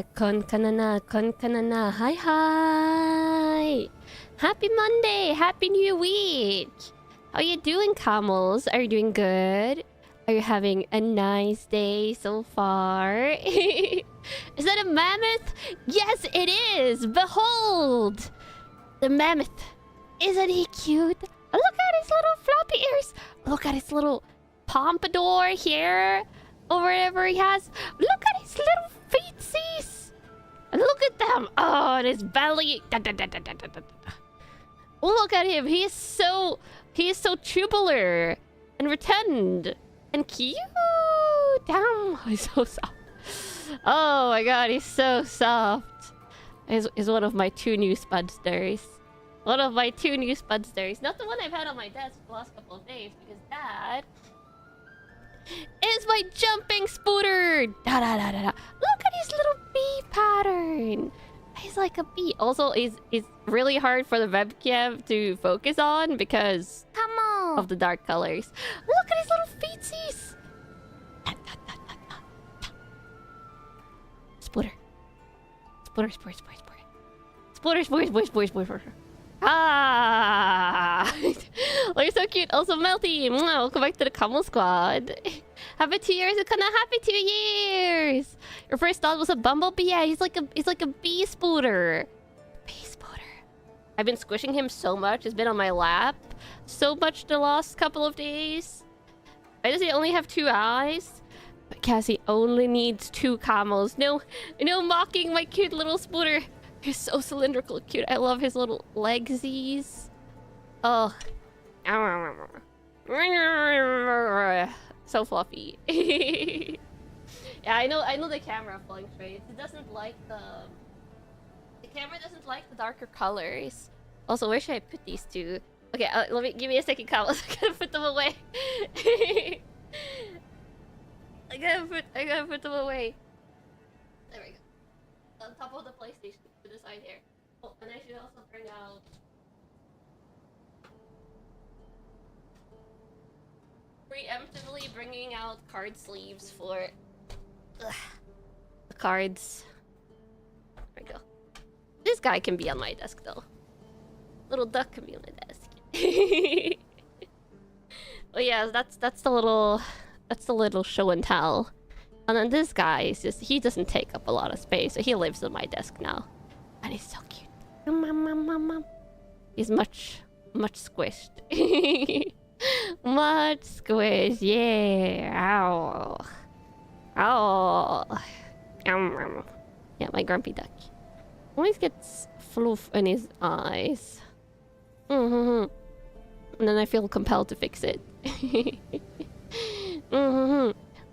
Kanna. Hi. Happy Monday. Happy new week. How are you doing, camels? Are you doing good? Are you having a nice day so far? Is that a mammoth? Yes, it is. Behold, the mammoth. Isn't he cute? Look at his little floppy ears. Look at his little pompadour here. Or whatever he has. Look at his little feetsies. Look at them. Oh, and his belly. Look at him. He is so tubular and rotund and cute. Damn, he's so soft. Oh my god, he's so soft. He's one of my two new spudsters. One of my two new spudsters. Not the one I've had on my desk the last couple of days, because that is my jumping spooter. Look at his little bee pattern. He's like a bee. Also, it's really hard for the webcam to focus on because of the dark colors. Look at his little feetsies. Spooter. Spooter. Ah! Oh, you're so cute. Also, Melty. Welcome back to the Camel Squad. Happy 2 years, Kanna. Happy 2 years. Your first thought was a bumblebee. Yeah, he's like a bee spooter. I've been squishing him so much. He's been on my lap so much the last couple of days. Why does he only have 2 eyes? Because he only needs 2 camels. No mocking my cute little spooter. He's so cylindrical cute. I love his little legsies. Oh. So fluffy. Yeah, I know the camera fluctuates. It doesn't like the camera doesn't like the darker colors. Also, where should I put these two? Okay, give me a second, Carlos. I gotta put them away. I gotta put them away. There we go. On top of the PlayStation, to the side here. Oh, and I should also bring out preemptively bringing out card sleeves for the cards. There we go. This guy can be on my desk though. Little duck can be on the desk. Oh yeah, that's the little show and tell. And then this guy is he doesn't take up a lot of space, so he lives on my desk now. And he's so cute. He's much squished. Much squished, yeah. Ow. Yeah, my grumpy duck. Always gets floof in his eyes. And then I feel compelled to fix it.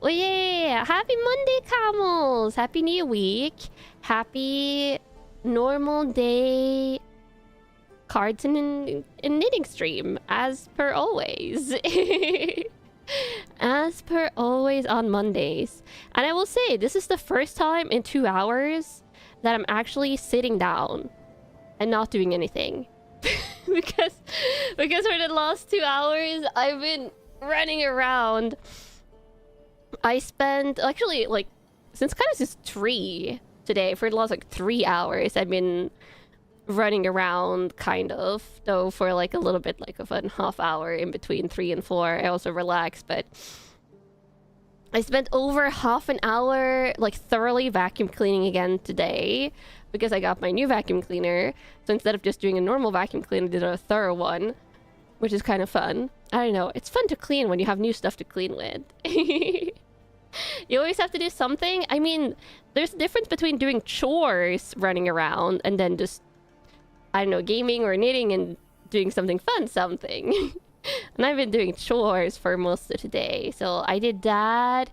Oh yeah! Happy Monday, camels! Happy new week! Happy normal day cards and knitting stream, as per always. As per always on Mondays. And I will say, this is the first time in 2 hours that I'm actually sitting down and not doing anything. because for the last 2 hours, I've been running around. I spent, actually, like, since kind of this tree today, for the last, like, 3 hours, I've been running around, kind of. Though for, like, a little bit, like, of a half hour in between 3 and 4. I also relaxed, but I spent over half an hour, like, thoroughly vacuum cleaning again today. Because I got my new vacuum cleaner. So instead of just doing a normal vacuum cleaner, I did a thorough one. Which is kind of fun. I don't know. It's fun to clean when you have new stuff to clean with. You always have to do something. I mean, there's a difference between doing chores running around and then just, I don't know, gaming or knitting and doing something fun something. And I've been doing chores for most of today. So I did that.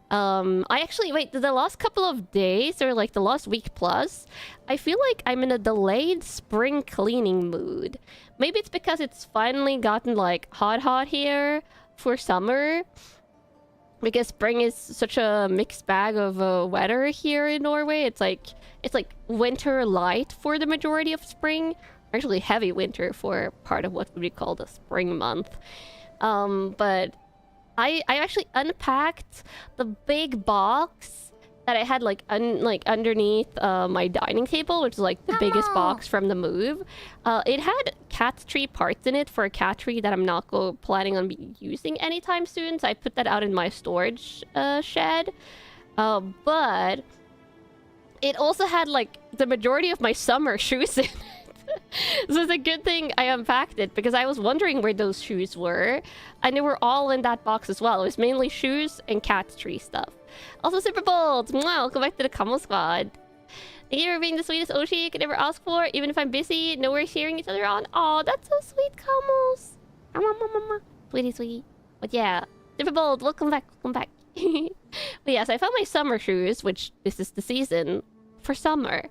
I actually, wait, the last couple of days, or like the last week plus, I feel like I'm in a delayed spring cleaning mood. Maybe it's because it's finally gotten like hot here for summer. Because spring is such a mixed bag of weather here in Norway. It's like winter light for the majority of spring. Actually heavy winter for part of what would be called a spring month. But I actually unpacked the big box that I had like underneath my dining table, which is like the biggest box from the move. It had cat tree parts in it for a cat tree that I'm not planning on using anytime soon. So I put that out in my storage shed. But it also had like the majority of my summer shoes in it. So it's a good thing I unpacked it, because I was wondering where those shoes were, and they were all in that box as well. It was mainly shoes and cat tree stuff. Also, Super Bold! Mwah! Welcome back to the Kamo Squad. Thank you for being the sweetest Oshi you could ever ask for. Even if I'm busy, know we're cheering each other on. Oh, that's so sweet, Kamos. Sweetie, sweetie. But yeah, Super Bold, welcome back, welcome back. But yeah, so I found my summer shoes, which this is the season for summer.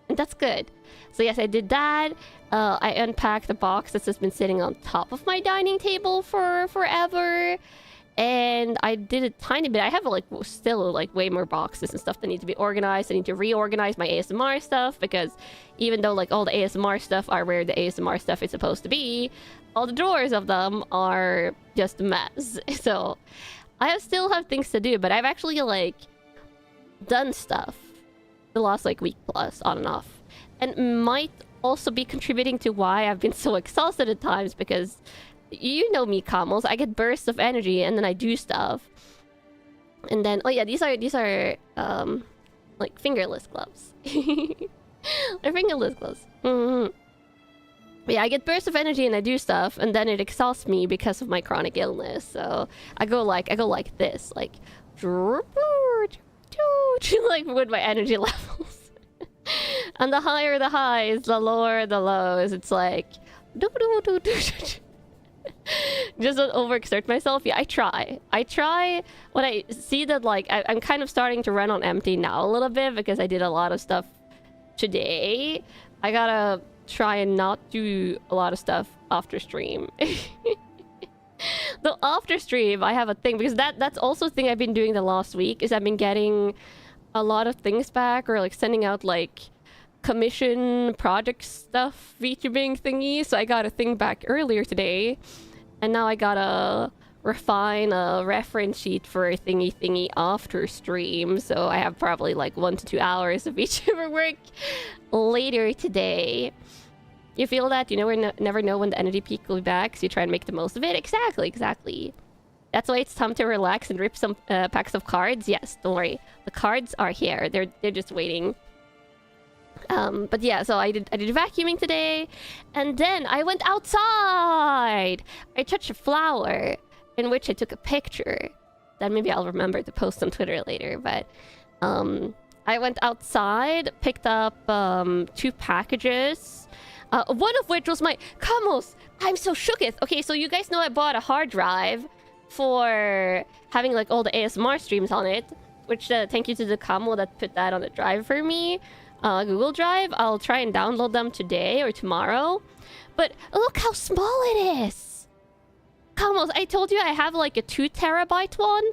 And that's good. So yes, I did that. I unpacked the box that's just been sitting on top of my dining table for forever. And I did a tiny bit. I have like still like way more boxes and stuff that need to be organized. I need to reorganize my ASMR stuff, because even though like all the ASMR stuff are where the ASMR stuff is supposed to be, all the drawers of them are just a mess. So I still have things to do, but I've actually like done stuff the last like week plus on and off, and might also be contributing to why I've been so exhausted at times, because you know me, Kamals, I get bursts of energy and then I do stuff, and then oh yeah, these are like fingerless gloves. They're fingerless gloves. But yeah, I get bursts of energy and I do stuff, and then it exhausts me because of my chronic illness. So I go like this, like like with my energy levels. And the higher the highs, the lower the lows. It's like just don't overexert myself. Yeah, I try when I see that like I'm kind of starting to run on empty now a little bit, because I did a lot of stuff today. I gotta try and not do a lot of stuff after stream. Though after stream I have a thing, because that's also a thing I've been doing the last week, is I've been getting a lot of things back, or like sending out like commission project stuff, VTubing thingy. So I got a thing back earlier today, and now I gotta refine a reference sheet for a thingy after stream. So I have probably like 1 to 2 hours of VTuber work later today. You feel that? You know, we never know when the energy peak will be back, so you try and make the most of it. Exactly. That's why it's time to relax and rip some packs of cards. Yes, don't worry. The cards are here. They're just waiting. But yeah, so I did vacuuming today, and then I went outside. I touched a flower, in which I took a picture. That maybe I'll remember to post on Twitter later. But I went outside, picked up 2 packages. One of which was my... Kamos! I'm so shooketh! Okay, so you guys know I bought a hard drive for having like all the ASMR streams on it. Which, thank you to the Kamo that put that on the drive for me. Google Drive. I'll try and download them today or tomorrow. But look how small it is! Kamos, I told you I have like a 2 terabyte one.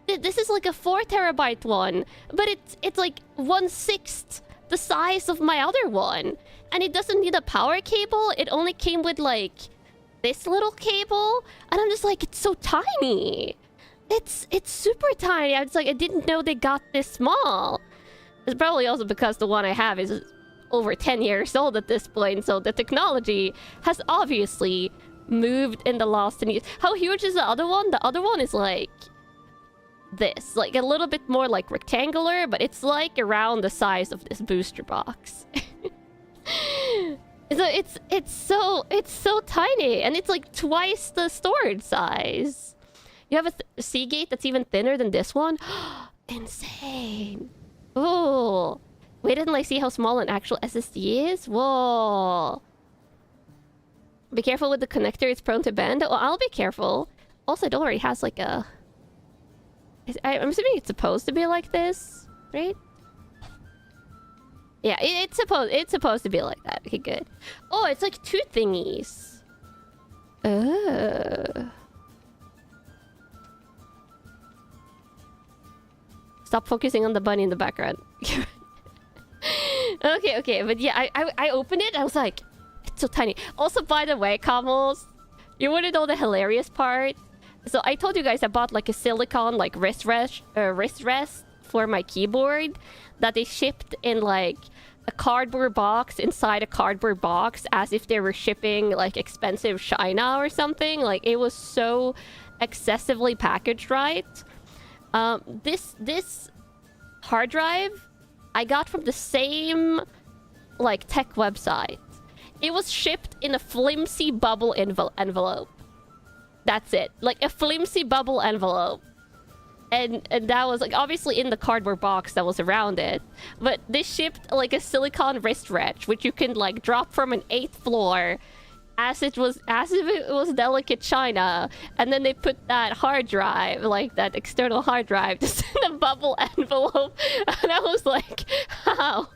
This is like a 4 terabyte one. But it's like 1/6 the size of my other one. And it doesn't need a power cable. It only came with like this little cable. And I'm just like, it's so tiny. It's super tiny. I was like, I didn't know they got this small. It's probably also because the one I have is over 10 years old at this point. So the technology has obviously moved in the last 10 years. How huge is the other one? The other one is like this. Like a little bit more like rectangular. But it's like around the size of this booster box. So it's so tiny, and it's like twice the storage size. You have a Seagate that's even thinner than this one. Insane. Oh, wait until I see how small an actual SSD is. Whoa. Be careful with the connector, it's prone to bend. Well, I'll be careful. Also, don't worry, it has like a... I'm assuming it's supposed to be like this, right? Yeah, it's supposed to be like that. Okay, good. Oh, it's like 2 thingies. Stop focusing on the bunny in the background. Okay, but yeah, I opened it. I was like, it's so tiny. Also, by the way, Kamals, you want to know the hilarious part? So I told you guys I bought like a silicone like wrist rest for my keyboard that they shipped in like a cardboard box inside a cardboard box, as if they were shipping like expensive China or something. Like, it was so excessively packaged right. This hard drive I got from the same like tech website. It was shipped in a flimsy bubble envelope. That's it. Like a flimsy bubble envelope. And that was like obviously in the cardboard box that was around it. But they shipped like a silicone wrist wrench, which you can like drop from an 8th floor as if it was delicate china. And then they put that hard drive, like that external hard drive, just in a bubble envelope. And I was like, how?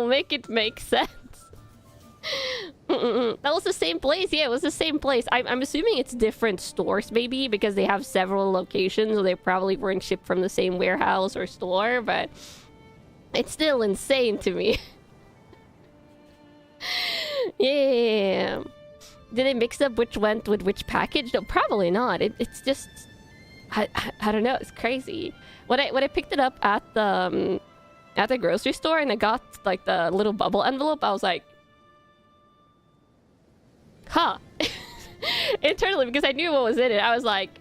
Make it make sense. That was the same place. Yeah, it was the same place. I'm assuming it's different stores maybe, because they have several locations, so they probably weren't shipped from the same warehouse or store, but it's still insane to me. Yeah. Did they mix up which went with which package? No, probably not. It's just I don't know, it's crazy. When I picked it up at the grocery store and I got like the little bubble envelope, I was like, huh. Internally, because I knew what was in it, I was like,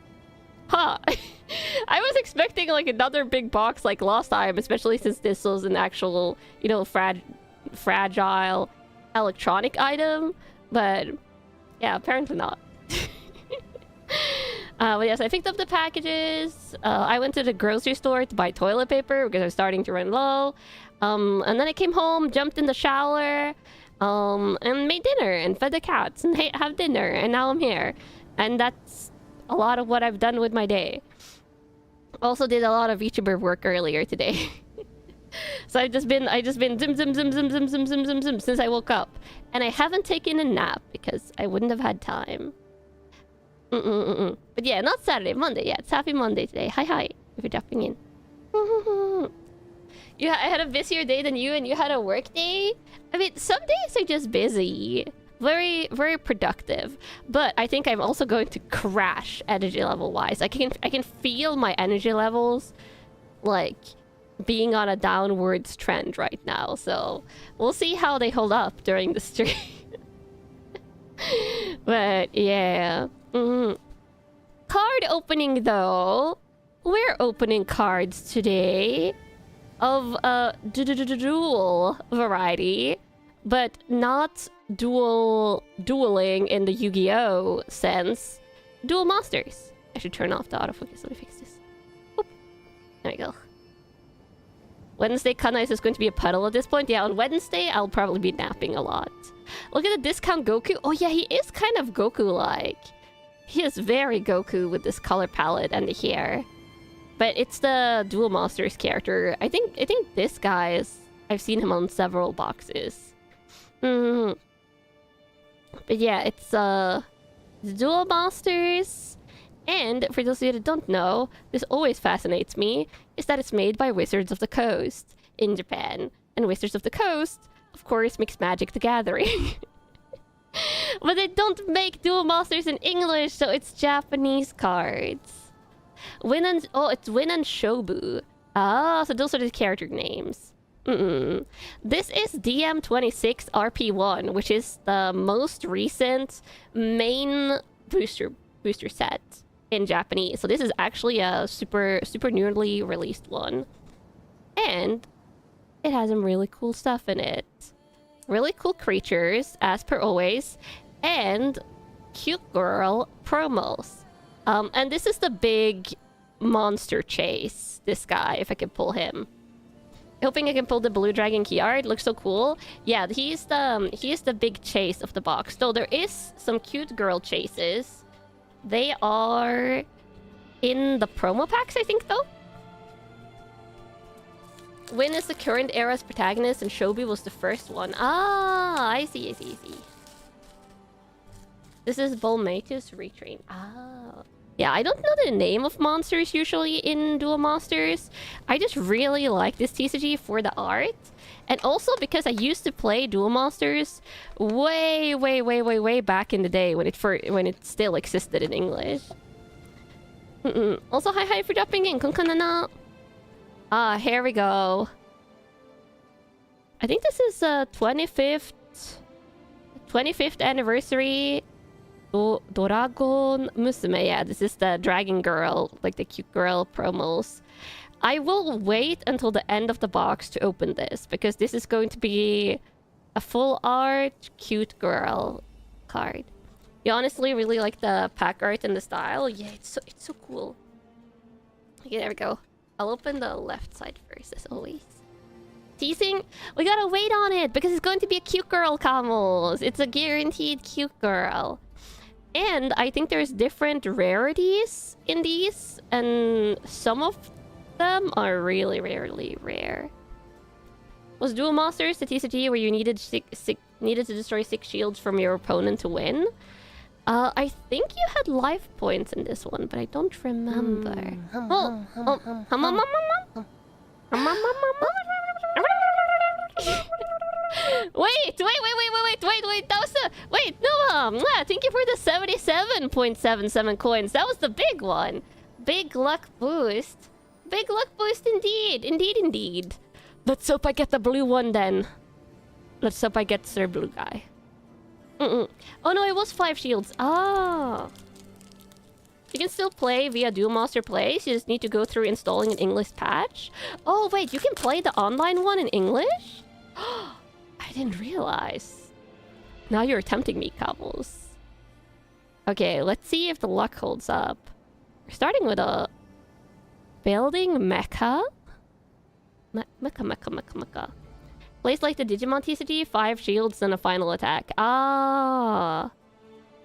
huh. I was expecting like another big box like last time, especially since this was an actual, you know, fragile electronic item, but yeah, apparently not. But yes, I picked up the packages. I went to the grocery store to buy toilet paper because I was starting to run low. And then I came home, jumped in the shower, and made dinner and fed the cats and have dinner, and now I'm here. And that's a lot of what I've done with my day. Also did a lot of VTuber work earlier today. So I just been zim zim zim zim zim zim zim zim zim since I woke up. And I haven't taken a nap because I wouldn't have had time. But yeah, not Saturday, Monday. Yeah, it's Happy Monday today. Hi, if you're jumping in. Yeah, I had a busier day than you, and you had a work day. I mean, some days are just busy. Very, very productive. But I think I'm also going to crash energy level wise. I can feel my energy levels like being on a downwards trend right now. So we'll see how they hold up during the stream. But yeah. Card opening though. We're opening cards today of duel variety, but not dueling in the Yu-Gi-Oh sense. Duel Masters. I should turn off the autofocus. Let me fix this. Oop. There we go. Wednesday, Kanna is just going to be a puddle at this point. Yeah, on Wednesday, I'll probably be napping a lot. Look at the discount Goku. Oh yeah, he is kind of Goku-like. He is very Goku with this color palette and the hair. But it's the Duel Masters character. I think this guy is... I've seen him on several boxes. But yeah, it's Duel Masters. And for those of you that don't know, this always fascinates me, is that it's made by Wizards of the Coast in Japan. And Wizards of the Coast, of course, makes Magic the Gathering. But they don't make Duel Masters in English, so it's Japanese cards. It's Win and Shobu. Ah, so those are the character names. This is DM26-RP1, which is the most recent main booster set in Japanese. So this is actually a super newly released one. And it has some really cool stuff in it. Really cool creatures, as per always, and cute girl promos. And this is the big monster chase. This guy, if I can pull him. Hoping I can pull the blue dragon key art. Looks so cool. Yeah, he is the big chase of the box. Though there is some cute girl chases. They are in the promo packs, I think, though. Win is the current era's protagonist, and Shobi was the first one. Ah, I see. This is Volmatus Retrain. Ah. Yeah, I don't know the name of monsters usually in Duel Masters. I just really like this TCG for the art. And also because I used to play Duel Masters way back in the day when it still existed in English. Also, hi for dropping in. Kanna. Ah, here we go. I think this is 25th anniversary Doragon Musume. Yeah, this is the dragon girl, like the cute girl promos. I will wait until the end of the box to open this because this is going to be a full art cute girl card. You honestly really like the pack art and the style? Yeah, it's so cool. Okay, there we go. I'll open the left side first, as always. Teasing? We gotta wait on it because it's going to be a cute girl, Kamos. It's a guaranteed cute girl. And I think there's different rarities in these, and some of them are really rare. Was Duel Masters the TCG where you needed to destroy 6 shields from your opponent to win? I think you had life points in this one, but I don't remember. Wait! That was the... Wait, no, thank you for the 77.77 coins. That was the big one. Big luck boost. Big luck boost indeed. Indeed. Let's hope I get the blue one then. Let's hope I get Sir Blue Guy. Oh no, it was 5 shields. Ah. You can still play via Duel Master Plays. You just need to go through installing an English patch. Oh wait, you can play the online one in English? I didn't realize. Now you're tempting me, Cobbles. Okay, let's see if the luck holds up. We're starting with a building mecha. Mecha. Plays like the Digimon TCG, 5 shields and a final attack. Ah,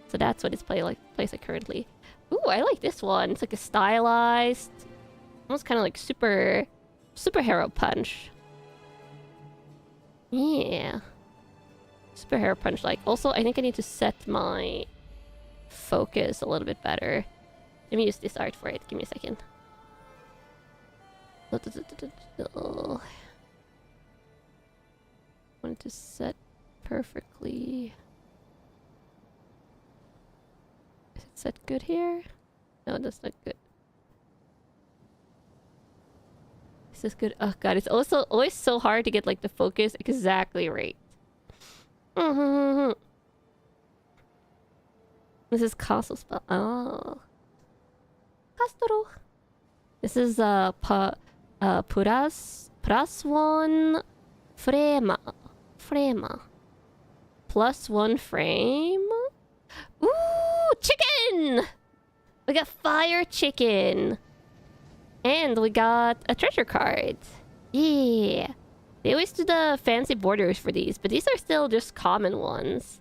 so that's what it's plays like currently. Ooh, I like this one. It's like a stylized, almost kind of like superhero punch. Yeah, superhero punch like. Also, I think I need to set my focus a little bit better. Let me use this art for it. Give me a second. Want to set perfectly. Is it set good here? No, that's not good. Is this good? Oh god, it's also always so hard to get like the focus exactly right. This is castle spell. Oh, Castro. This is plus 1 Frema. Plus 1 frame. Ooh, chicken! We got fire chicken. And we got a treasure card. Yeah. They always do the fancy borders for these, but these are still just common ones.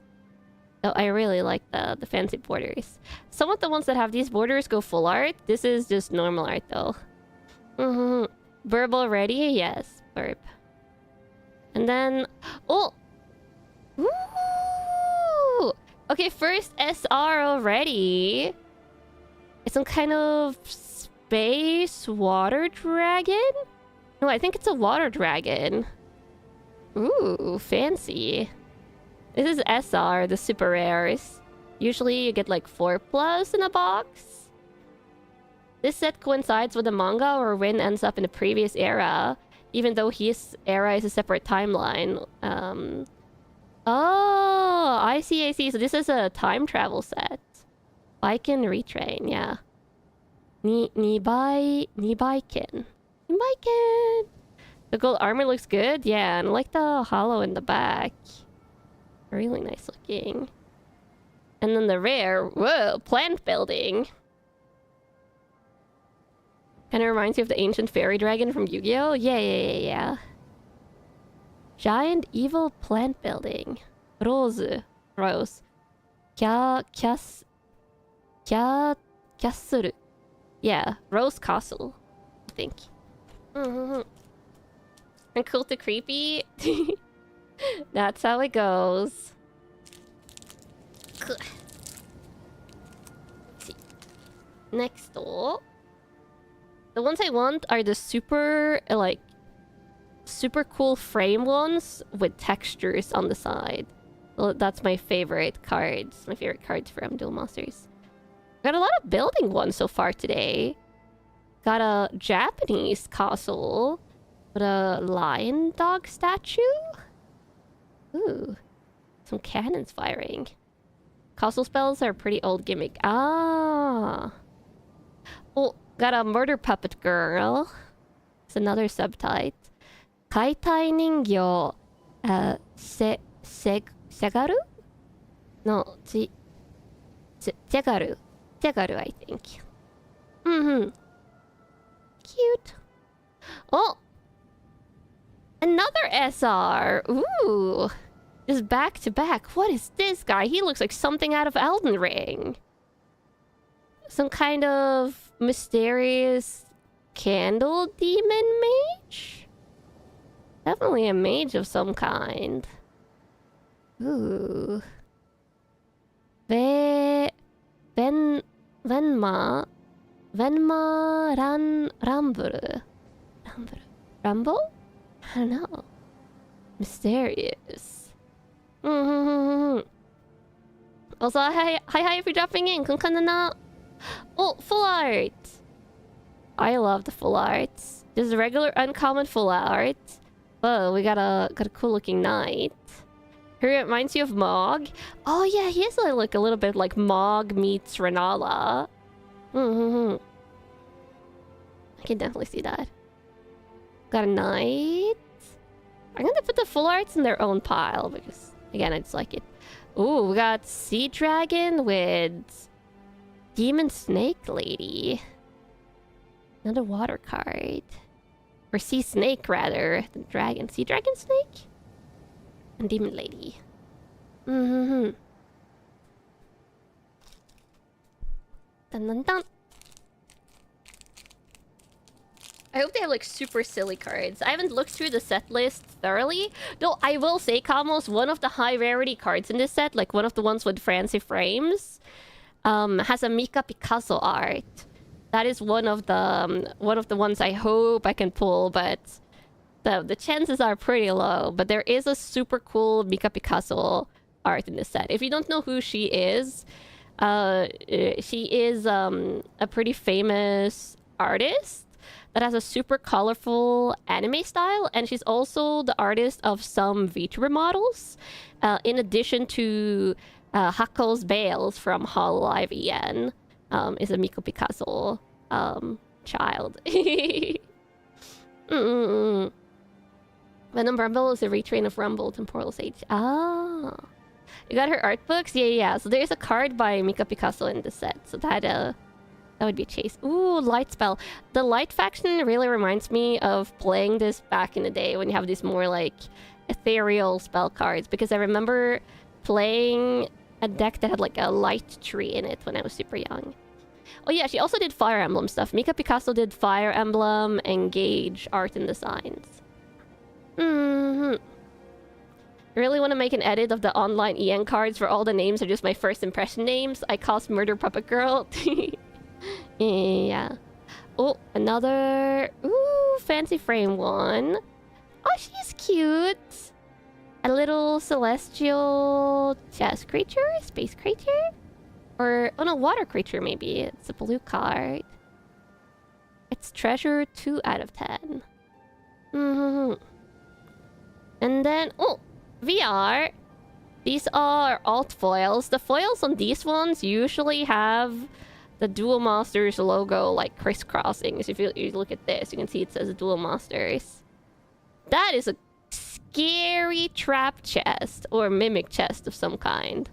Oh, I really like the fancy borders. Some of the ones that have these borders go full art. This is just normal art though. Burb already? Yes, burb. And then... Oh! Ooh! Okay, first SR already. It's some kind of space water dragon? No, I think it's a water dragon. Ooh, fancy. This is SR, the super rares. Usually you get like 4+ in a box. This set coincides with the manga where Rin ends up in the previous era, even though his era is a separate timeline. Oh, I see. So this is a time travel set. Bike and retrain, yeah. Nibaiken. The gold armor looks good, yeah, and I like the hollow in the back. Really nice looking. And then the rare, whoa, plant building. Kind of reminds you of the ancient fairy dragon from Yu-Gi-Oh! Yeah. Giant evil plant building. Rose. Castle. Yeah, Rose Castle, I think. And cool to creepy. That's how it goes. Let's see. Next door. The ones I want are the super cool frame ones with textures on the side. Well, that's my favorite cards. My favorite cards from Duel Masters. Got a lot of building ones so far today. Got a Japanese castle with a lion dog statue. Ooh, some cannons firing. Castle spells are a pretty old gimmick. Ah. Oh, got a murder puppet girl. It's another subtype. Kaitai ningyo. Segaru? No, Jegaru. Jegaru, I think. Mm-hmm. Cute. Oh! Another SR! Ooh! Just back to back. What is this guy? He looks like something out of Elden Ring. Some kind of mysterious candle demon mage? Definitely a mage of some kind. Ooh. Venma Rumble? I don't know. Mysterious. Also, hi if you're dropping in. Kanna. Oh, full art. I love the full arts. Just a regular uncommon full art. Oh, we got a cool looking knight. He reminds you of Mog. Oh yeah, he is like a little bit like Mog meets Renala. I can definitely see that. Got a knight. I'm gonna put the full arts in their own pile because again, I just like it. Ooh, we got Sea Dragon with Demon Snake Lady. Another water card. Or Sea Snake, rather. The dragon. Sea Dragon Snake? And Demon Lady. Dun dun dun. I hope they have like super silly cards. I haven't looked through the set list thoroughly. Though I will say, Kamos, one of the high rarity cards in this set, like one of the ones with fancy frames, has a Mika Picasso art. That is one of the ones I hope I can pull, but the chances are pretty low. But there is a super cool Mika Picasso art in this set. If you don't know who she is a pretty famous artist that has a super colorful anime style, and she's also the artist of some VTuber models, in addition to Hako's Bales from Hololive EN. Is a Miko Picasso child. Venom Rumble is a retrain of Rumble Temporal Sage. Ah, you got her art books? Yeah. So there's a card by Mika Picasso in this set. So that would be a chase. Ooh, Light Spell. The Light faction really reminds me of playing this back in the day when you have these more like ethereal spell cards, because I remember playing a deck that had like a light tree in it when I was super young. Oh yeah, she also did Fire Emblem stuff. Mika Picasso did Fire Emblem, Engage, art and designs. I really want to make an edit of the online EN cards where all the names are just my first impression names. I cast Murder Puppet Girl. Yeah. Oh, another... Ooh, fancy frame one. Oh, she's cute. A little celestial chess creature? Space creature? Or, oh no, water creature maybe. It's a blue card. It's treasure 2 out of 10. And then, oh, VR. These are alt foils. The foils on these ones usually have the Duel Masters logo like crisscrossing. So if you look at this, you can see it says Duel Masters. That is a scary trap chest or mimic chest of some kind.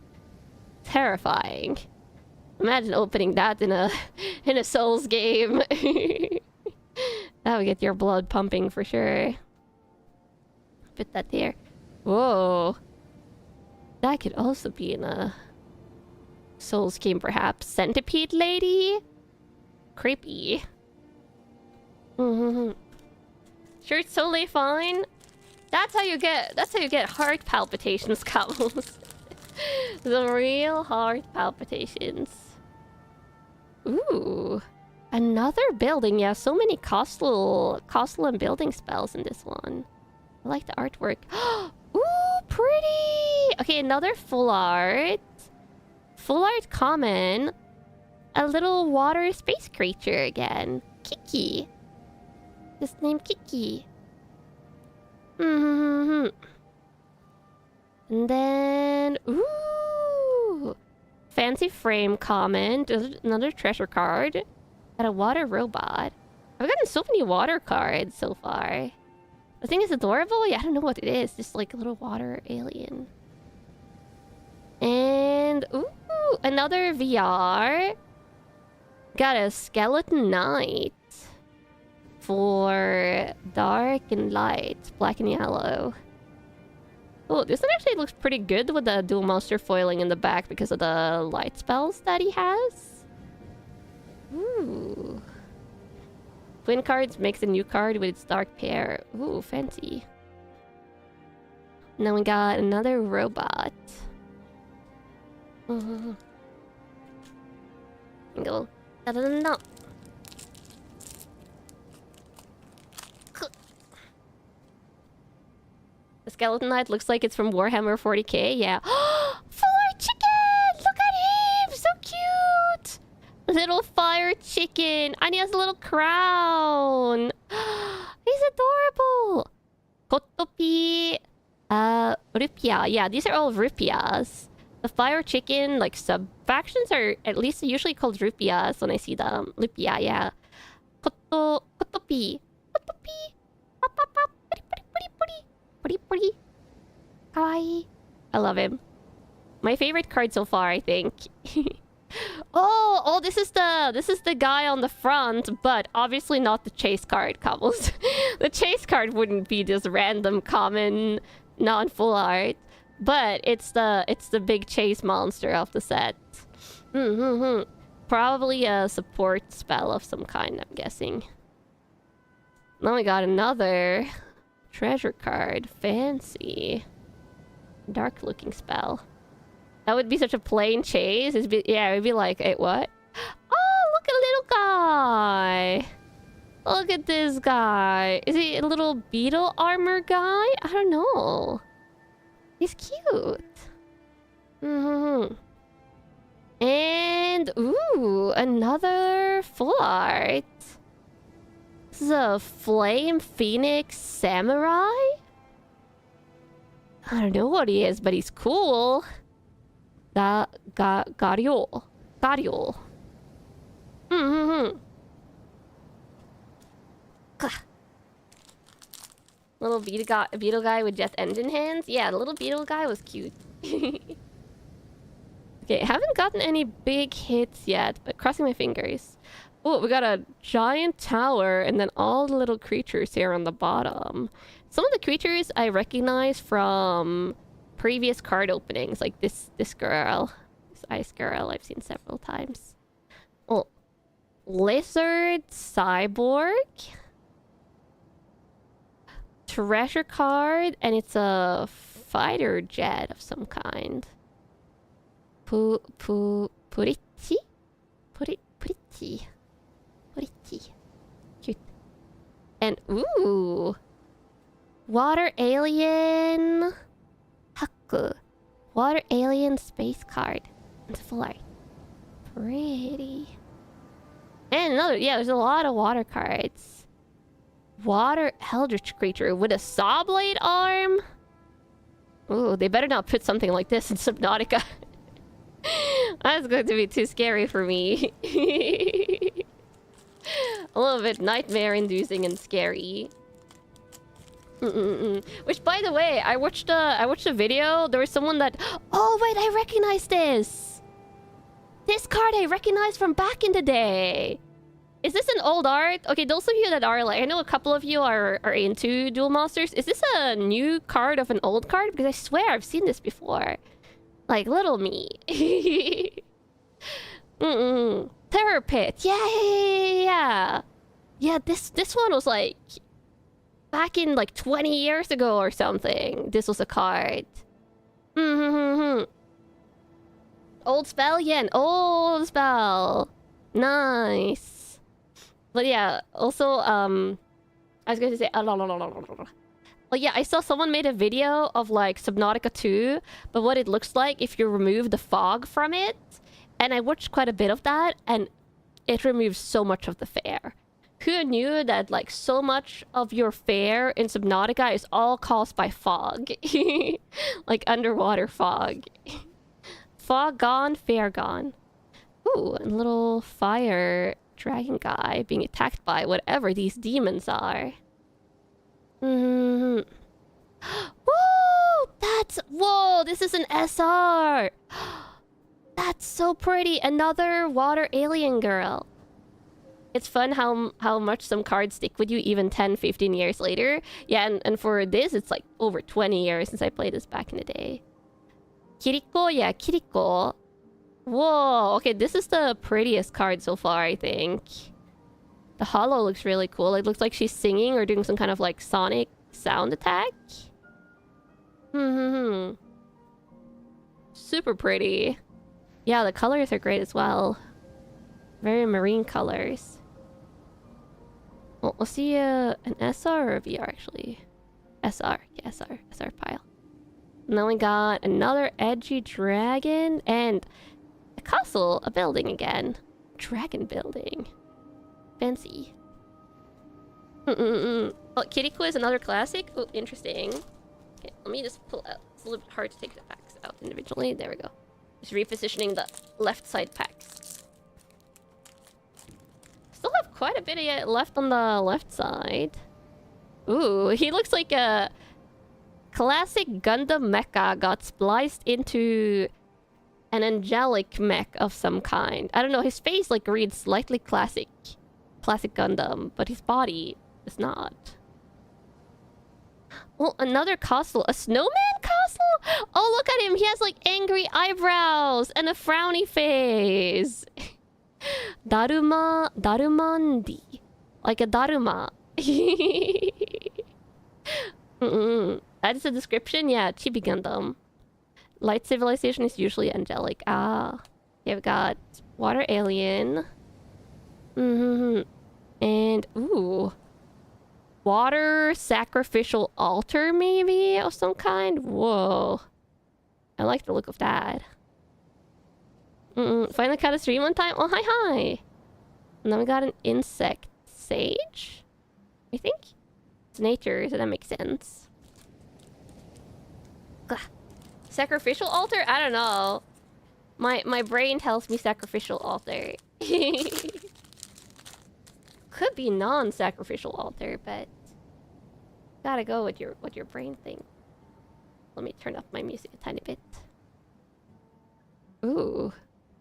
Terrifying. Imagine opening that in a Souls game. That would get your blood pumping for sure. Put that there. Whoa. That could also be in a Souls game, perhaps. Centipede Lady? Creepy. Sure, it's totally fine. That's how you get heart palpitations, couples. The real heart palpitations. Ooh. Another building. Yeah, so many castle and building spells in this one. I like the artwork. Ooh, pretty! Okay, another full art. Full art common. A little water space creature again. Kiki. This name Kiki. Mm-hmm. And then... Ooh! Fancy frame comment. Another treasure card. Got a water robot. I've gotten so many water cards so far. The thing is adorable? Yeah, I don't know what it is. Just like a little water alien. And... Ooh! Another VR. Got a skeleton knight. For dark and light. Black and yellow. Oh, this one actually looks pretty good with the dual monster foiling in the back because of the light spells that he has. Ooh. Twin cards makes a new card with its dark pair. Ooh, fancy. And then we got another robot. Go. Da-da-da-da. The skeleton knight looks like it's from Warhammer 40k. Yeah. Fire chicken! Look at him! So cute! Little fire chicken. And he has a little crown. He's adorable. Kotopi. Rupia. Yeah, these are all rupias. The fire chicken, like, sub-factions are at least usually called rupias when I see them. Rupia, yeah. Kotopi. Kotopi. Pop, pop, pop. Pretty. Kawaii. I love him. My favorite card so far, I think. Oh, this is the guy on the front, but obviously not the chase card, Cobbles. The chase card wouldn't be this random common non-full art, but it's the big chase monster of the set. Probably a support spell of some kind, I'm guessing. Now we got another treasure card. Fancy. Dark looking spell. That would be such a plain chase. It would be like, what? Oh, look at a little guy. Look at this guy. Is he a little beetle armor guy? I don't know. He's cute. And, ooh, another full art. This is a Flame Phoenix Samurai? I don't know what he is, but he's cool. Gariol. Little beetle guy with jet engine hands? Yeah, the little beetle guy was cute. Okay, haven't gotten any big hits yet, but crossing my fingers. Oh, we got a giant tower and then all the little creatures here on the bottom. Some of the creatures I recognize from previous card openings, like this girl. This ice girl I've seen several times. Oh, lizard cyborg. Treasure card, and it's a fighter jet of some kind. Pretty. Cute. And ooh. Water alien. Haku. Water alien space card. It's full art. Pretty. And another, yeah, there's a lot of water cards. Water eldritch creature with a saw blade arm. Ooh, they better not put something like this in Subnautica. That's going to be too scary for me. A little bit nightmare-inducing and scary. Which, by the way, I watched a video. There was someone that... Oh, wait, I recognize this! This card I recognize from back in the day! Is this an old art? Okay, those of you that are like... I know a couple of you are into Duel Masters. Is this a new card of an old card? Because I swear I've seen this before. Like, little me. Terror Pit. Yeah. Yeah, this one was like... Back in like 20 years ago or something. This was a card. Old spell? Yeah, an old spell. Nice. But yeah, also, I was going to say... Well, yeah, I saw someone made a video of like Subnautica 2, but what it looks like if you remove the fog from it. And I watched quite a bit of that, and it removes so much of the fair. Who knew that like so much of your fare in Subnautica is all caused by fog? Like underwater fog. Fog gone, fare gone. Ooh, a little fire dragon guy being attacked by whatever these demons are. Mm-hmm. Whoa! Whoa! This is an SR! That's so pretty! Another water alien girl. It's fun how much some cards stick with you even 10, 15 years later. Yeah, and for this, it's like over 20 years since I played this back in the day. Kiriko? Yeah, Kiriko. Whoa, okay, this is the prettiest card so far, I think. The holo looks really cool. It looks like she's singing or doing some kind of like sonic sound attack. Super pretty. Yeah, the colors are great as well. Very marine colors. Well, we'll see an SR or a VR actually. SR. Yeah, SR. SR pile. And then we got another edgy dragon and a castle, a building again. Dragon building. Fancy. Oh, Kiriko is another classic? Oh, interesting. Okay, let me just pull out. It's a little bit hard to take the packs out individually. There we go. Just repositioning the left side packs. Still have quite a bit left on the left side. Ooh, he looks like a classic Gundam mecha got spliced into an angelic mech of some kind. I don't know, his face like reads slightly classic Gundam, but his body is not. Oh, another castle. A snowman castle? Oh, look at him. He has like angry eyebrows and a frowny face. Darumandi. Like a Daruma. That is a description? Yeah, Chibi Gundam. Light civilization is usually angelic. Ah. Yeah, we've got water alien. And, ooh. Water sacrificial altar, maybe? Of some kind? Whoa. I like the look of that. Finally caught a stream on time? Oh, hi. And then we got an insect sage? I think? It's nature, so that makes sense. Ugh. Sacrificial altar? I don't know. My brain tells me sacrificial altar. Could be non-sacrificial altar, but gotta go with your brain thing. Let me turn up my music a tiny bit. Ooh.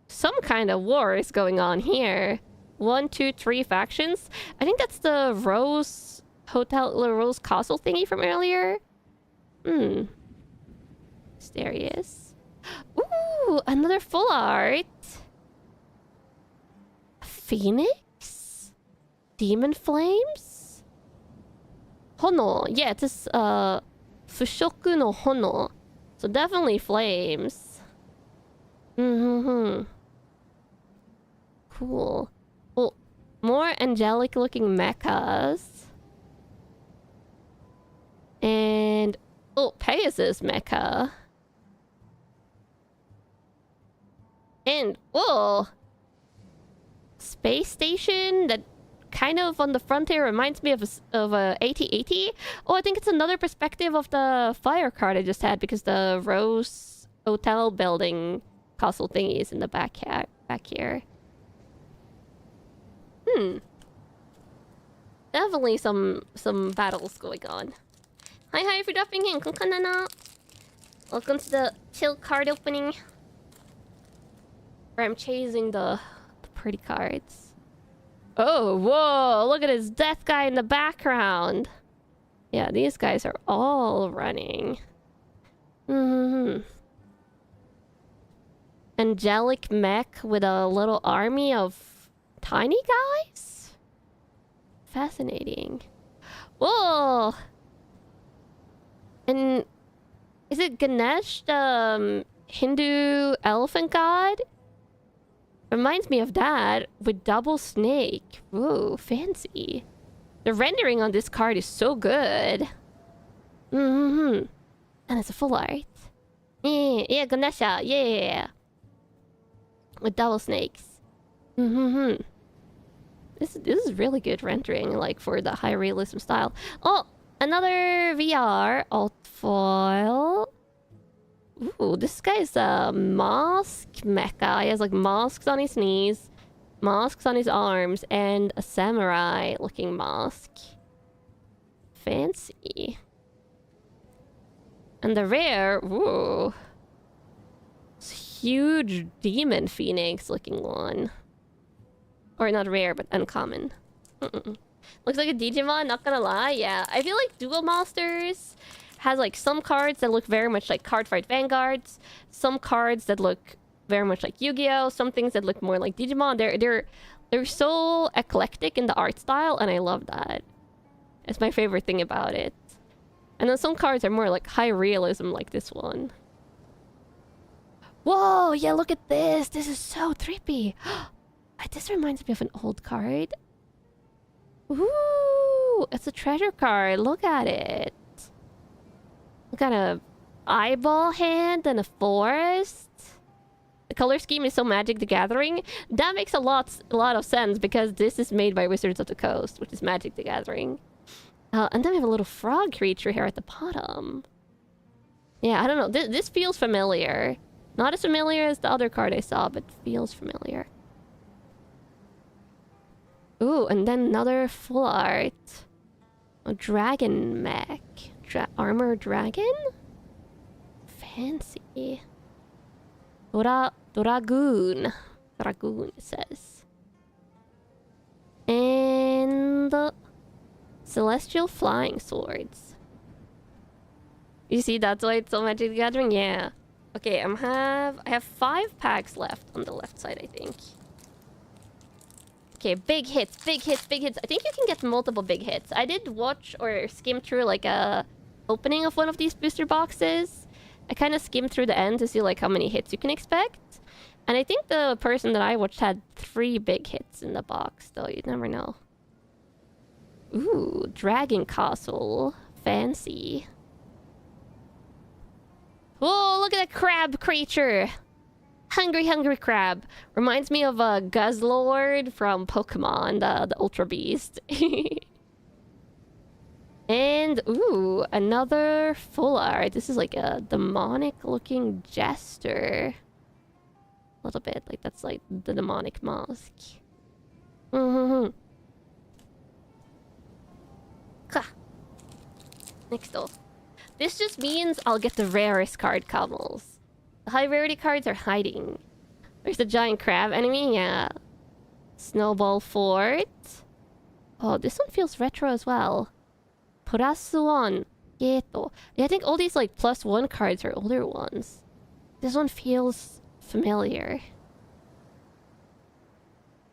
Some kind of war is going on here. 1, 2, 3 factions. I think that's the Rose Hotel, the Rose Castle thingy from earlier. Mysterious. Ooh, another full art. Phoenix? Demon flames? Hono. Yeah, it is Fushoku no Hono. So definitely flames. Cool. Well, more angelic looking mechas. And oh, Pegasus mecha. And oh, space station that kind of on the frontier reminds me of a AT-AT. Oh, I think it's another perspective of the fire card I just had because the Rose Hotel building castle thingy is in the back here. Definitely some battles going on. Hi for dropping in. Kanna. Welcome to the chill card opening. Where I'm chasing the pretty cards. Oh, whoa! Look at this death guy in the background. Yeah, these guys are all running. Angelic mech with a little army of tiny guys? Fascinating. Whoa! And is it Ganesh, the Hindu elephant god? Reminds me of that with double snake. Whoa, fancy. The rendering on this card is so good. And it's a full art. Yeah, Ganesha, yeah. With double snakes. This is really good rendering, like for the high realism style. Oh, another VR alt foil. Ooh, this guy is a mask mecha. He has like masks on his knees, masks on his arms, and a samurai looking mask. Fancy. And the rare, ooh. It's huge demon phoenix looking one. Or not rare, but uncommon. Looks like a Digimon, not gonna lie. Yeah, I feel like Duel Masters has like some cards that look very much like Cardfight Vanguards, some cards that look very much like Yu-Gi-Oh, some things that look more like Digimon. They're so eclectic in the art style, and I love that. It's my favorite thing about it. And then some cards are more like high realism, like this one. Whoa, yeah, look at this. This is so trippy. This reminds me of an old card. Ooh, it's a treasure card. Look at it. Look at a eyeball hand and a forest. The color scheme is so Magic the Gathering. That makes a lot of sense because this is made by Wizards of the Coast, which is Magic the Gathering. And then we have a little frog creature here at the bottom. Yeah, I don't know. This feels familiar. Not as familiar as the other card I saw, but feels familiar. Ooh, and then another full art. A dragon mech. Armor dragon? Fancy. Dragoon. Dragoon, it says. And... celestial flying swords. You see, that's why it's so Magic the Gathering? Yeah. Okay, I have 5 packs left on the left side, I think. Okay, big hits, big hits, big hits. I think you can get multiple big hits. I did watch or skim through like a opening of one of these booster boxes. I kind of skimmed through the end to see like how many hits you can expect. And I think the person that I watched had 3 big hits in the box, though you never know. Ooh, Dragon Castle. Fancy. Oh, look at that crab creature! Hungry, hungry crab. Reminds me of a Guzzlord from Pokemon, the Ultra Beast. And, ooh, another full art. This is like a demonic-looking jester. A little bit, like that's like the demonic mask. Next up. This just means I'll get the rarest card combos. The high rarity cards are hiding. There's the giant crab enemy, yeah. Snowball Fort. Oh, this one feels retro as well. +1. Geto. Yeah, I think all these like +1 cards are older ones. This one feels familiar.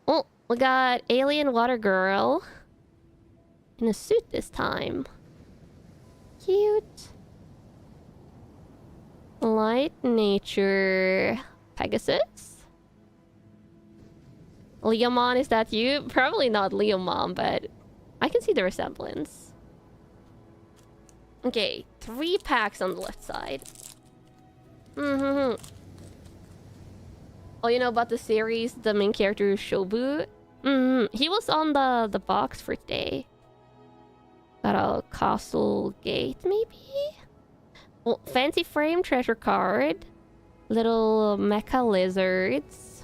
Oh, we got Alien Water Girl. In a suit this time. Cute. Light Nature Pegasus? Leomon, is that you? Probably not Leomon, but I can see the resemblance. Okay, 3 packs on the left side. Oh, you know about the series, the main character Shobu? He was on the box for today. Got a castle gate, maybe? Well, fancy frame treasure card. Little mecha lizards.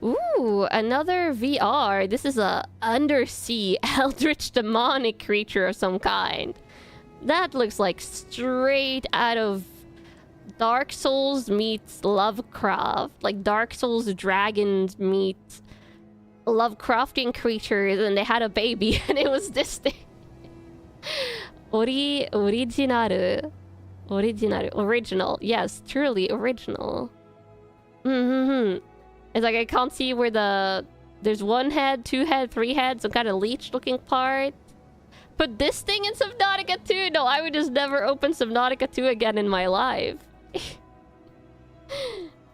Ooh, another VR. This is a undersea eldritch demonic creature of some kind. That looks like straight out of Dark Souls meets Lovecraft. Like Dark Souls dragons meet Lovecraftian creatures, and they had a baby, and it was this thing. Original. Yes, truly original. It's like I can't see where there's 1 head, 2 head, 3 heads, some kind of leech looking part. Put this thing in Subnautica 2? No, I would just never open Subnautica 2 again in my life.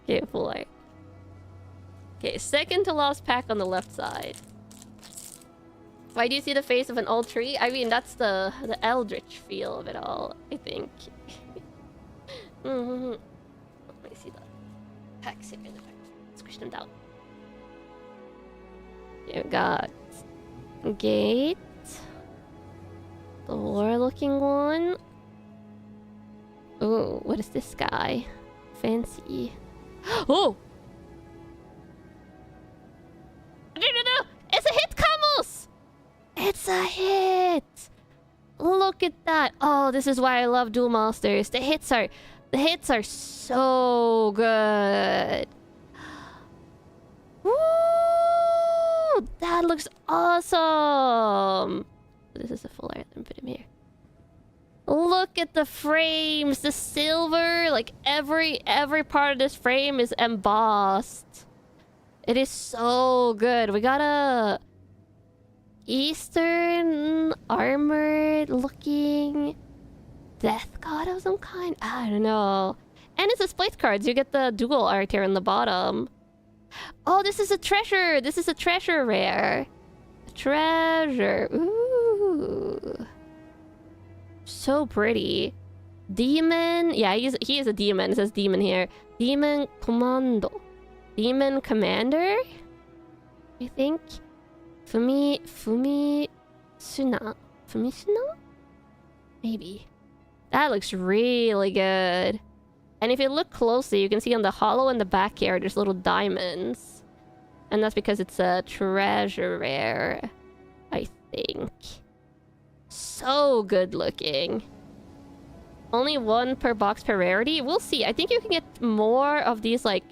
Okay, full art. Okay, second to last pack on the left side. Why do you see the face of an old tree? I mean, that's the eldritch feel of it all, I think. Let me see the packs here in the back. Squish them down. You got gate. The war-looking one. Ooh, what is this guy? Fancy. Oh! No! It's a hit, Camus! It's a hit! Look at that. Oh, this is why I love Duel Masters. The hits are so good. Woo! That looks awesome. This is a full art. Let me put him here. Look at the frames, the silver, like every part of this frame is embossed. It is so good. We got a Eastern armored looking death god of some kind. I don't know. And it's a split cards. You get the dual art here on the bottom. Oh, this is a treasure. This is a treasure rare. A treasure. Ooh. So pretty. Demon. Yeah, he is a demon. It says demon here. Demon Commando. Demon Commander? I think. Fumisuna? Maybe. That looks really good. And if you look closely, you can see on the hollow in the back here, there's little diamonds. And that's because it's a treasure rare, I think. So good looking. Only one per box per rarity. We'll see. I think you can get more of these like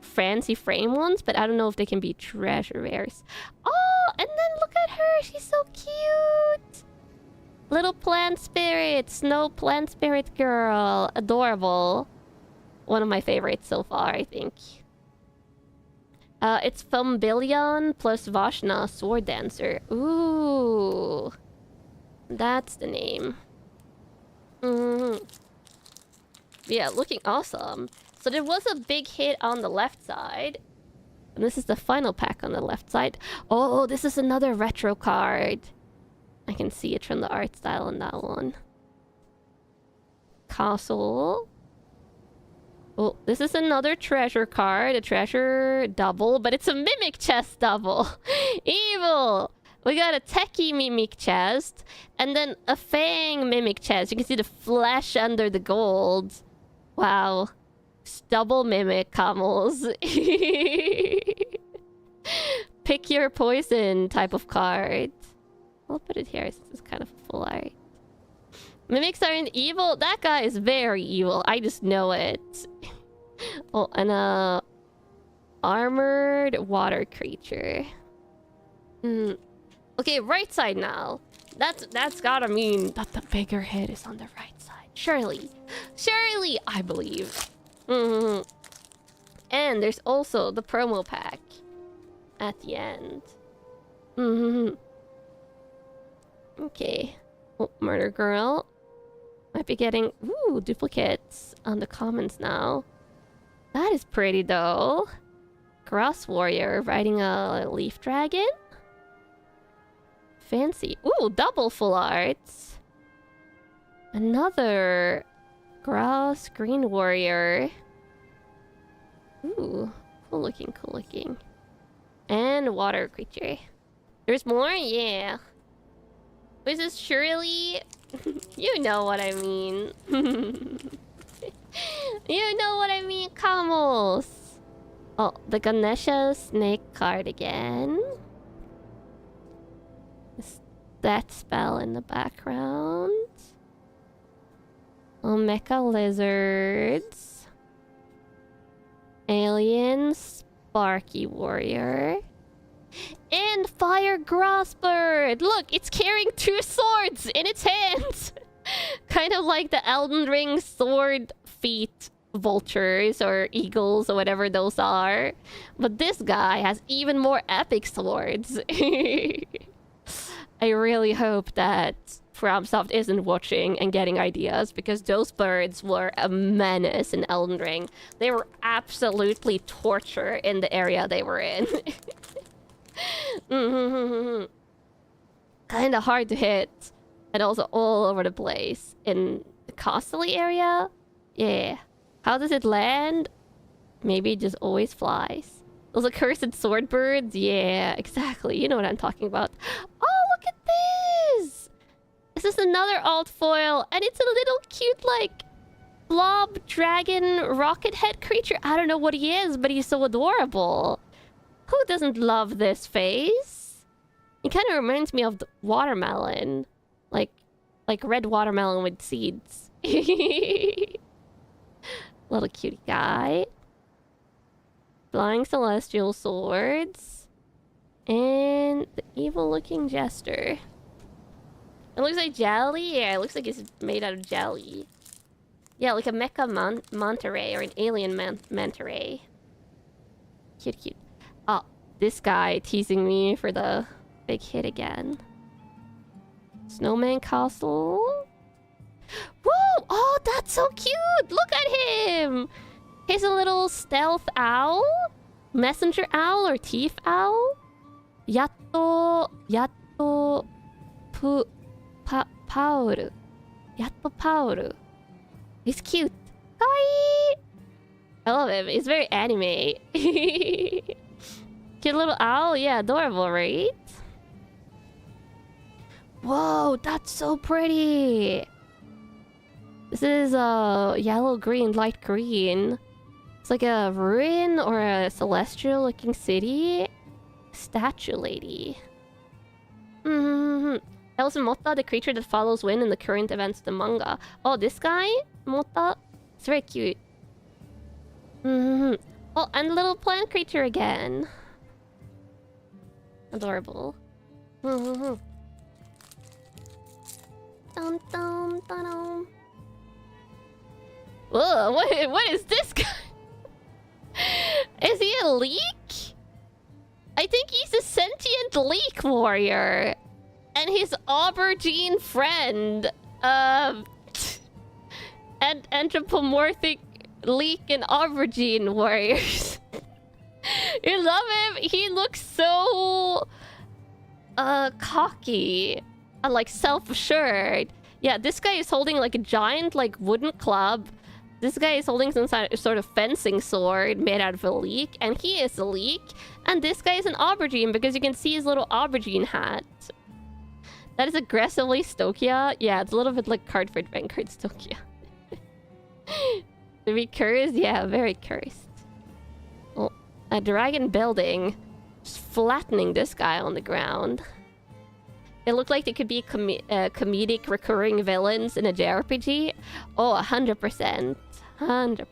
fancy frame ones, but I don't know if they can be treasure rares. Oh, and then look at her. She's so cute. Little plant spirit. Snow plant spirit girl. Adorable. One of my favorites so far, I think. It's Fumbillion plus Vashna Sword Dancer. Ooh. That's the name. Yeah, looking awesome. So there was a big hit on the left side. And this is the final pack on the left side. Oh, this is another retro card. I can see it from the art style on that one. Castle. Oh, this is another treasure card. A treasure double, but it's a mimic chest double. Evil! We got a techie mimic chest, and then a fang mimic chest. You can see the flesh under the gold. Wow. It's double mimic camels. Pick your poison type of card. I'll put it here. It's kind of full art. Mimics aren't evil. That guy is very evil. I just know it. Oh, and a armored water creature. Okay, right side now. That's gotta mean that the bigger hit is on the right side. Surely, I believe. And there's also the promo pack at the end. Okay. Oh, murder girl. Might be getting duplicates on the comments now. That is pretty though. Grass warrior riding a leaf dragon. Fancy. Ooh, double full arts. Another grass green warrior. Ooh, cool looking. And water creature. There's more? Yeah. This is Shirley. You know what I mean. You know what I mean, camels. Oh, the Ganesha snake card again. That spell in the background. Oh, mecha lizards. Alien Sparky warrior. And fire grassbird. Look, it's carrying 2 swords in its hands. Kind of like the Elden Ring sword feet vultures or eagles or whatever those are. But this guy has even more epic swords. I really hope that FromSoft isn't watching and getting ideas, because those birds were a menace in Elden Ring. They were absolutely torture in the area they were in. Kinda hard to hit, and also all over the place. In the costly area? Yeah. How does it land? Maybe it just always flies. Those accursed sword birds? Yeah, exactly. You know what I'm talking about. Oh, look at this! This is another alt foil, and it's a little cute, like, blob dragon rocket head creature. I don't know what he is, but he's so adorable. Who doesn't love this face? He kind of reminds me of the watermelon. Like red watermelon with seeds. Little cutie guy. Flying celestial swords. And the evil-looking jester. It looks like jelly. Yeah, it looks like it's made out of jelly. Yeah, like a mecha manta ray or an alien manta ray. Cute, cute. Oh, this guy teasing me for the big hit again. Snowman castle. Whoa! Oh, that's so cute! Look at him! He's a little stealth owl? Messenger owl or thief owl? Yatto Paoru. Yatto Paoru. He's cute. Kawaii! I love him. He's very anime. Cute little owl? Yeah, adorable, right? Whoa, that's so pretty! This is yellow, green, light green. It's like a ruin or a celestial looking city. Statue lady. Elsa Motta, the creature that follows wind in the current events of the manga. Oh, this guy? Motta? It's very cute. Oh, and the little plant creature again. Adorable. Dum dum dum. Whoa, what is this guy? Is he a leak? I think he's a sentient leak warrior. And his aubergine friend. And anthropomorphic leak and aubergine warriors. You love him? He looks so... cocky. And like self-assured. Yeah, this guy is holding like a giant like wooden club. This guy is holding some sort of fencing sword made out of a leek. And he is a leek. And this guy is an aubergine because you can see his little aubergine hat. That is aggressively Stokia. Yeah, it's a little bit like Cardford Vanguard Stokia. To be cursed? Yeah, very cursed. Oh, a dragon building. Just flattening this guy on the ground. It looked like they could be comedic recurring villains in a JRPG. Oh, 100%. 100%.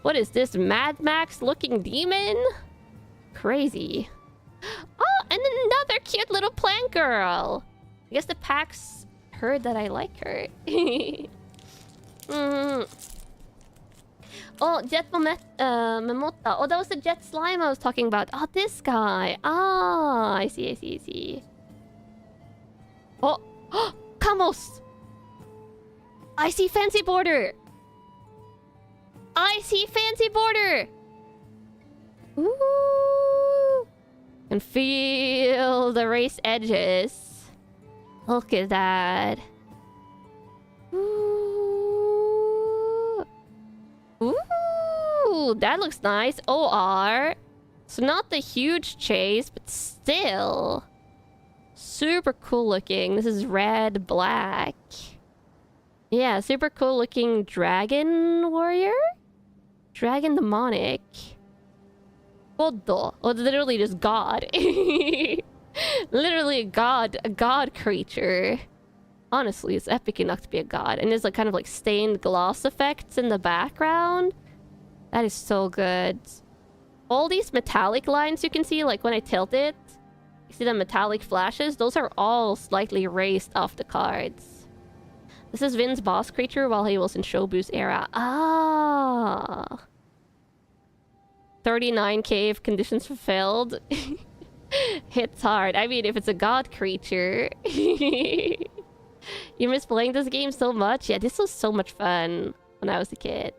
What is this? Mad Max looking demon? Crazy. Oh, and another cute little plant girl. I guess the PAX heard that I like her. Oh, Jet Memotta. Oh, that was the Jet Slime I was talking about. Oh, this guy. Ah, I see, I see, I see. Oh, Kamos! I see fancy border! I see fancy border! Ooh! Can feel the race edges. Look at that. Ooh! Ooh! That looks nice. OR. So not the huge chase, but still. Super cool looking. This is red, black. Yeah, super cool looking dragon warrior? Dragon demonic. Goddo. Oh, literally just god. Literally a god creature. Honestly, it's epic enough to be a god. And there's like kind of like stained glass effects in the background. That is so good. All these metallic lines you can see, like when I tilt it, you see the metallic flashes? Those are all slightly raised off the cards. This is Vin's boss creature while he was in Shobu's era. Ah. 39k if conditions fulfilled. Hits hard. I mean, if it's a god creature. You miss playing this game so much? Yeah, this was so much fun when I was a kid.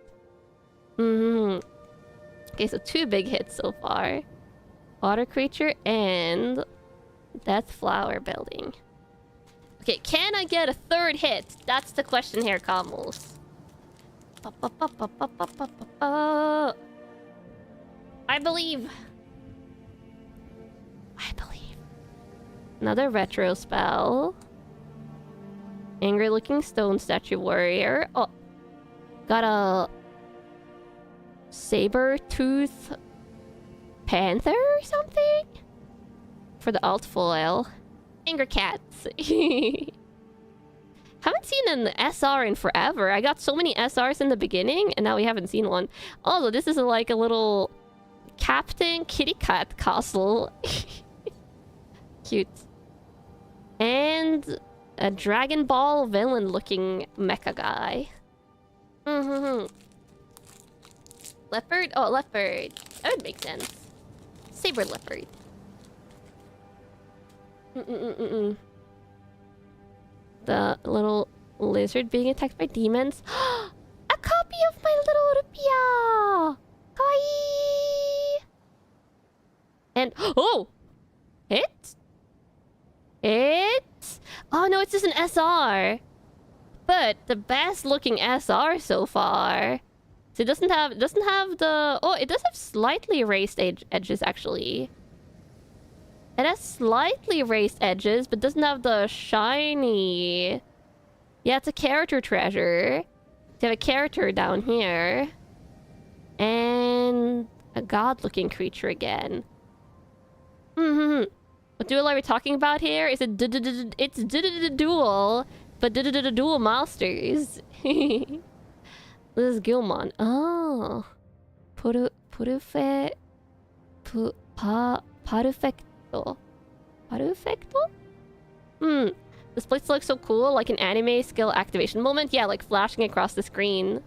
Okay, so 2 big hits so far. Water creature and Death Flower building. Okay, can I get a 3rd hit? That's the question here, Kamals. I believe. I believe. Another retro spell. Angry looking stone statue warrior. Oh. Got a saber tooth panther or something? For the alt foil. Anger cats. Haven't seen an SR in forever. I got so many SRs in the beginning, and now we haven't seen one. Also, this is like a little Captain Kitty Cat castle. Cute. And a Dragon Ball villain-looking mecha guy. Leopard? Oh, leopard. That would make sense. Saber leopard. The little lizard being attacked by demons. A copy of my little Rupia! Kawaii! And oh! It? Oh no, it's just an SR. But the best looking SR so far. So it doesn't have the... Oh, it does have slightly raised edges actually. It has slightly raised edges, but doesn't have the shiny... Yeah, it's a character treasure. You have a character down here. And... a god-looking creature again. What duel are we talking about here? Is it it's Duel, but Duel Masters. This is Gilmon. Oh. Perfecto. This place looks so cool, like an anime skill activation moment. Yeah, like flashing across the screen.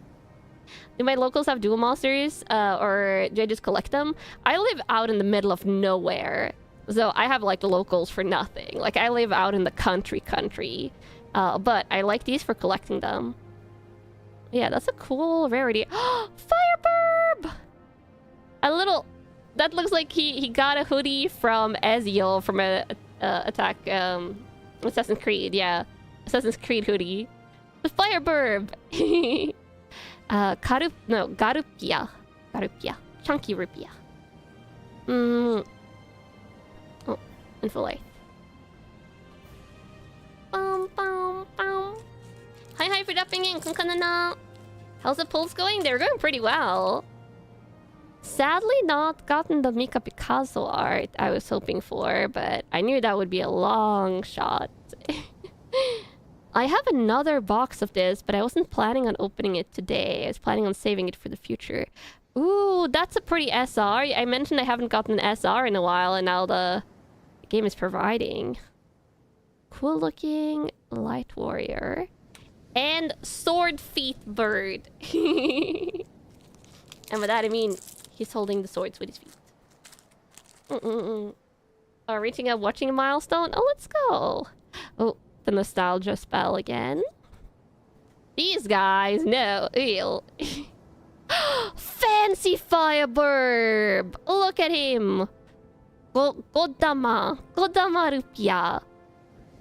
Do my locals have Duel Masters? Or do I just collect them? I live out in the middle of nowhere. So I have like locals for nothing. Like I live out in the country. But I like these for collecting them. Yeah, that's a cool rarity. Fireburb! A little... That looks like he got a hoodie from Ezreal from a attack Assassin's Creed, yeah. Assassin's Creed hoodie. The Fireburb! Garupia. Garupia. Chunky Rupia. Oh, info life. Hi for dropping in, Kanna. How's the polls going? They're going pretty well. Sadly not gotten the Mika Picasso art I was hoping for, but I knew that would be a long shot. I have another box of this, but I wasn't planning on opening it today. I was planning on saving it for the future. Ooh, that's a pretty SR. I mentioned I haven't gotten an SR in a while, and now the game is providing. Cool looking light warrior. And sword feet bird. And by that I mean he's holding the swords with his feet. Reaching out, watching a milestone. Oh, let's go. Oh, the nostalgia spell again. These guys, no. Ew. Fancy Fireburb! Look at him! Godama Rupia.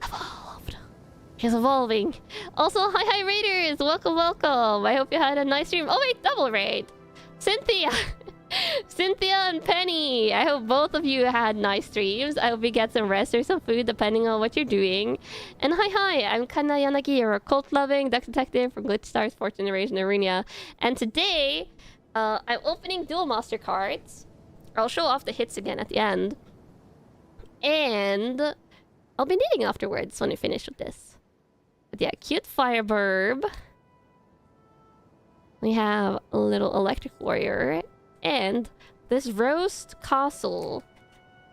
Evolved. He's evolving. Also, hi Raiders! Welcome. I hope you had a nice stream. Oh wait, double raid! Cynthia! Cynthia and Penny! I hope both of you had nice streams. I hope you get some rest or some food depending on what you're doing. And hi, I'm Kanna Yanagi, your occult-loving duck detective from Glitch Stars 4th Generation Aerunia. And today, I'm opening Duel Master cards. I'll show off the hits again at the end. And I'll be knitting afterwards when I finish with this. But yeah, cute Fireburb. We have a little electric warrior. And this roast castle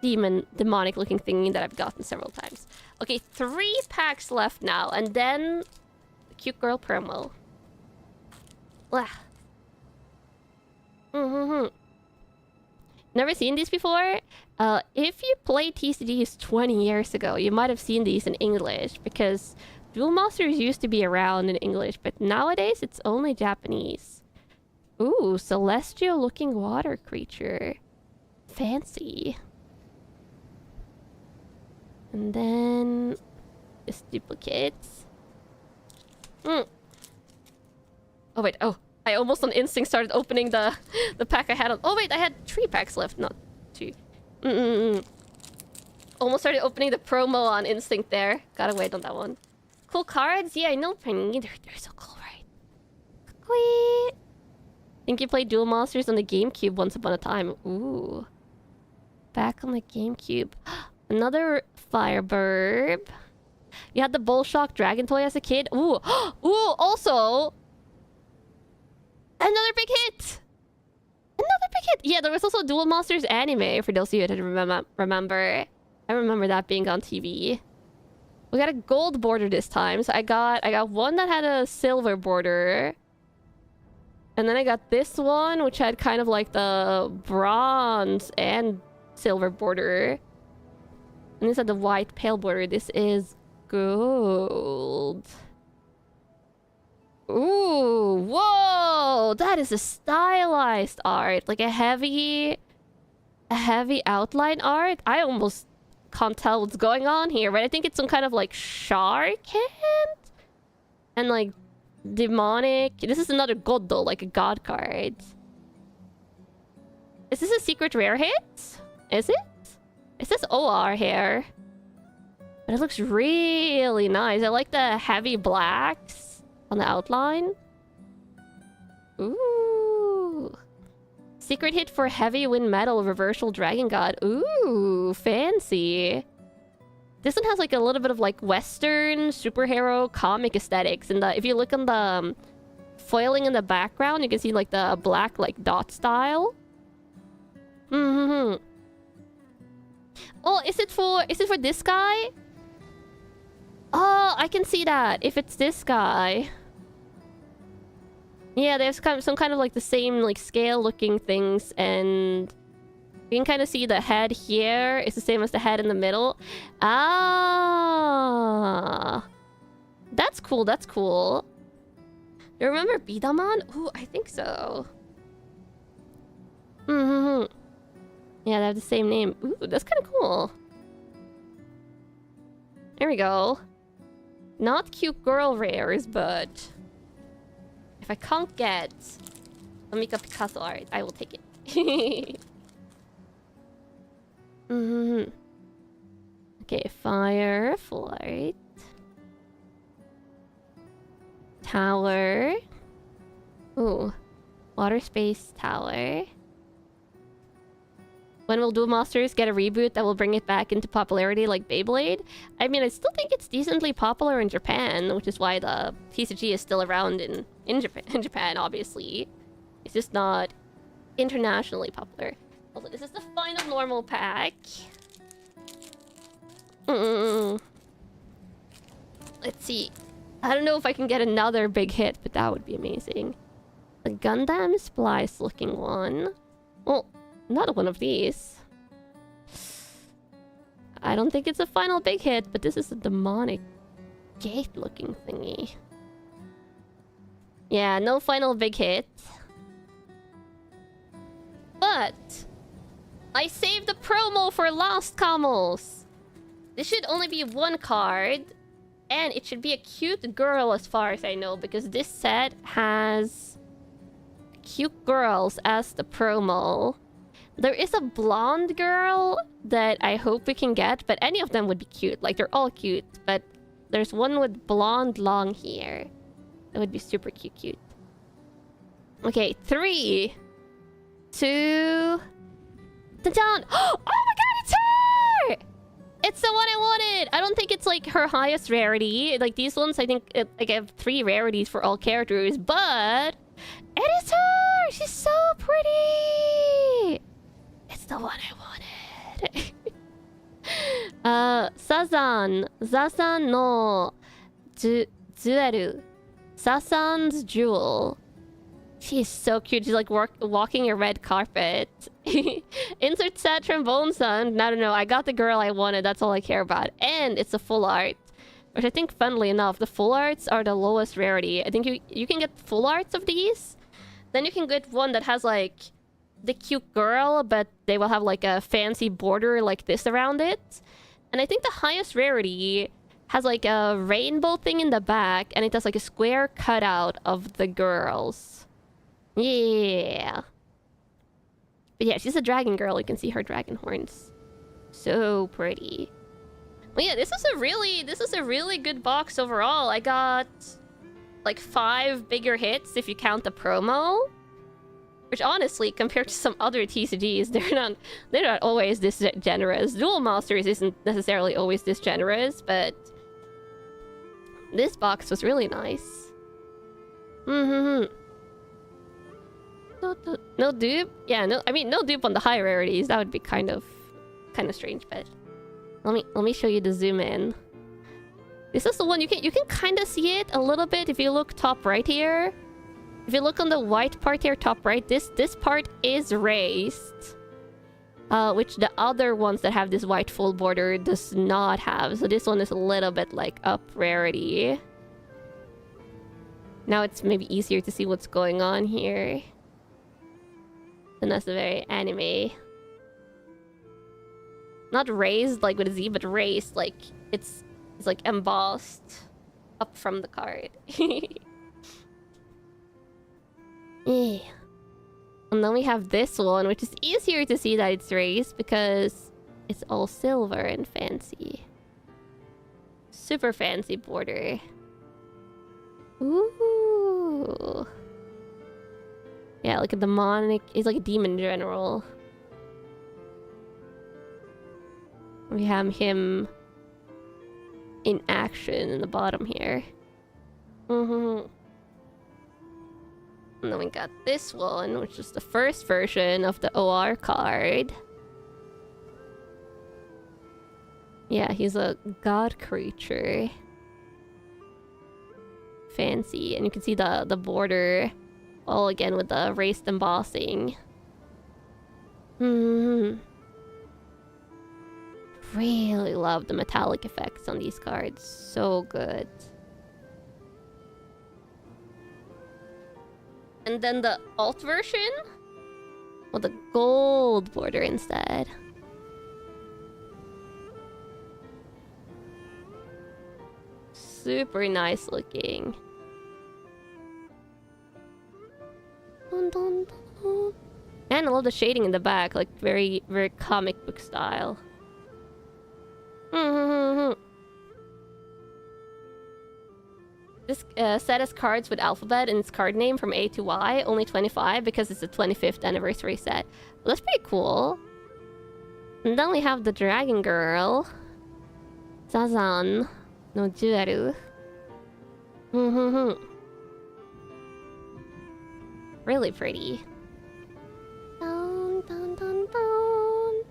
demonic looking thingy that I've gotten several times. Okay, 3 packs left now, and then the cute girl promo. Wow. Never seen these before? If you played TCGs 20 years ago, you might have seen these in English, because Duel Masters used to be around in English, but nowadays it's only Japanese. Ooh, celestial looking water creature. Fancy. And then this duplicates. Oh wait, oh, I almost on instinct started opening the pack I had on. Oh wait, I had 3 packs left, not 2. Almost started opening the promo on instinct there. Gotta wait on that one. Cool cards? Yeah, I know, Penny. They're so cool, right? Sweet. Think you played Duel Masters on the GameCube once upon a time. Ooh. Back on the GameCube. Another Fireburb. You had the Bullshock Dragon toy as a kid? Ooh. Ooh, also... Another big hit! Another big hit! Yeah, there was also Duel Masters anime, for those of you that remember. I remember that being on TV. We got a gold border this time. So I got one that had a silver border. And then I got this one, which had kind of like the bronze and silver border. And this had the white pale border. This is gold. Ooh, whoa! That is a stylized art. Like a heavy outline art. I almost can't tell what's going on here, but I think it's some kind of like shark hand and like demonic. This is another god though, like a god card. Is this a secret rare hit? Is it? It says OR here, but it looks really nice. I like the heavy blacks on the outline. Ooh. Secret hit for heavy wind metal reversal dragon god. Ooh, fancy. This one has like a little bit of like western superhero comic aesthetics. And if you look on the foiling in the background, you can see like the black like dot style. Oh, is it for this guy? Oh, I can see that if it's this guy. Yeah, there's some kind of like the same like scale looking things, and you can kind of see the head here is the same as the head in the middle. Ah, that's cool. That's cool. You remember Bidaman? Ooh, I think so. Yeah, they have the same name. Ooh, that's kind of cool. There we go. Not cute girl rares, but if I can't get Amika Picasso art, I will take it. Okay, fire, full art. Tower. Ooh. Water space tower. When will Duel Masters get a reboot that will bring it back into popularity like Beyblade? I mean, I still think it's decently popular in Japan, which is why the TCG is still around in Japan, obviously. It's just not internationally popular. Also, this is the final normal pack. Let's see. I don't know if I can get another big hit, but that would be amazing. The Gundam Splice looking one. Well, not one of these. I don't think it's a final big hit, but this is a demonic gate looking thingy. Yeah, no final big hit. But I saved the promo for last Camels. This should only be one card, and it should be a cute girl as far as I know, because this set has cute girls as the promo. There is a blonde girl that I hope we can get, but any of them would be cute. Like, they're all cute, but there's one with blonde long hair. That would be super cute. Okay, 3, 2... Ta-da! Oh my god, it's her! It's the one I wanted! I don't think it's like her highest rarity. Like, these ones, I think like I have 3 rarities for all characters, but it is her! She's so pretty! It's the one I wanted. Zazan no Duel. Sazan's Jewel. She's so cute. She's like walking a red carpet. Insert sad trombone sound. I don't know. I got the girl I wanted. That's all I care about. And it's a full art. Which I think, funnily enough, the full arts are the lowest rarity. I think you can get full arts of these. Then you can get one that has like the cute girl, but they will have like a fancy border like this around it. And I think the highest rarity has like a rainbow thing in the back, and it does like a square cutout of the girls. Yeah. But yeah, she's a dragon girl. You can see her dragon horns. So pretty. Well, yeah, this is a really good box overall. I got like 5 bigger hits if you count the promo. Which honestly, compared to some other TCGs, they're not always this generous. Duel Masters isn't necessarily always this generous, but this box was really nice. No dupe? Yeah, no. I mean, no dupe on the high rarities. That would be kind of strange. But let me show you the zoom in. This is the one you can kind of see it a little bit if you look top right here. If you look on the white part here, top right, this part is raised. Which the other ones that have this white full border does not have. So this one is a little bit like up rarity. Now it's maybe easier to see what's going on here. And that's a very anime. Not raised like with a Z, but raised like it's like embossed up from the card. Yeah. And then we have this one, which is easier to see that it's raised because it's all silver and fancy. Super fancy border. Ooh. Yeah, look at the demonic. He's like a demon general. We have him in action in the bottom here. And then we got this one, which is the first version of the OR card. Yeah, he's a god creature. Fancy. And you can see the border all again with the raised embossing. Really love the metallic effects on these cards. So good. And then the alt version? With the gold border instead. Super nice looking. Dun, dun, dun. And I love the shading in the back, like very, very comic book style. This set has cards with alphabet in its card name from A to Y, only 25 because it's the 25th anniversary set. Well, that's pretty cool. And then we have the Dragon Girl. Zazan no Jueru. Really pretty. Dun, dun, dun, dun.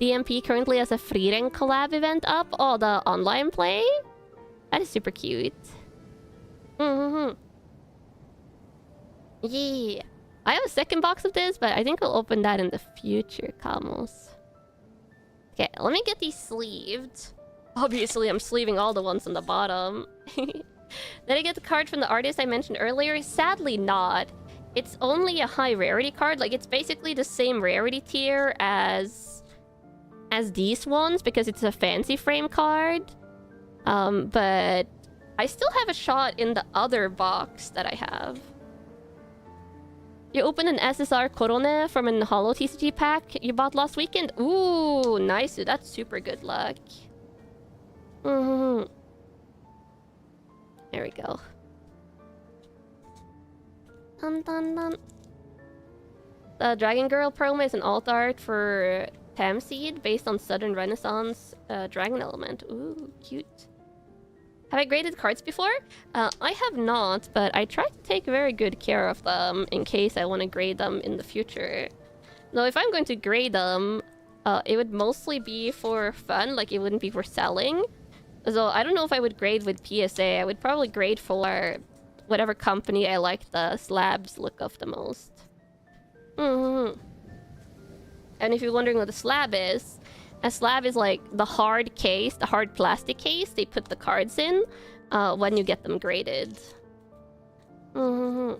DMP currently has a Frieren collab event up. Oh, the online play? That is super cute. Yeah. I have a second box of this, but I think I'll open that in the future, Kamos. Okay, let me get these sleeved. Obviously, I'm sleeving all the ones on the bottom. Did I get the card from the artist I mentioned earlier? Sadly not. It's only a high rarity card. Like, it's basically the same rarity tier as these ones because it's a fancy frame card. But I still have a shot in the other box that I have. You opened an SSR Korone from an Holo TCG pack you bought last weekend? Ooh, nice. That's super good luck. There we go. Dun, dun, dun. The Dragon Girl promo is an alt art for Tamseed based on Southern Renaissance dragon element. Ooh, cute. Have I graded cards before? I have not, but I try to take very good care of them in case I want to grade them in the future. Though if I'm going to grade them, it would mostly be for fun, like it wouldn't be for selling. So I don't know if I would grade with PSA. I would probably grade for whatever company I like the slabs look of the most. And if you're wondering what a slab is like the hard case, the hard plastic case they put the cards in when you get them graded. Yeah.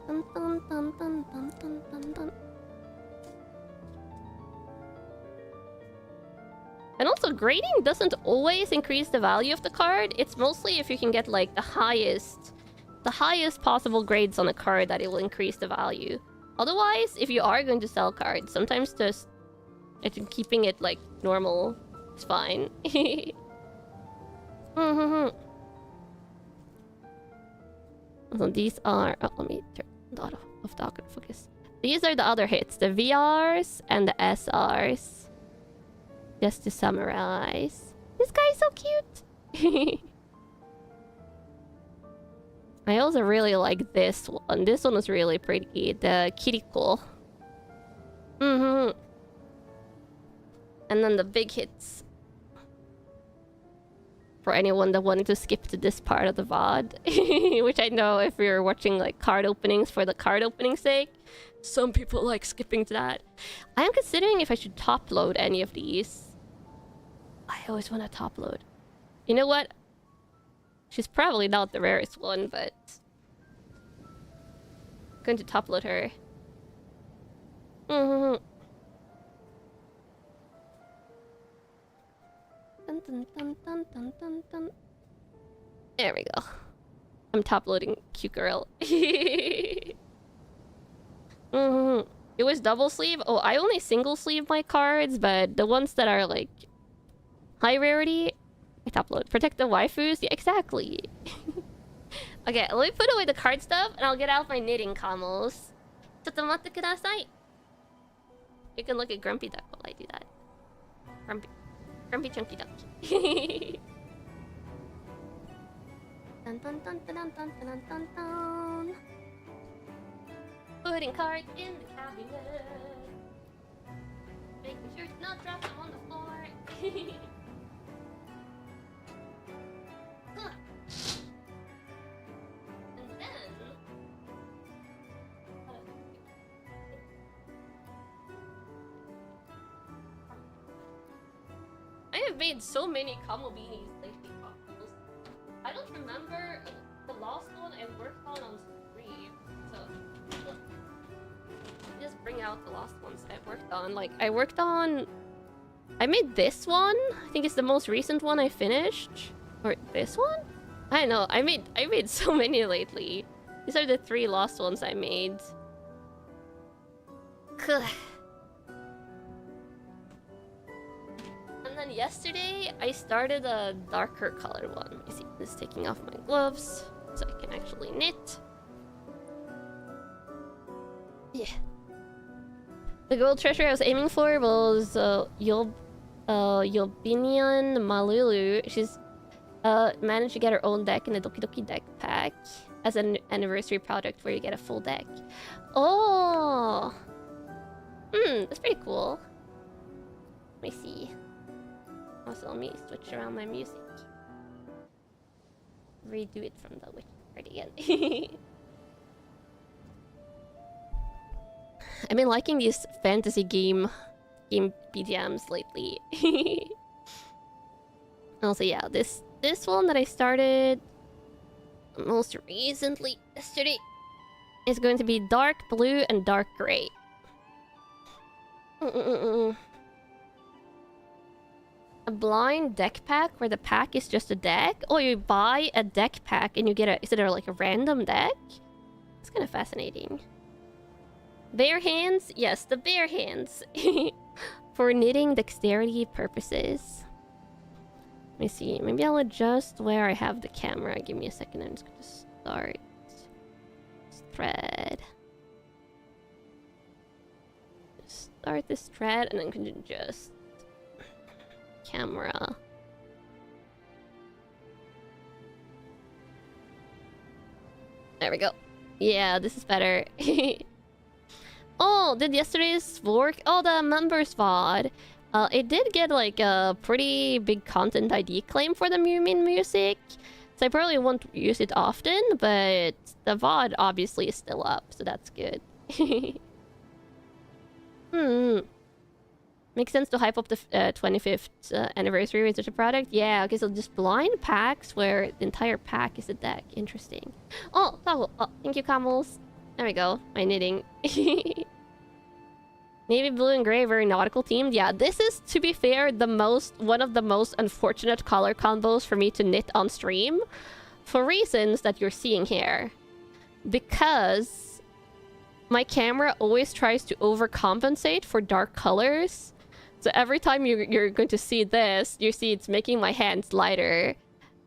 Dun, dun, dun, dun, dun, dun, dun, dun. grading doesn't always increase the value of the card. It's mostly if you can get like the highest possible grades on a card that it will increase the value. Otherwise, if you are going to sell cards, sometimes just keeping it like normal is fine. So these are... Oh, let me turn that off the focus. These are the other hits. The VRs and the SRs. Just to summarize. This guy is so cute! I also really like this one. This one is really pretty. The Kiriko. And then the big hits. For anyone that wanted to skip to this part of the VOD. Which I know if you're watching like card openings for the card opening sake, some people like skipping to that. I am considering if I should top load any of these. I always want to top load. You know what? She's probably not the rarest one, but... I'm going to top load her. There we go. I'm top loading cute girl. It was double sleeve. Oh, I only single sleeve my cards, but the ones that are like high rarity, I top load. Protect the waifus? Yeah, exactly. Okay, let me put away the card stuff and I'll get out my knitting camels. ちょっと待ってください. You can look at Grumpy Duck while I do that. Grumpy Chunky Duck. Dun dun dun dun dun dun dun dun dun. Putting cards in the cabinet. Making sure to not drop them on the floor. And then... I have made so many camo beanies lately. I don't remember the last one I worked on stream, so just bring out the last ones I worked on. Like I made this one. I think it's the most recent one I finished, or this one. I don't know. I made so many lately. These are the 3 last ones I made. And then yesterday, I started a darker color one. You see, this is taking off my gloves, so I can actually knit. Yeah. The gold treasure I was aiming for was Yobinian Malulu. She's managed to get her own deck in the Doki Doki deck pack as an anniversary product where you get a full deck. Oh! That's pretty cool. Let me see. Also, let me switch around my music. Redo it from the wiki part again. I've been liking these fantasy game BGMs lately. Also, yeah, this one that I started most recently yesterday is going to be dark blue and dark gray. A blind deck pack where the pack is just a deck? Or you buy a deck pack and you get is it like a random deck? It's kind of fascinating. Bare hands? Yes, the bare hands. For knitting dexterity purposes. Let me see. Maybe I'll adjust where I have the camera. Give me a second. I'm just going to start this thread. Start this thread and then I'm going to adjust camera. There we go. Yeah, this is better. Oh, did yesterday's work? Oh, the members VOD. It did get like a pretty big content ID claim for the Moomin music. So I probably won't use it often, but the VOD obviously is still up, so that's good. Makes sense to hype up the 25th anniversary with such a product. Yeah, okay, so just blind packs where the entire pack is a deck. Interesting. Oh, toggle. Oh, thank you, Camels. There we go. My knitting. Navy blue and gray, very nautical themed. Yeah, this is, to be fair, one of the most unfortunate color combos for me to knit on stream. For reasons that you're seeing here. Because my camera always tries to overcompensate for dark colors. So every time you're going to see this, you see it's making my hands lighter.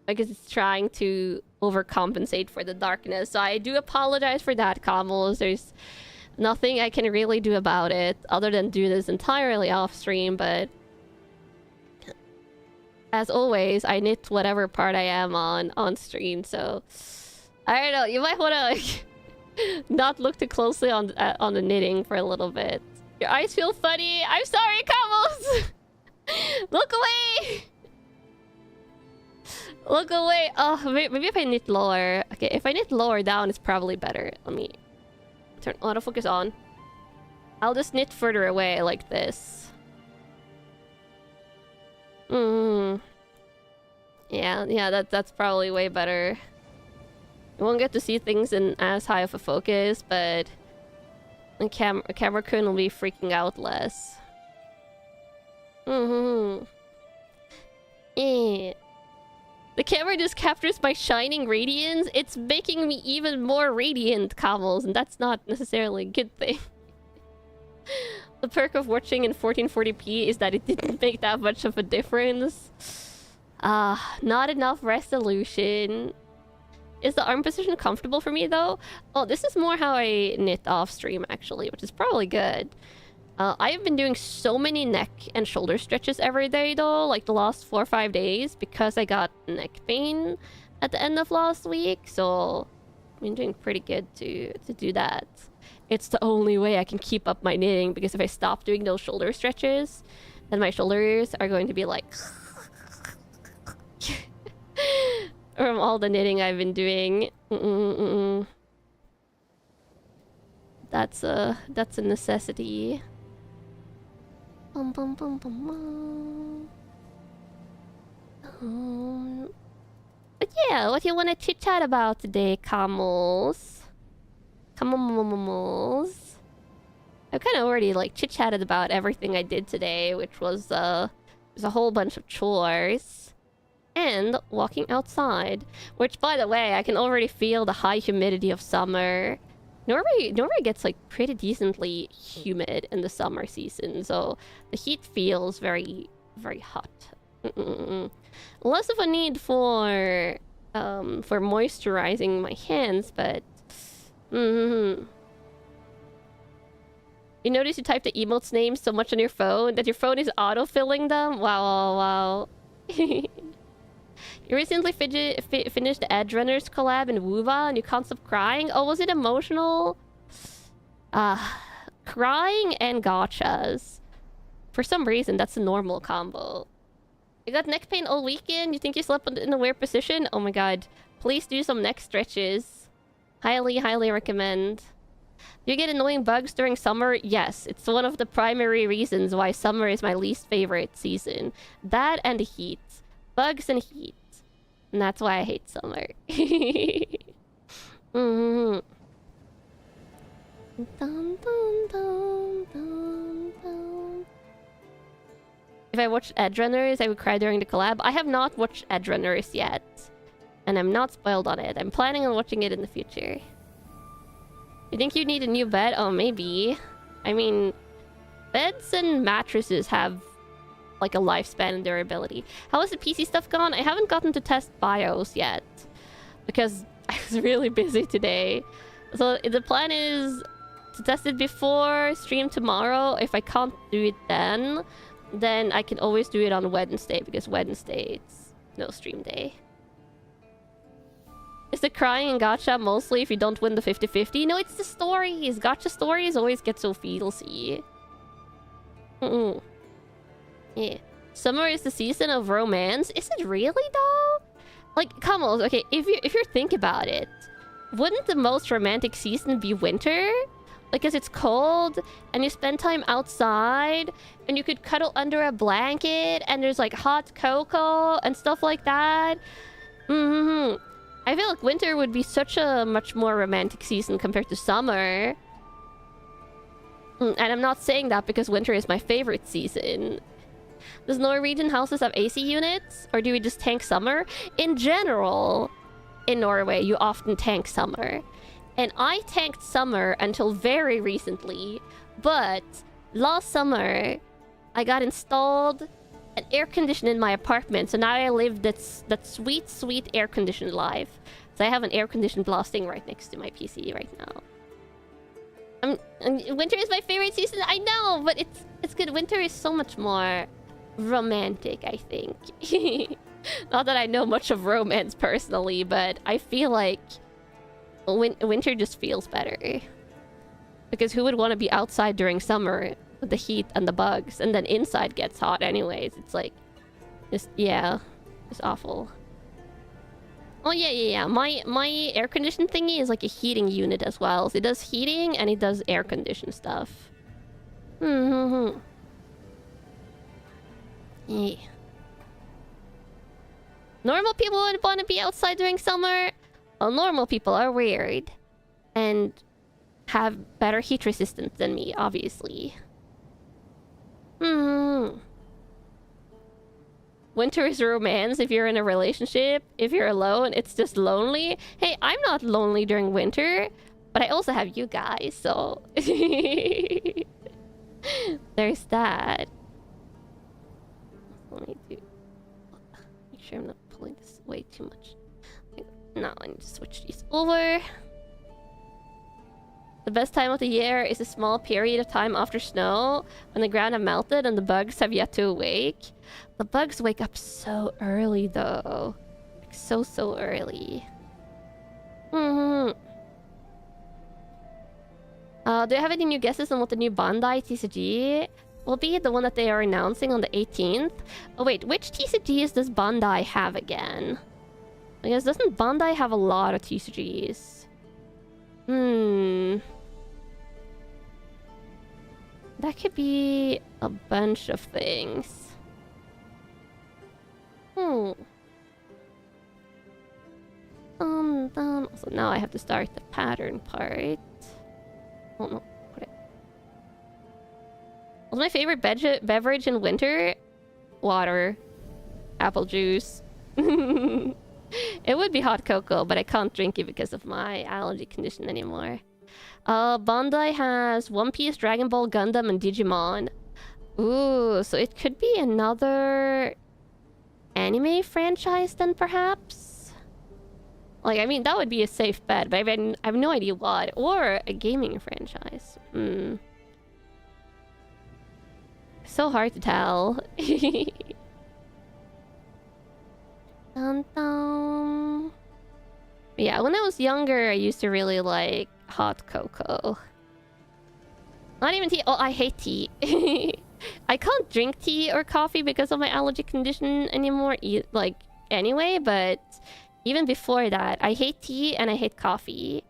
Because it's trying to overcompensate for the darkness. So I do apologize for that, Camels. There's nothing I can really do about it other than do this entirely off stream, but as always, I knit whatever part I am on stream, so I don't know, you might want to like not look too closely on the knitting for a little bit. Your eyes feel funny. I'm sorry, Camels. Look away. Look away. Oh, maybe if I knit lower. Okay, if I knit lower down, it's probably better. Let me turn autofocus on. I'll just knit further away like this. Yeah, that's probably way better. You won't get to see things in as high of a focus, but the camera crew will be freaking out less. The camera just captures my shining radiance. It's making me even more radiant, Camels, and that's not necessarily a good thing. The perk of watching in 1440p is that it didn't make that much of a difference. Not enough resolution. Is the arm position comfortable for me, though? Oh, this is more how I knit off stream, actually, which is probably good. I've been doing so many neck and shoulder stretches every day, though, like the last 4 or 5 days, because I got neck pain at the end of last week, so I've been doing pretty good to do that. It's the only way I can keep up my knitting, because if I stop doing those shoulder stretches, then my shoulders are going to be like... from all the knitting I've been doing. That's a necessity. But yeah, what do you want to chit chat about today, Camels? Camels. I've kind of already like chit chatted about everything I did today, which was a whole bunch of chores and walking outside. Which, by the way, I can already feel the high humidity of summer. Norway gets like pretty decently humid in the summer season, so the heat feels very, very hot. Less of a need for moisturizing my hands, but you notice you type the emotes names so much on your phone that your phone is auto-filling them? Wow. You recently finished the Edge Runners collab in Wuva and you can't stop crying? Oh, was it emotional? Crying and gachas. For some reason, that's a normal combo. You got neck pain all weekend? You think you slept in a weird position? Oh my god. Please do some neck stretches. Highly, highly recommend. Do you get annoying bugs during summer? Yes, it's one of the primary reasons why summer is my least favorite season. That and the heat. Bugs and heat. And that's why I hate summer. If I watched Edge Runners, I would cry during the collab. I have not watched Edge Runners yet. And I'm not spoiled on it. I'm planning on watching it in the future. You think you need a new bed? Oh, maybe. I mean, beds and mattresses have like a lifespan and durability. How is the PC stuff gone? I haven't gotten to test BIOS yet because I was really busy today. So the plan is to test it before stream tomorrow. If I can't do it then I can always do it on Wednesday, because Wednesday it's no stream day. Is the crying in gacha mostly if you don't win the 50-50? No, it's the stories. Gacha stories always get so feelsy. Yeah. Summer is the season of romance. Is it really though? Like, come on, okay, if you think about it, wouldn't the most romantic season be winter? Like, 'cause it's cold and you spend time outside and you could cuddle under a blanket and there's like hot cocoa and stuff like that. I feel like winter would be such a much more romantic season compared to summer. And I'm not saying that because winter is my favorite season. Does Norwegian houses have AC units? Or do we just tank summer? In general, in Norway, you often tank summer. And I tanked summer until very recently. But last summer, I got installed an air conditioner in my apartment. So now I live that sweet, sweet air-conditioned life. So I have an air-conditioned blasting right next to my PC right now. Winter is my favorite season, I know, but it's good. Winter is so much more romantic, I think. Not that I know much of romance personally, but I feel like winter just feels better. Because who would want to be outside during summer with the heat and the bugs, and then inside gets hot anyways? It's like, just, yeah, it's awful. Oh yeah. My air condition thingy is like a heating unit as well. So it does heating and it does air condition stuff. Yeah. Normal people would want to be outside during summer. Well, normal people are weird and have better heat resistance than me, obviously. Winter is romance if you're in a relationship. If you're alone, it's just lonely. Hey, I'm not lonely during winter, but I also have you guys, so... There's that. Let me do... Make sure I'm not pulling this way too much. No, I need to switch these over. The best time of the year is a small period of time after snow, when the ground have melted and the bugs have yet to awake. The bugs wake up so early, though. Like, so early. Do you have any new guesses on what the new Bandai TCG will be? The one that they are announcing on the 18th? Oh wait, which TCGs does Bandai have again? Because doesn't Bandai have a lot of TCGs? That could be a bunch of things. So now I have to start the pattern part. Oh no, put it. What's my favorite beverage in winter? Water. Apple juice. It would be hot cocoa, but I can't drink it because of my allergy condition anymore. Bandai has One Piece, Dragon Ball, Gundam, and Digimon. Ooh, so it could be another anime franchise then, perhaps? Like, I mean, that would be a safe bet, but I have no idea what. Or a gaming franchise. So hard to tell. Yeah, when I was younger, I used to really like hot cocoa. Not even tea. Oh, I hate tea. I can't drink tea or coffee because of my allergy condition anymore, like, anyway, but even before that, I hate tea and I hate coffee.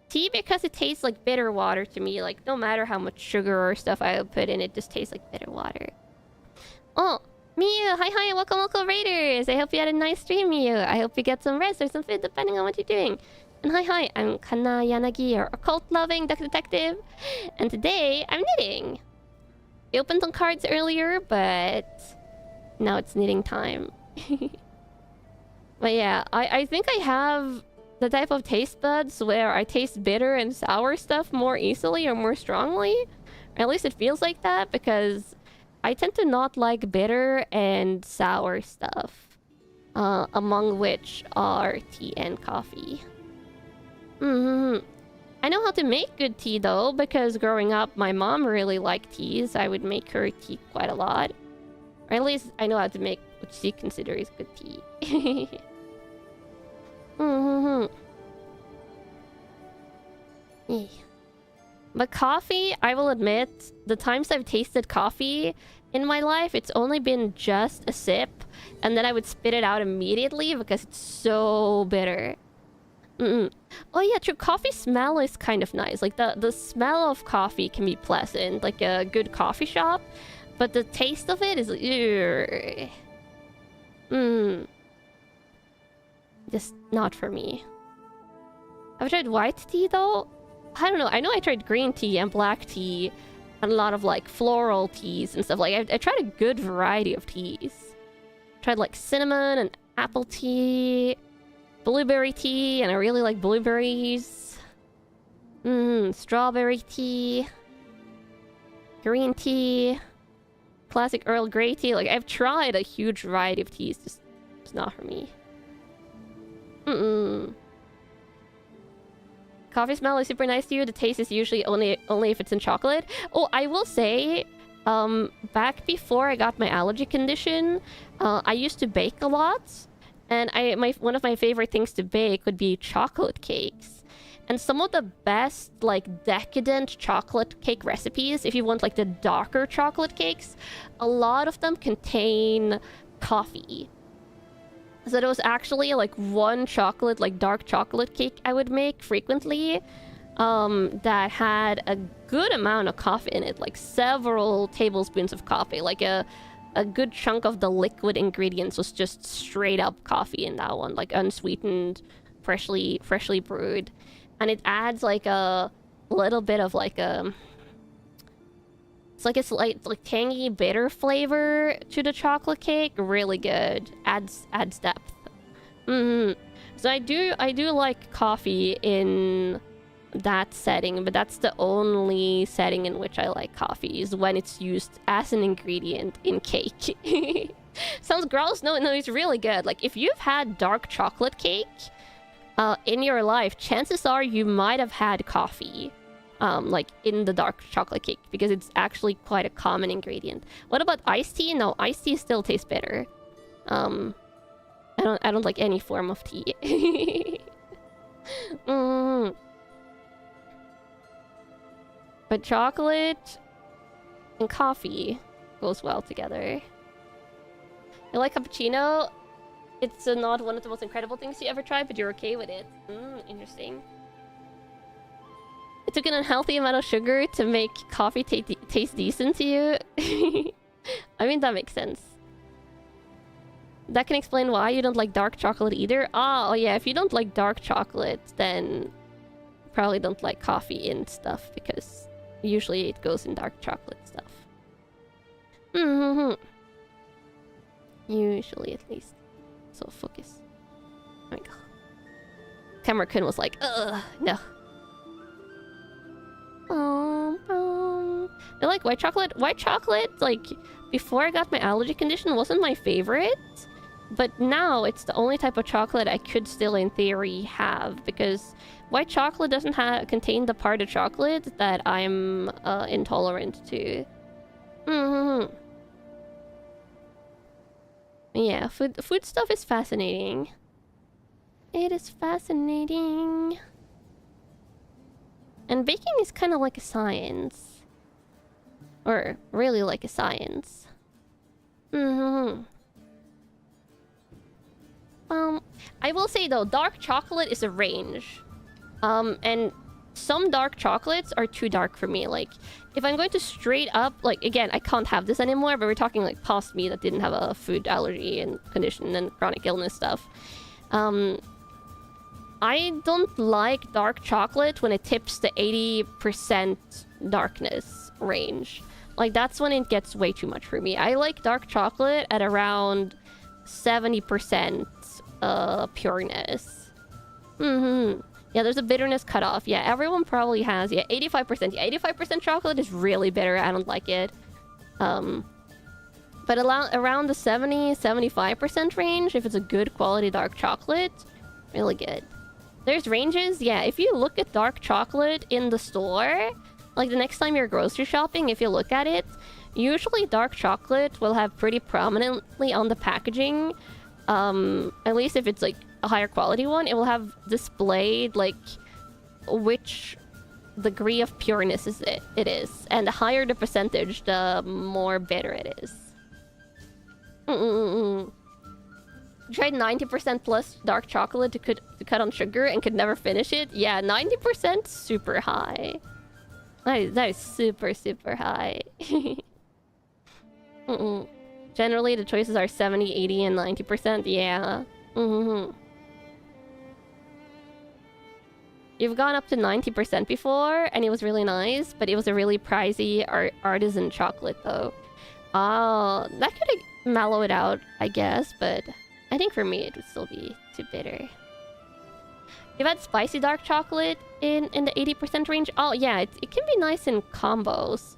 Tea because it tastes like bitter water to me, like, no matter how much sugar or stuff I put in, it just tastes like bitter water. Oh, Miyu, hi, welcome, Raiders! I hope you had a nice stream, Miyu. I hope you get some rest or some food, depending on what you're doing. And hi, I'm Kanna Yanagi, your occult-loving duck detective. And today, I'm knitting. I opened some cards earlier, but now it's knitting time. But yeah, I think I have the type of taste buds where I taste bitter and sour stuff more easily or more strongly. Or at least it feels like that, because I tend to not like bitter and sour stuff. Among which are tea and coffee. I know how to make good tea though, because growing up, my mom really liked teas. I would make her tea quite a lot. Or at least I know how to make what she considers good tea. But coffee, I will admit, the times I've tasted coffee in my life, it's only been just a sip, and then I would spit it out immediately because it's so bitter. Oh yeah, true. Coffee smell is kind of nice. Like, the smell of coffee can be pleasant, like a good coffee shop. But the taste of it is... just not for me. I've tried white tea, though. I don't know. I know I tried green tea and black tea and a lot of like floral teas and stuff. Like I tried a good variety of teas. Tried like cinnamon and apple tea, blueberry tea, and I really like blueberries. Strawberry tea, green tea, classic Earl Grey tea. Like I've tried a huge variety of teas, just it's not for me. Coffee smell is super nice to you. The taste is usually only if it's in chocolate. Oh, I will say, back before I got my allergy condition, I used to bake a lot, and one of my favorite things to bake would be chocolate cakes. And some of the best, like, decadent chocolate cake recipes, if you want, like, the darker chocolate cakes, a lot of them contain coffee. So there was actually, like, one chocolate, like, dark chocolate cake I would make frequently, that had a good amount of coffee in it, like, several tablespoons of coffee. Like, a good chunk of the liquid ingredients was just straight up coffee in that one, like, unsweetened, freshly brewed. And it adds like a little bit of like a... It's like a slight like tangy bitter flavor to the chocolate cake. Really good. Adds depth. So I do like coffee in that setting, but that's the only setting in which I like coffee, is when it's used as an ingredient in cake. Sounds gross? No, it's really good. Like if you've had dark chocolate cake in your life, chances are you might have had coffee, like in the dark chocolate cake, because it's actually quite a common ingredient. What about iced tea? No, iced tea still tastes better. I don't like any form of tea. But chocolate and coffee goes well together. You like cappuccino? It's not one of the most incredible things you ever tried, but you're okay with it. Interesting. It took an unhealthy amount of sugar to make coffee taste decent to you. I mean, that makes sense. That can explain why you don't like dark chocolate either. Oh yeah, if you don't like dark chocolate, then you probably don't like coffee in stuff, because usually it goes in dark chocolate stuff. Usually, at least. So focus. Oh my god. Cameron was like, ugh, no. I like white chocolate. White chocolate, like, before I got my allergy condition, wasn't my favorite. But now it's the only type of chocolate I could still, in theory, have. Because white chocolate doesn't contain the part of chocolate that I'm intolerant to. Yeah, food stuff is fascinating. It is fascinating. And baking is kind of like a science. Or really like a science. I will say though, dark chocolate is a range. And some dark chocolates are too dark for me. Like, if I'm going to straight up, like, again, I can't have this anymore, but we're talking like past me that didn't have a food allergy and condition and chronic illness stuff. I don't like dark chocolate when it tips the 80% darkness range. Like, that's when it gets way too much for me. I like dark chocolate at around 70% pureness. Yeah, there's a bitterness cutoff. Yeah, everyone probably has. Yeah, 85%. Yeah, 85% chocolate is really bitter. I don't like it. But around the 70-75% range, if it's a good quality dark chocolate, really good. There's ranges. Yeah, if you look at dark chocolate in the store, like the next time you're grocery shopping, if you look at it, usually dark chocolate will have pretty prominently on the packaging, at least if it's like a higher quality one, it will have displayed like which degree of pureness it is, and the higher the percentage, the more bitter it is. Tried 90% plus dark chocolate to cut on sugar and could never finish it. Yeah, 90% super high. That is super high. Generally, the choices are 70, 80, and 90%. Yeah. You've gone up to 90% before, and it was really nice, but it was a really pricey artisan chocolate, though. Oh, that could mellow it out, I guess, but I think for me it would still be too bitter. You've had spicy dark chocolate in the 80% range? Oh, yeah, it can be nice in combos.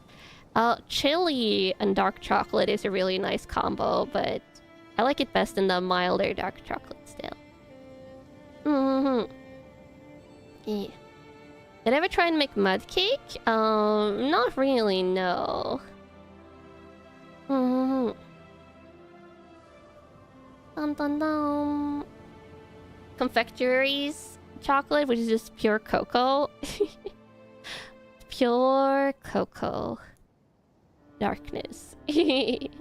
Chili and dark chocolate is a really nice combo, but I like it best in the milder dark chocolate still. Yeah. Did I ever try and make mud cake? Not really, no. Dun dun dun. Confectionaries chocolate, which is just pure cocoa. Pure cocoa. Darkness. Is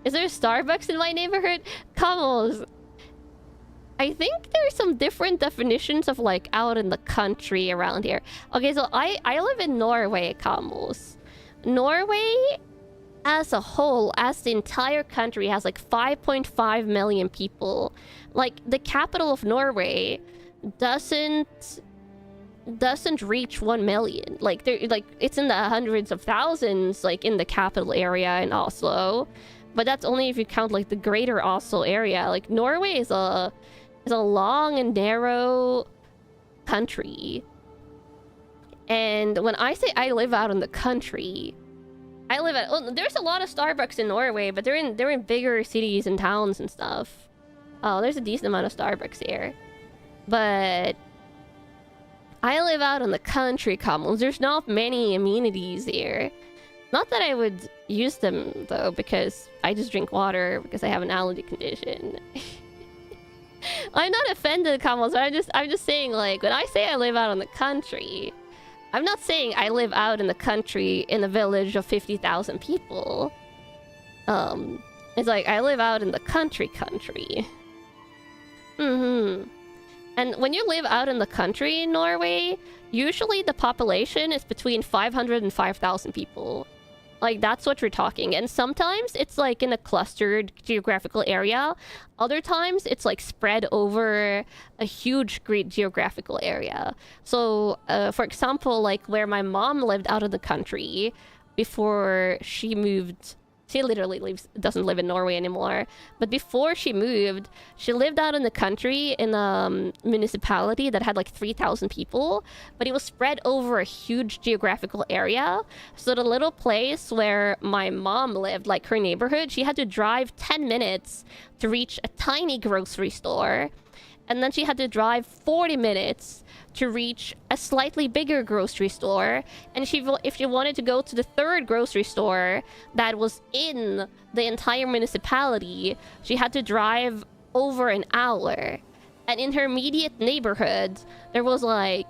there a Starbucks in my neighborhood? Camels. I think there's some different definitions of like out in the country around here. Okay, so I live in Norway, Camels. Norway as a whole, as the entire country, has like 5.5 million people. Like the capital of Norway doesn't reach 1 million. Like it's in the hundreds of thousands, like in the capital area in Oslo. But that's only if you count like the greater Oslo area. Like Norway is a long and narrow country. And when I say I live out in the country, there's a lot of Starbucks in Norway, but they're in bigger cities and towns and stuff. Oh, there's a decent amount of Starbucks here. But I live out in the country, Camels. There's not many amenities here. Not that I would use them, though, because I just drink water because I have an allergy condition. I'm not offended, Camels, but I'm just saying, like, when I say I live out in the country, I'm not saying I live out in the country in a village of 50,000 people. It's like, I live out in the country. And when you live out in the country in Norway, usually the population is between 500 and 5,000 people. Like, that's what we're talking. And sometimes it's like in a clustered geographical area. Other times it's like spread over a huge geographical area. So, for example, like where my mom lived out of the country before she moved. She literally doesn't live in Norway anymore. But before she moved, she lived out in the country in a municipality that had like 3,000 people. But it was spread over a huge geographical area. So the little place where my mom lived, like her neighborhood, she had to drive 10 minutes to reach a tiny grocery store. And then she had to drive 40 minutes to reach a slightly bigger grocery store. And if she wanted to go to the third grocery store that was in the entire municipality, she had to drive over an hour. And in her immediate neighborhood, there was like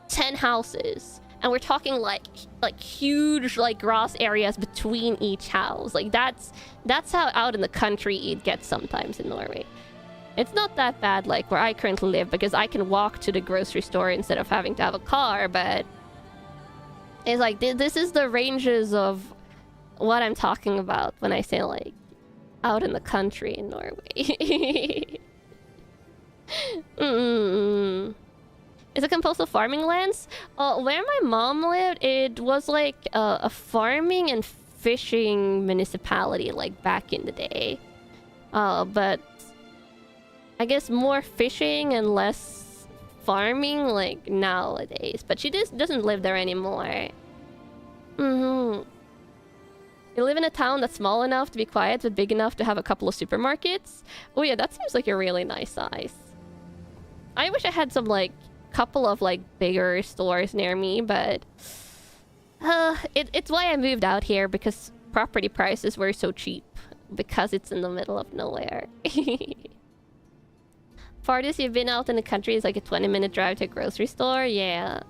10 houses. And we're talking like huge like grass areas between each house. Like that's how out in the country it gets sometimes in Norway. It's not that bad like where I currently live because I can walk to the grocery store instead of having to have a car, but it's like this is the ranges of what I'm talking about when I say like out in the country in Norway. Is it compulsive farming lands? Where my mom lived, it was like a farming and fishing municipality like back in the day. But I guess more fishing and less farming like nowadays. But she just doesn't live there anymore. You live in a town that's small enough to be quiet but big enough to have a couple of supermarkets? Oh yeah, that seems like a really nice size. I wish I had some like couple of like bigger stores near me, but it's why I moved out here, because property prices were so cheap because it's in the middle of nowhere. Farthest you've been out in the country is like a 20-minute drive to a grocery store. Yeah.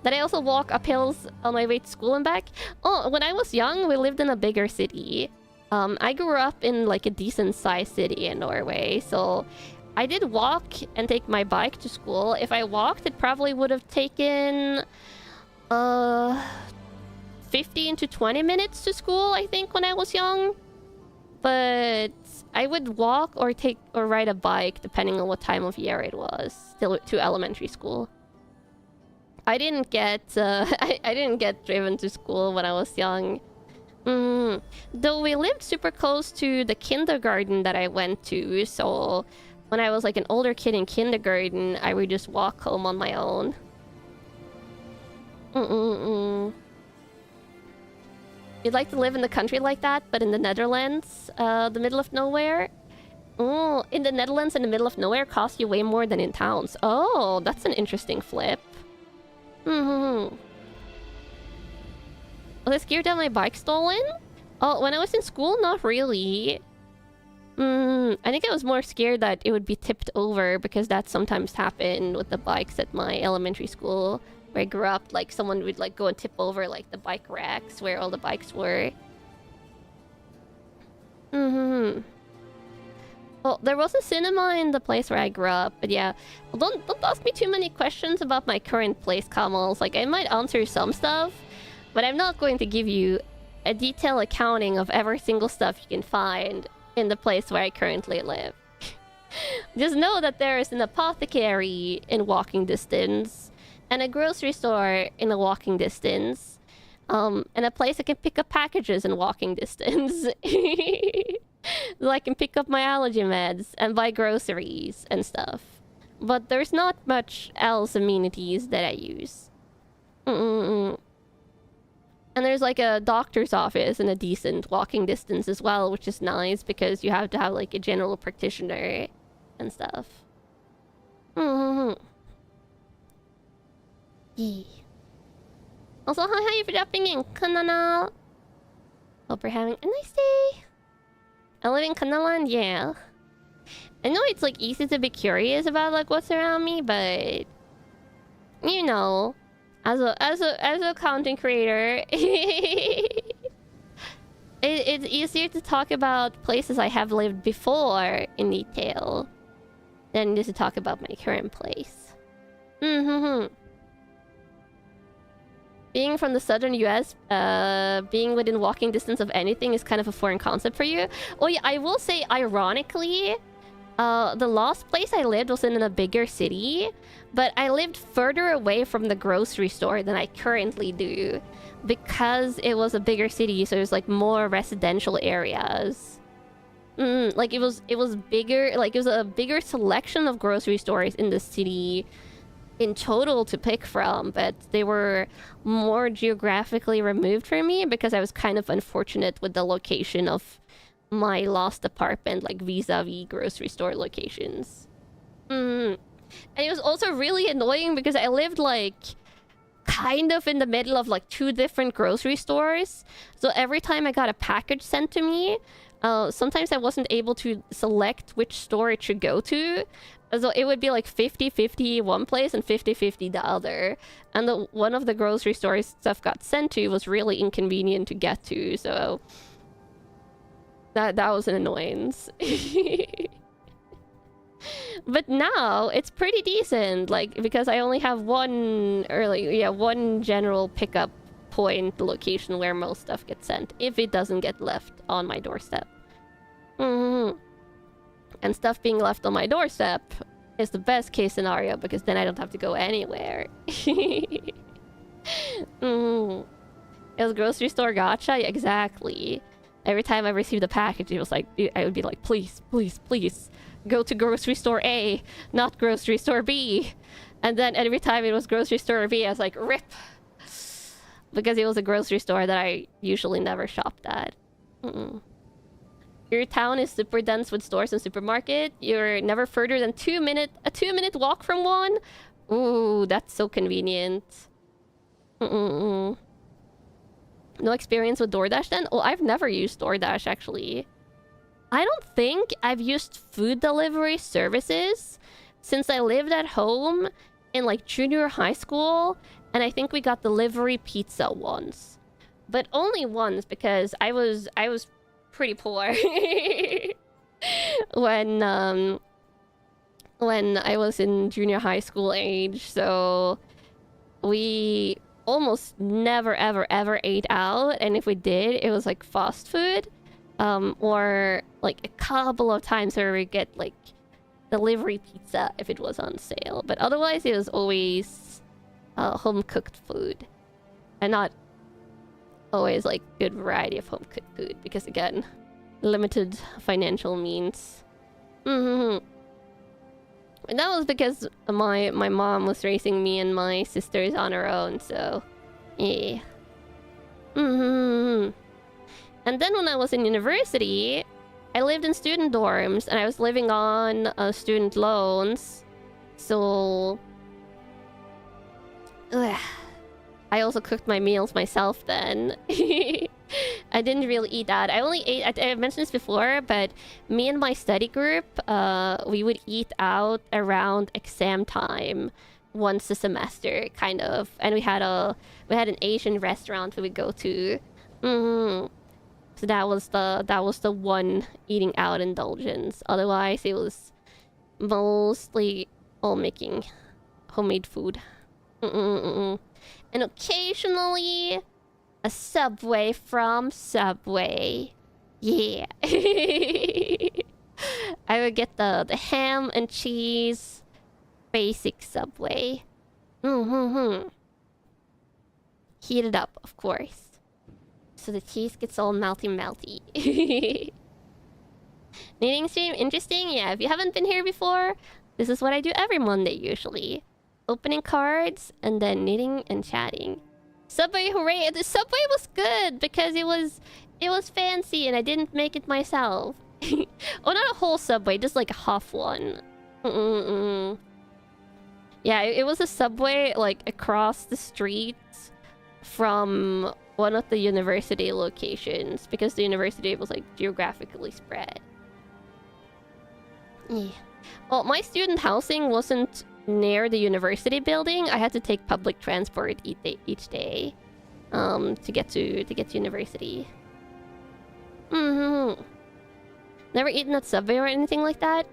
Did I also walk up hills on my way to school and back? Oh, when I was young, we lived in a bigger city. I grew up in like a decent-sized city in Norway, so I did walk and take my bike to school. If I walked, it probably would have taken 15 to 20 minutes to school, I think, when I was young. But I would walk or ride a bike depending on what time of year it was to elementary school. I didn't get I didn't get driven to school when I was young. Though we lived super close to the kindergarten that I went to, so when I was like an older kid in kindergarten, I would just walk home on my own. You'd like to live in the country like that, but in the Netherlands, the middle of nowhere? Oh, in the Netherlands, in the middle of nowhere, costs you way more than in towns. Oh, that's an interesting flip. Was I scared to have my bike stolen? Oh, when I was in school, not really. I think I was more scared that it would be tipped over, because that sometimes happened with the bikes at my elementary school. Where I grew up, like, someone would, like, go and tip over, like, the bike racks where all the bikes were. Well, there was a cinema in the place where I grew up, but yeah. Well, don't ask me too many questions about my current place, Kamals. Like, I might answer some stuff, but I'm not going to give you a detailed accounting of every single stuff you can find in the place where I currently live. Just know that there is an apothecary in walking distance, and a grocery store in a walking distance, and a place I can pick up packages in walking distance. So I can pick up my allergy meds and buy groceries and stuff. But there's not much else amenities that I use. And there's like a doctor's office in a decent walking distance as well, which is nice because you have to have like a general practitioner and stuff. Also, hi, how you for dropping in, Kanna? Hope you're having a nice day. I live in Kannaland, yeah. I know it's like easy to be curious about like what's around me, but you know, as a content creator, it's easier to talk about places I have lived before in detail than just to talk about my current place. Being from the southern US, being within walking distance of anything is kind of a foreign concept for you. Oh yeah, I will say, ironically, the last place I lived was in a bigger city, but I lived further away from the grocery store than I currently do, because it was a bigger city, so there's like more residential areas. Like it was bigger, like it was a bigger selection of grocery stores in the city in total to pick from, but they were more geographically removed from me because I was kind of unfortunate with the location of my last apartment, like vis-a-vis grocery store locations. And it was also really annoying because I lived like kind of in the middle of like two different grocery stores, so every time I got a package sent to me, sometimes I wasn't able to select which store it should go to. So it would be like 50-50 one place and 50-50 the other. And one of the grocery stores stuff got sent to was really inconvenient to get to, so that was an annoyance. But now it's pretty decent, like, because I only have one general pickup point location where most stuff gets sent, if it doesn't get left on my doorstep. And stuff being left on my doorstep is the best case scenario, because then I don't have to go anywhere. It was grocery store gacha? Yeah, exactly. Every time I received a package, it was like, I would be like, please, please, please, go to grocery store A, not grocery store B. And then every time it was grocery store B, I was like, rip. Because it was a grocery store that I usually never shopped at. Your town is super dense with stores and supermarket. You're never further than a 2-minute walk from one. Ooh, that's so convenient. No experience with DoorDash then? Oh, I've never used DoorDash actually. I don't think I've used food delivery services since I lived at home in like junior high school, and I think we got delivery pizza once. But only once, because I was pretty poor when I was in junior high school age, so we almost never ever ate out, and if we did, it was like fast food. Or like a couple of times where we get like delivery pizza if it was on sale. But otherwise it was always home cooked food. And not always like good variety of home cooked food because again, limited financial means. And that was because my mom was raising me and my sisters on her own, so yeah. And then when I was in university, I lived in student dorms and I was living on student loans. So I also cooked my meals myself then. I didn't really eat that. I only ate... I mentioned this before, but me and my study group, we would eat out around exam time once a semester, kind of. And we had an Asian restaurant we would go to. So that was the one eating out indulgence. Otherwise, it was mostly all making homemade food. And occasionally a Subway from Subway. Yeah. I would get the ham and cheese basic Subway. Heat it up, of course. So the cheese gets all melty. Knitting stream, interesting? Yeah, if you haven't been here before, this is what I do every Monday usually. Opening cards and then knitting and chatting. Subway, hooray! The Subway was good because it was fancy and I didn't make it myself. Oh, not a whole Subway, just like a half one. Yeah, it was a Subway like across the street from one of the university locations because the university was like geographically spread. Yeah. Well, my student housing wasn't near the university building. I had to take public transport each day to get to university. Never eaten at Subway or anything like that.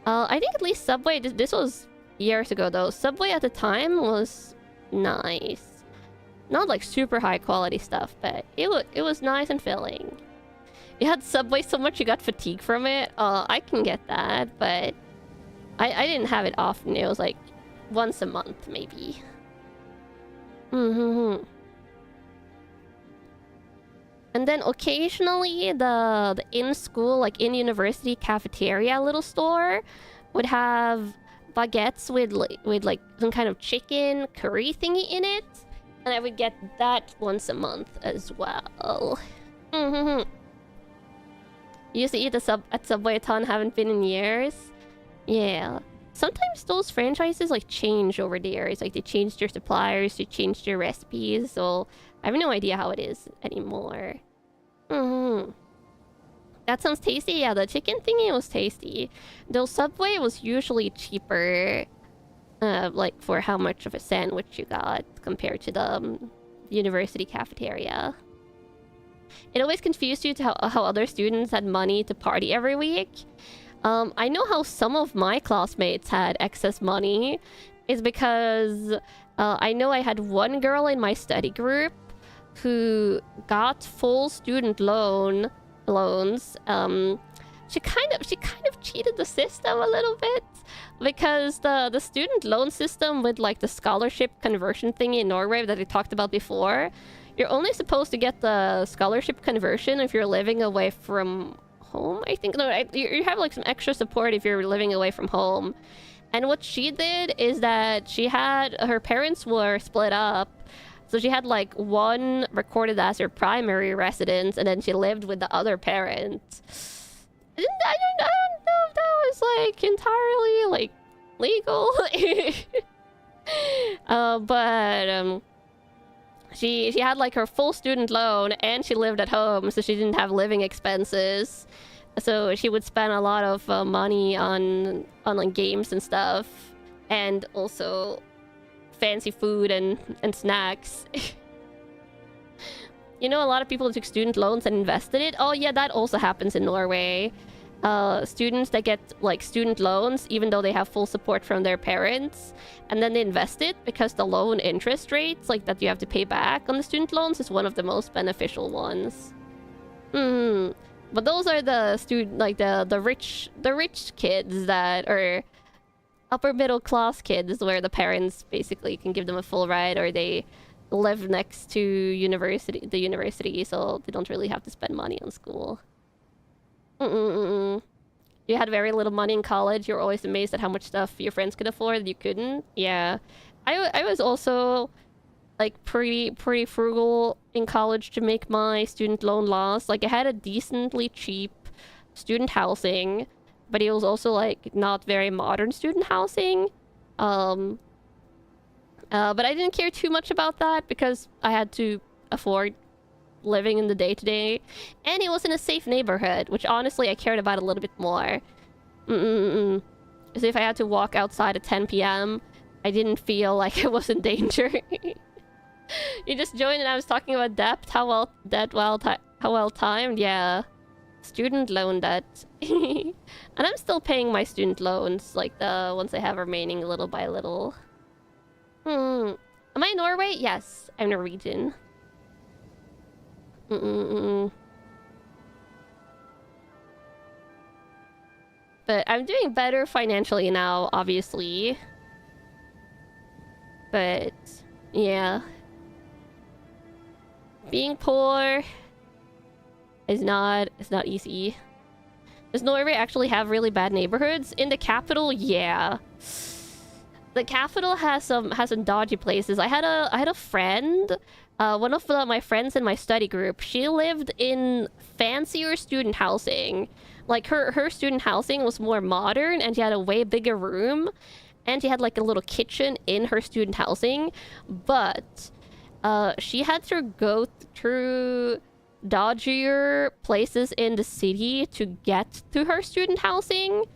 I think at least Subway, this was years ago though. Subway at the time was nice. Not like super high quality stuff, but it was nice and filling. You had Subway so much you got fatigue from it. I can get that, but I didn't have it often. It was like once a month, maybe. And then occasionally the in-school, like in-university cafeteria little store would have baguettes with like some kind of chicken curry thingy in it. And I would get that once a month as well. You used to eat at Subway a ton, haven't been in years. Yeah. Sometimes those franchises like change over the years. Like they changed their suppliers, they changed their recipes, so I have no idea how it is anymore. That sounds tasty. Yeah, the chicken thingy was tasty. Though Subway was usually cheaper, like for how much of a sandwich you got compared to the university cafeteria. It always confused you to how other students had money to party every week. I know how some of my classmates had excess money is because I know I had one girl in my study group who got full student loans. She kind of cheated the system a little bit because the student loan system with like the scholarship conversion thingy in Norway that I talked about before, you're only supposed to get the scholarship conversion if you're living away from home, I think. No, you have like some extra support if you're living away from home. And what she did is that her parents were split up. So she had like one recorded as her primary residence and then she lived with the other parent. I don't know if that was like entirely like legal. But she had like her full student loan and she lived at home, so she didn't have living expenses. So she would spend a lot of money on like games and stuff, and also fancy food and snacks. You know, a lot of people took student loans and invested it. Oh yeah, that also happens in Norway. Students that get like student loans even though they have full support from their parents, and then they invest it because the loan interest rates like that you have to pay back on the student loans is one of the most beneficial ones. But those are the like the rich kids that are upper middle class kids, where the parents basically can give them a full ride, or they live next to the university, so they don't really have to spend money on school. You had very little money in college. You're always amazed at how much stuff your friends could afford that you couldn't. Yeah, I was also like pretty frugal in college to make my student loan last. Like, I had a decently cheap student housing, but it was also like not very modern student housing. But I didn't care too much about that because I had to afford living in the day-to-day, and it was in a safe neighborhood, which honestly I cared about a little bit more. So if I had to walk outside at 10 p.m, I didn't feel like I was in danger. You just joined and I was talking about debt. How well timed? Yeah, student loan debt. And I'm still paying my student loans, like the ones I have remaining, little by little. Am I Norway? Yes, I'm Norwegian. But I'm doing better financially now, obviously. But yeah, being poor is not easy. Does Norway actually have really bad neighborhoods? In the capital, yeah. The capital has some dodgy places. I had a friend, one of my friends in my study group. She lived in fancier student housing. Like, her student housing was more modern, and she had a way bigger room, and she had like a little kitchen in her student housing. But she had to go through dodgier places in the city to get to her student housing.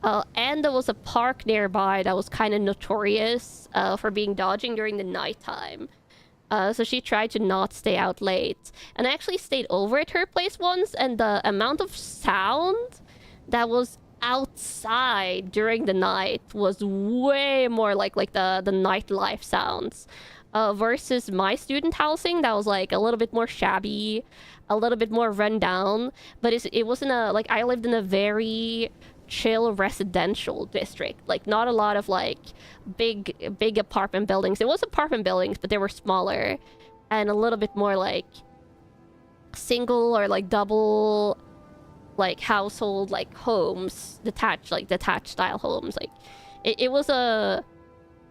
And there was a park nearby that was kind of notorious for being dodging during the nighttime. So she tried to not stay out late. And I actually stayed over at her place once, and the amount of sound that was outside during the night was way more like the nightlife sounds. Versus my student housing that was like a little bit more shabby, a little bit more run down. But it wasn't like, I lived in a very chill residential district. Like, not a lot of like big apartment buildings. It was apartment buildings, but they were smaller and a little bit more like single or like double like household like homes, detached style homes. Like, it was a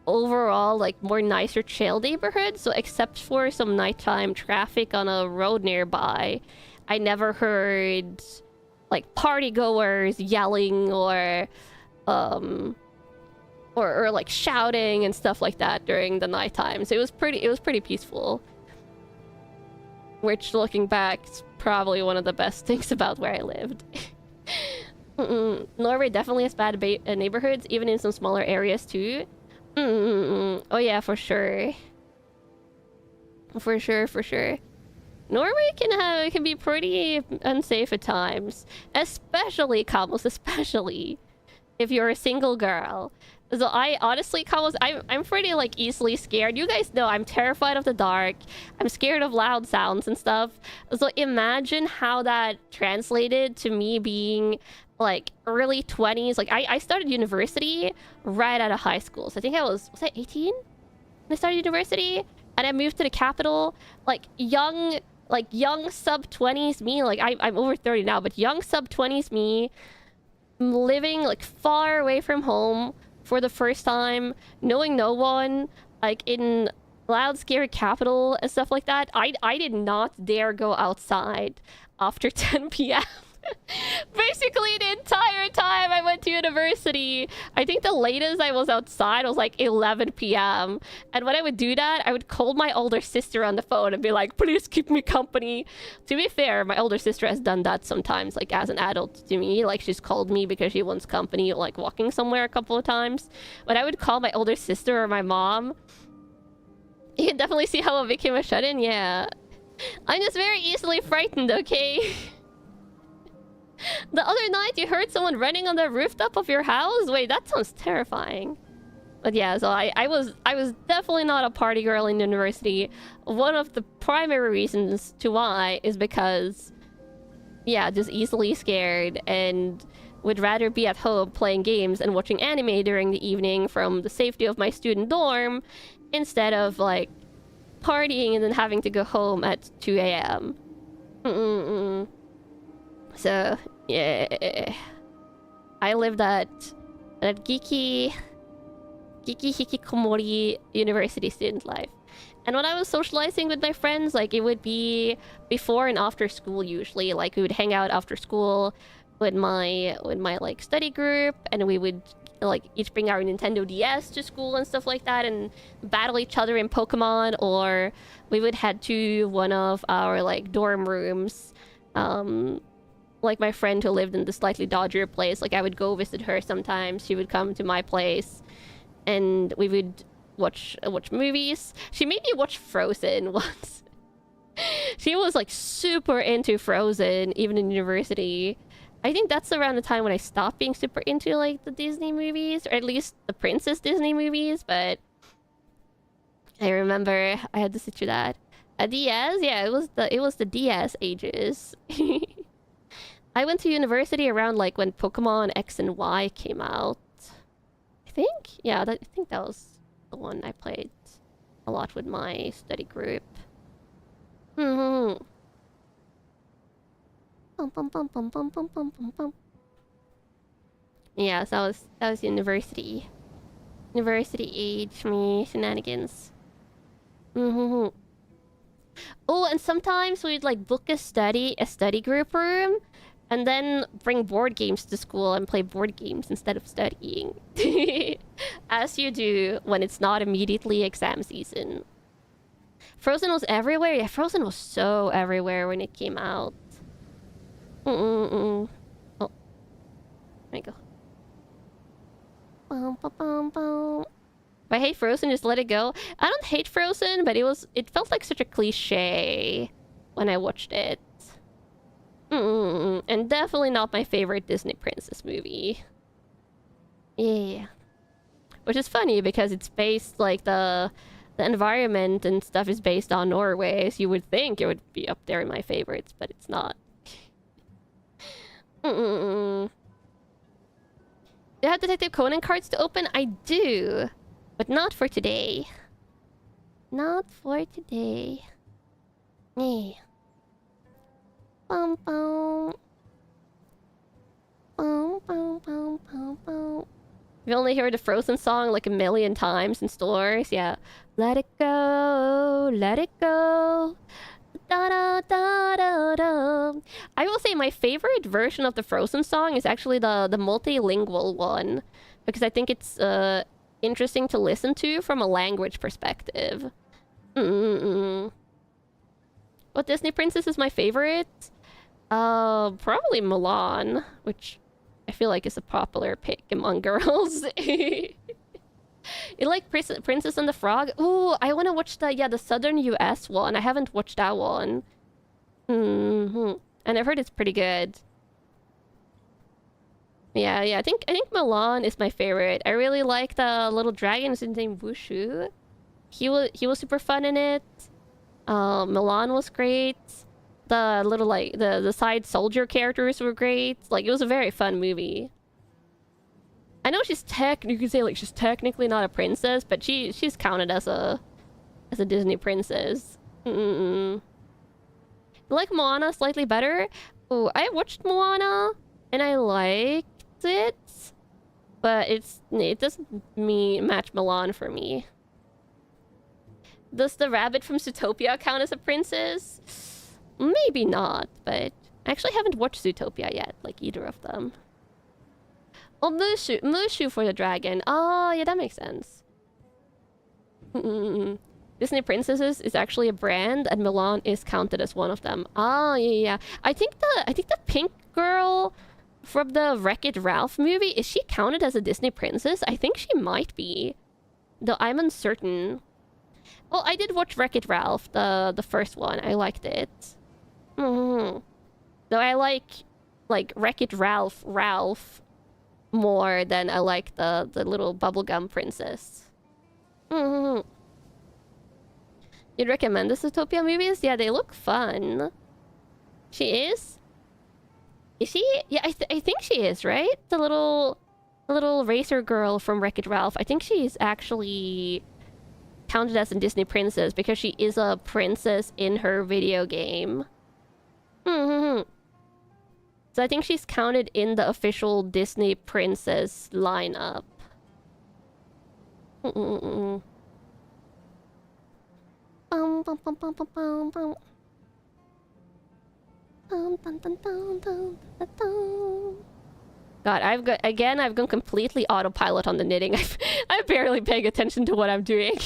overall like more nicer chill neighborhood. So except for some nighttime traffic on a road nearby, I never heard like party goers yelling or like shouting and stuff like that during the nighttime. So it was pretty peaceful, which, looking back, is probably one of the best things about where I lived. Norway definitely has bad neighborhoods, even in some smaller areas too. Oh yeah, for sure. For sure. Norway can be pretty unsafe at times, especially Kamos, especially if you're a single girl. So I honestly, Kamos, I'm pretty like easily scared. You guys know I'm terrified of the dark. I'm scared of loud sounds and stuff. So imagine how that translated to me being like early 20s. Like, I started university right out of high school. So I think was I 18 when I started university? And I moved to the capital, like young sub-20s me. Like, I'm over 30 now, but young sub-20s me, living like far away from home for the first time, knowing no one, like in loud, scary capital and stuff like that. I did not dare go outside after 10 p.m. Basically the entire time I went to university. I think the latest I was outside was like 11 p.m. And when I would do that, I would call my older sister on the phone and be like, please keep me company. To be fair, my older sister has done that sometimes, like as an adult to me. Like, she's called me because she wants company, like walking somewhere a couple of times. But I would call my older sister or my mom. You can definitely see how I became a shut-in. Yeah, I'm just very easily frightened, okay? The other night, you heard someone running on the rooftop of your house? Wait, that sounds terrifying. But yeah, so I was definitely not a party girl in university. One of the primary reasons to why is because yeah, just easily scared and would rather be at home playing games and watching anime during the evening from the safety of my student dorm instead of like partying and then having to go home at 2 a.m. So, yeah. I lived at geeky hikikomori university student life. And when I was socializing with my friends, like it would be before and after school usually. Like we would hang out after school with my like study group, and we would like each bring our Nintendo DS to school and stuff like that and battle each other in Pokemon, or we would head to one of our like dorm rooms. Like my friend who lived in the slightly dodgier place, like I would go visit her sometimes. She would come to my place and we would watch movies. She made me watch Frozen once. She was like super into Frozen even in university. I think that's around the time when I stopped being super into like the Disney movies, or at least the Princess Disney movies, but I remember I had to sit through that. A DS? Yeah, it was the DS ages. I went to university around like when Pokemon X and Y came out. I think? Yeah, I think that was the one I played a lot with my study group. Yeah, so that was university. University age me shenanigans. Oh, and sometimes we'd like book a study group room and then bring board games to school and play board games instead of studying. As you do when it's not immediately exam season. Frozen was everywhere? Yeah, Frozen was so everywhere when it came out. Oh. There you go. If I hate Frozen, just let it go. I don't hate Frozen, but it felt like such a cliche when I watched it. And definitely not my favorite Disney princess movie. Yeah. Which is funny because it's based like the environment and stuff is based on Norway, so you would think it would be up there in my favorites, but it's not. Do you have Detective Conan cards to open? I do. But not for today. Not for today. Yeah. Bum bum. Bum bum bum bum bum. You've only heard the Frozen song like a million times in stores. Yeah. Let it go. Let it go. Da da da da da. I will say my favorite version of the Frozen song is actually the multilingual one, because I think it's interesting to listen to from a language perspective. What Disney princess is my favorite? Probably Mulan, which I feel like is a popular pick among girls. You like Princess and the Frog? Ooh, I want to watch the Southern US one. I haven't watched that one. And I've heard it's pretty good. Yeah, I think Mulan is my favorite. I really like the little dragon. His name Wushu. He was super fun in it. Mulan was great. The little like the side soldier characters were great. Like it was a very fun movie. I know she's you could say like she's technically not a princess, but she's counted as a Disney princess. You like Moana slightly better? Oh, I watched Moana and I liked it, but it doesn't match Milan for me. Does the rabbit from Zootopia count as a princess? Maybe not, but I actually haven't watched Zootopia yet, like either of them. Oh, Mushu for the dragon. Oh, yeah, that makes sense. Disney Princesses is actually a brand, and Milan is counted as one of them. Ah, yeah. I think the pink girl from the Wreck-It Ralph movie, is she counted as a Disney princess? I think she might be, though I'm uncertain. Well, I did watch Wreck-It Ralph, the first one. I liked it. Though I like Wreck-It Ralph more than I like the little bubblegum princess. You'd recommend the Zootopia movies? Yeah, they look fun. She is? Is she? Yeah, I think she is, right? The little racer girl from Wreck-It Ralph. I think she's actually counted as a Disney princess because she is a princess in her video game. So I think she's counted in the official Disney princess lineup. God, I've gone completely autopilot on the knitting. I'm barely paying attention to what I'm doing.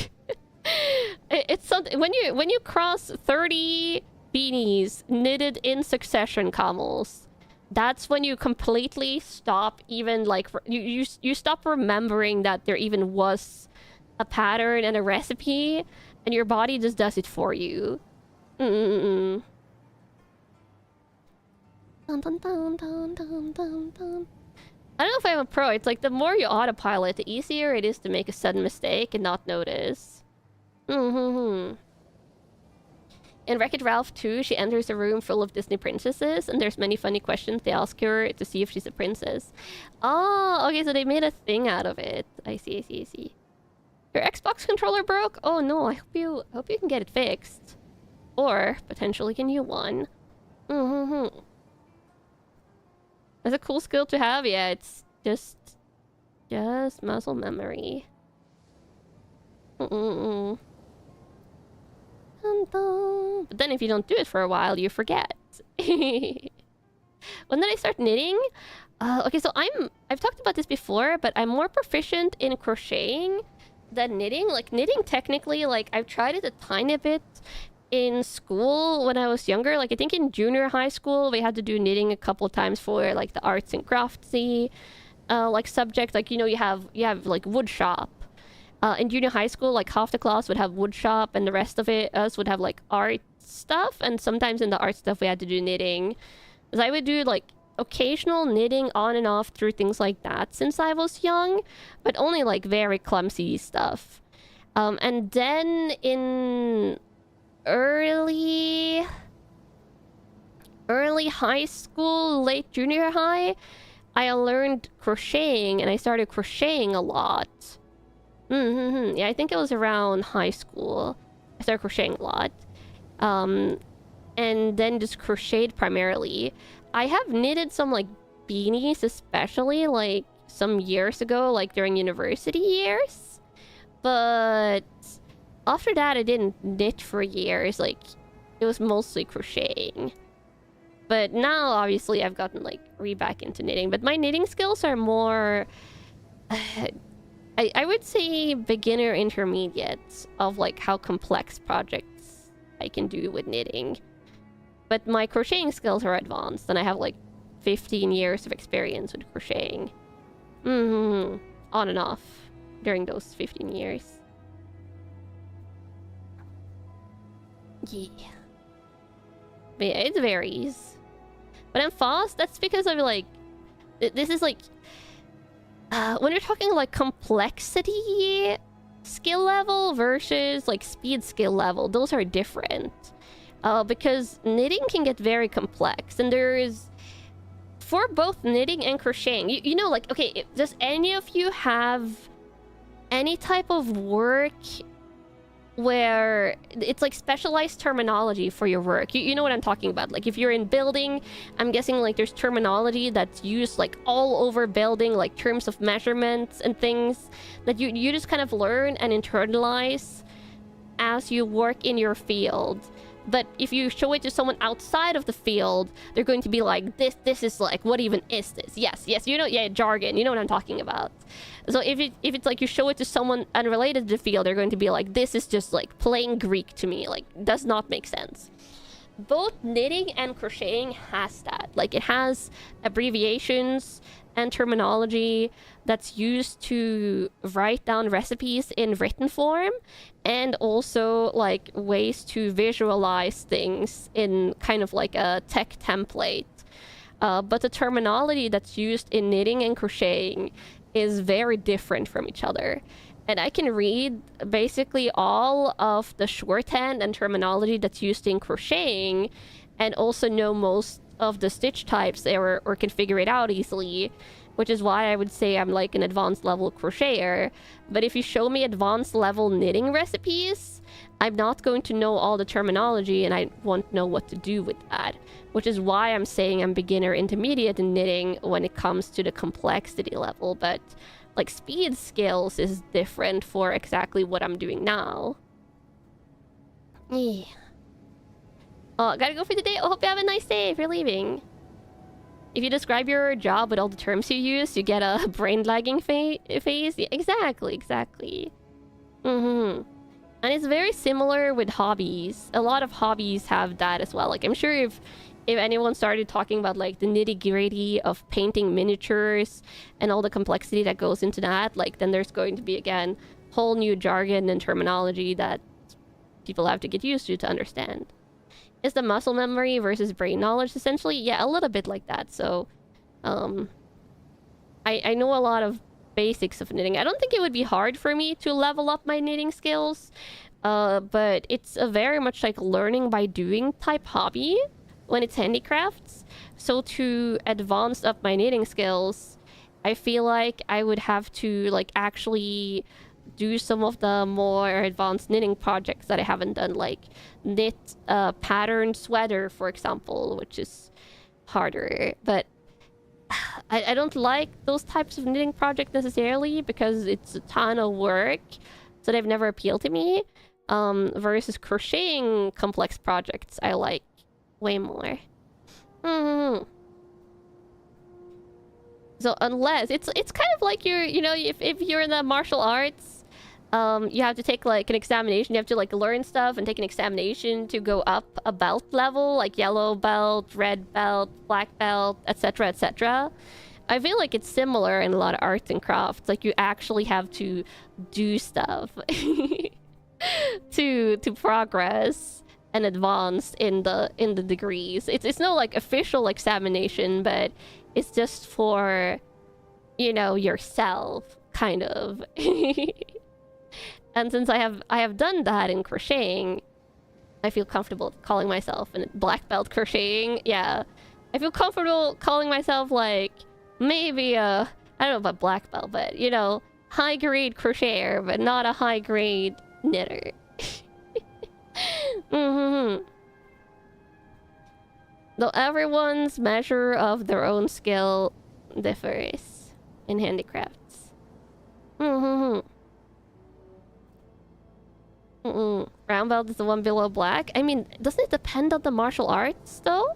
It's something when you cross 30 beanies knitted in succession, Camels. That's when you completely stop even like you stop remembering that there even was a pattern and a recipe, and your body just does it for you. Dun, dun, dun, dun, dun, dun, dun. I don't know if I'm a pro. It's like the more you autopilot, the easier it is to make a sudden mistake and not notice. In Wreck-It Ralph 2, she enters a room full of Disney princesses, and there's many funny questions they ask her to see if she's a princess. Oh, okay, so they made a thing out of it. I see. Your Xbox controller broke? Oh no, I hope you can get it fixed. Or, potentially a new one. That's a cool skill to have. Yeah, it's just muscle memory. But then if you don't do it for a while, you forget. When did I start knitting? Okay, so I've talked about this before, but I'm more proficient in crocheting than knitting. Like, knitting technically, like, I've tried it a tiny bit in school when I was younger. Like, I think in junior high school, we had to do knitting a couple of times for, like, the arts and craftsy, like, subject. Like, you know, you have, like, wood shop. In junior high school, like, half the class would have wood shop, and the rest of us would have, like, art stuff. And sometimes in the art stuff, we had to do knitting. So I would do, like, occasional knitting on and off through things like that since I was young, but only, like, very clumsy stuff. And then in early high school, late junior high, I learned crocheting, and I started crocheting a lot. Yeah, I think it was around high school. I started crocheting a lot. And then just crocheted primarily. I have knitted some, like, beanies, especially, like, some years ago, like, during university years. But after that, I didn't knit for years. Like, it was mostly crocheting. But now, obviously, I've gotten, like, back into knitting. But my knitting skills are more... I would say beginner intermediate of, like, how complex projects I can do with knitting. But my crocheting skills are advanced, and I have, like, 15 years of experience with crocheting. On and off during those 15 years. Yeah. But yeah, it varies. But I'm fast, that's because I'm, like... This is, like... when you're talking, like, complexity skill level versus, like, speed skill level, those are different. Because knitting can get very complex, and there is... For both knitting and crocheting, you know, like, okay, does any of you have any type of work where it's, like, specialized terminology for your work? You know what I'm talking about. Like, if you're in building, I'm guessing, like, there's terminology that's used, like, all over building, like, terms of measurements and things that you just kind of learn and internalize as you work in your field. But if you show it to someone outside of the field, they're going to be like, this is, like, what even is this? Yes, you know, yeah, jargon, you know what I'm talking about. So if it's like you show it to someone unrelated to the field, they're going to be like, this is just, like, plain Greek to me, like, does not make sense. Both knitting and crocheting has that. Like, it has abbreviations and terminology that's used to write down recipes in written form, and also, like, ways to visualize things in kind of like a tech template. But the terminology that's used in knitting and crocheting is very different from each other. And I can read basically all of the shorthand and terminology that's used in crocheting, and also know most of the stitch types or can figure it out easily, which is why I would say I'm like an advanced level crocheter. But if you show me advanced level knitting recipes, I'm not going to know all the terminology and I won't know what to do with that. Which is why I'm saying I'm beginner intermediate in knitting when it comes to the complexity level. But like speed skills is different for exactly what I'm doing now. Yeah. Oh, gotta go for the day. I hope you have a nice day if you're leaving. If you describe your job with all the terms you use, you get a brain lagging phase. Yeah, exactly, exactly. And it's very similar with hobbies. A lot of hobbies have that as well. Like, I'm sure if anyone started talking about like the nitty-gritty of painting miniatures and all the complexity that goes into that, like then there's going to be again whole new jargon and terminology that people have to get used to understand. Is the muscle memory versus brain knowledge essentially? Yeah, a little bit like that. So I know a lot of basics of knitting. I don't think it would be hard for me to level up my knitting skills, but it's a very much like learning by doing type hobby when it's handicrafts. So to advance up my knitting skills, I feel like I would have to like actually do some of the more advanced knitting projects that I haven't done, like knit a patterned sweater, for example, which is harder. But I don't like those types of knitting projects necessarily because it's a ton of work, so they've never appealed to me. Versus crocheting complex projects, I like way more. So unless it's kind of like you know, if you're in the martial arts, you have to take like an examination. You have to like learn stuff and take an examination to go up a belt level, like yellow belt, red belt, black belt, etc., etc. I feel like it's similar in a lot of arts and crafts. Like you actually have to do stuff to progress and advance in the degrees. It's no like official examination, but it's just for, you know, yourself kind of. And since I have done that in crocheting, I feel comfortable calling myself a black belt crocheting. Yeah, I feel comfortable calling myself like maybe I don't know about black belt, but you know, high grade crocheter, but not a high grade knitter. Though everyone's measure of their own skill differs in handicrafts. Brown belt is the one below black. I mean, doesn't it depend on the martial arts though?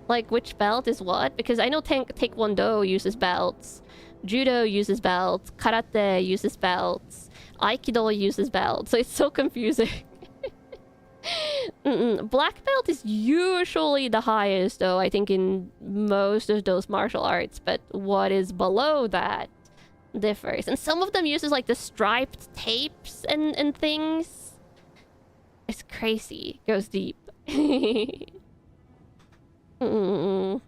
Like which belt is what? Because I know Taekwondo uses belts, Judo uses belts, Karate uses belts, Aikido uses belts. So it's so confusing. Black belt is usually the highest though, I think, in most of those martial arts. But what is below that differs. And some of them uses like the striped tapes and things. It's crazy. Goes deep. Want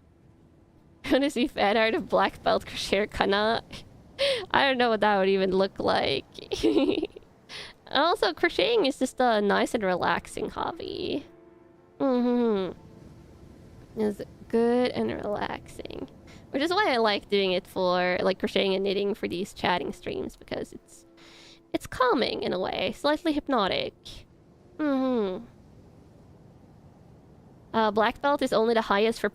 to see fan art of black belt crochet Kanna? I don't know what that would even look like. Also, crocheting is just a nice and relaxing hobby. It's good and relaxing. Which is why I like doing it for, like, crocheting and knitting for these chatting streams, because it's calming in a way, slightly hypnotic. Black belt is only the highest for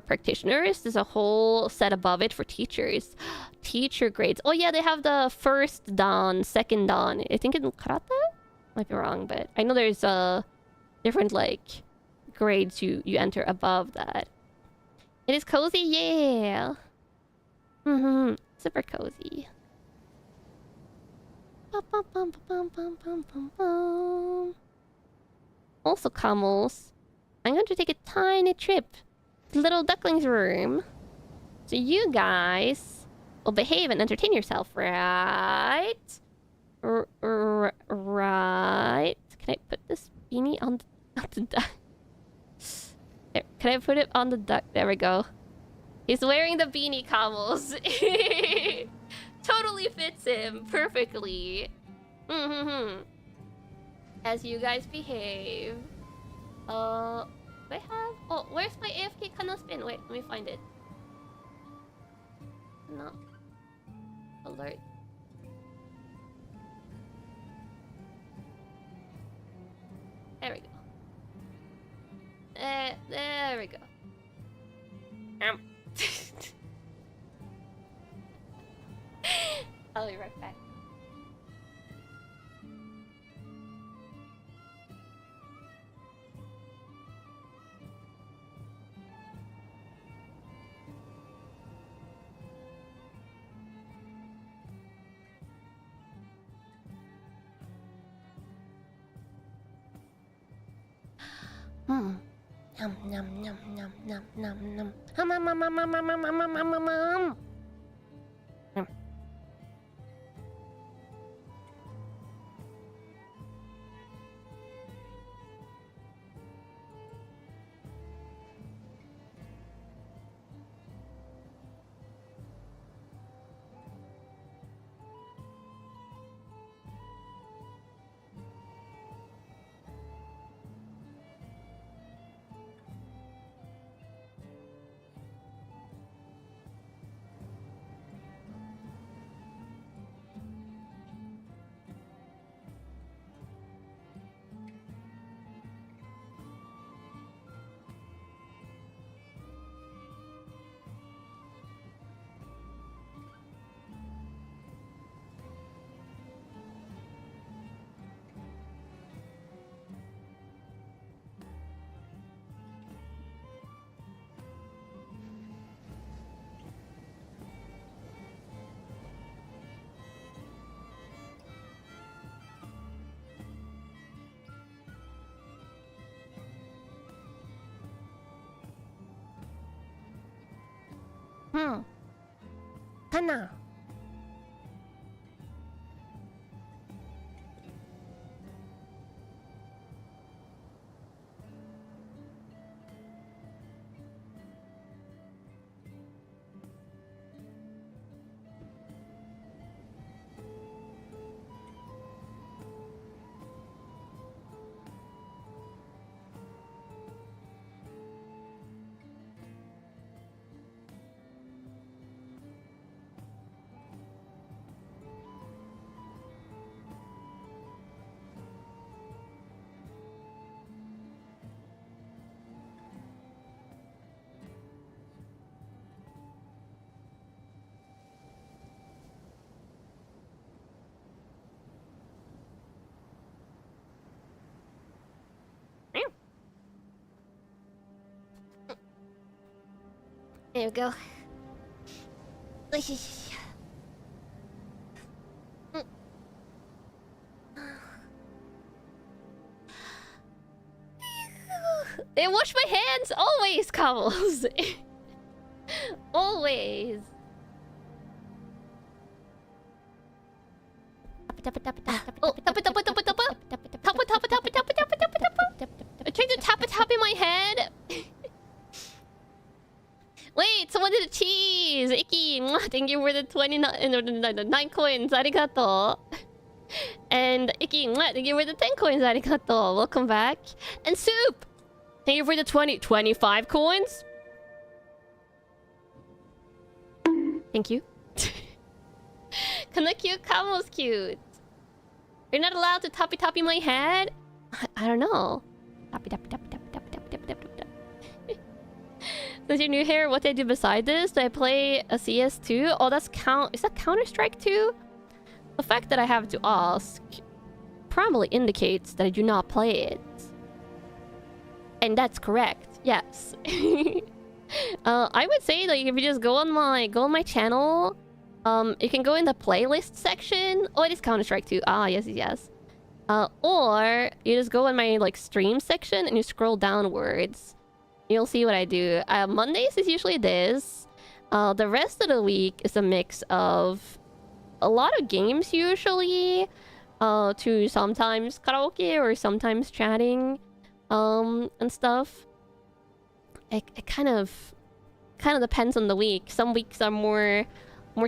practitioners. There's a whole set above it for teachers. Teacher grades. Oh yeah, they have the first dan, second dan. I think in karate? Might be wrong, but I know there's different like grades you enter above that. It is cozy, yeah. Super cozy. Also, camels. I'm going to take a tiny trip to the little duckling's room. So you guys will behave and entertain yourself, right? Right. Can I put this beanie on the duck? Can I put it on the duck? There we go. He's wearing the beanie, camels. Totally fits him perfectly. As you guys behave. Do I have... Oh, where's my AFK Kanna spin? Wait, let me find it. No. Alert. There we go. There we go. I'll be right back. Yum yum yum yum yum yum yum. Hum hum hum hum hum hum hum hum hum hum hum. Kanna. There we go. They wash my hands always, Cobbles. Always. Oh, I tried to tap in my head. Wait, someone did a cheese! Icky! Thank you for the 9 coins, arigato! And Icky, thank you for the 10 coins, arigato! Welcome back. And Soup! Thank you for the 25 coins! Thank you. Kinda cute, Camo's cute! You're not allowed to tappy my head? I don't know. Tappy. Since you're new here, what do I do beside this? Do I play a CS2? Oh, that's is that Counter-Strike 2? The fact that I have to ask probably indicates that I do not play it. And that's correct. Yes. I would say like if you just go on my channel, you can go in the playlist section. Oh, it is Counter-Strike 2. Ah, yes. Or you just go in my like stream section and you scroll downwards. You'll see what I do. Mondays is usually this. The rest of the week is a mix of a lot of games usually, to sometimes karaoke or sometimes chatting, and stuff. It kind of depends on the week. Some weeks are more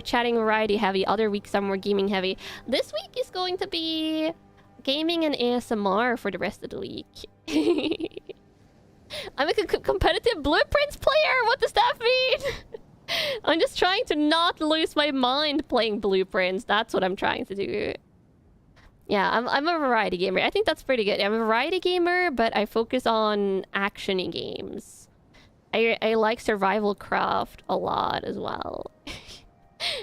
chatting variety heavy. Other weeks are more gaming heavy. This week is going to be gaming and ASMR for the rest of the week. I'm a competitive blueprints player. What does that mean? I'm just trying to not lose my mind playing blueprints. That's what I'm trying to do. Yeah, I'm a variety gamer. I think that's pretty good. I'm a variety gamer, but I focus on action-y games. I like survival craft a lot as well.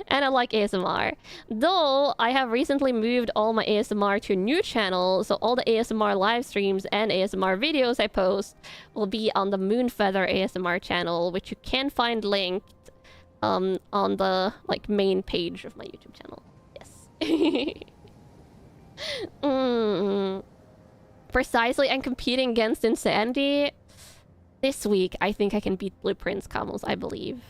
And I like ASMR. Though, I have recently moved all my ASMR to a new channel, so all the ASMR live streams and ASMR videos I post will be on the Moonfeather ASMR channel, which you can find linked on the main page of my YouTube channel. Yes. Precisely, I'm competing against Insanity. This week, I think I can beat Blueprints Camels, I believe.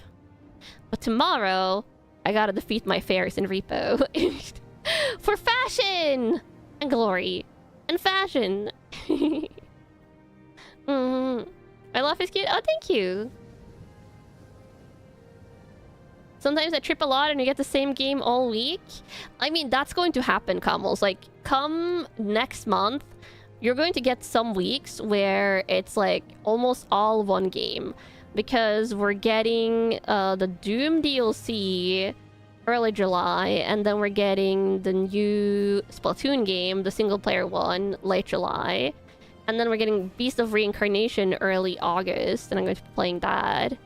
But tomorrow, I gotta defeat my fares in Repo. For fashion! And glory. And fashion. My laugh is cute. Oh, thank you. Sometimes I trip a lot and you get the same game all week. I mean, that's going to happen, Camels. Like, come next month, you're going to get some weeks where it's like almost all one game. Because we're getting the Doom DLC early July, and then we're getting the new Splatoon game, the single player one, late July. And then we're getting Beast of Reincarnation early August, and I'm going to be playing that.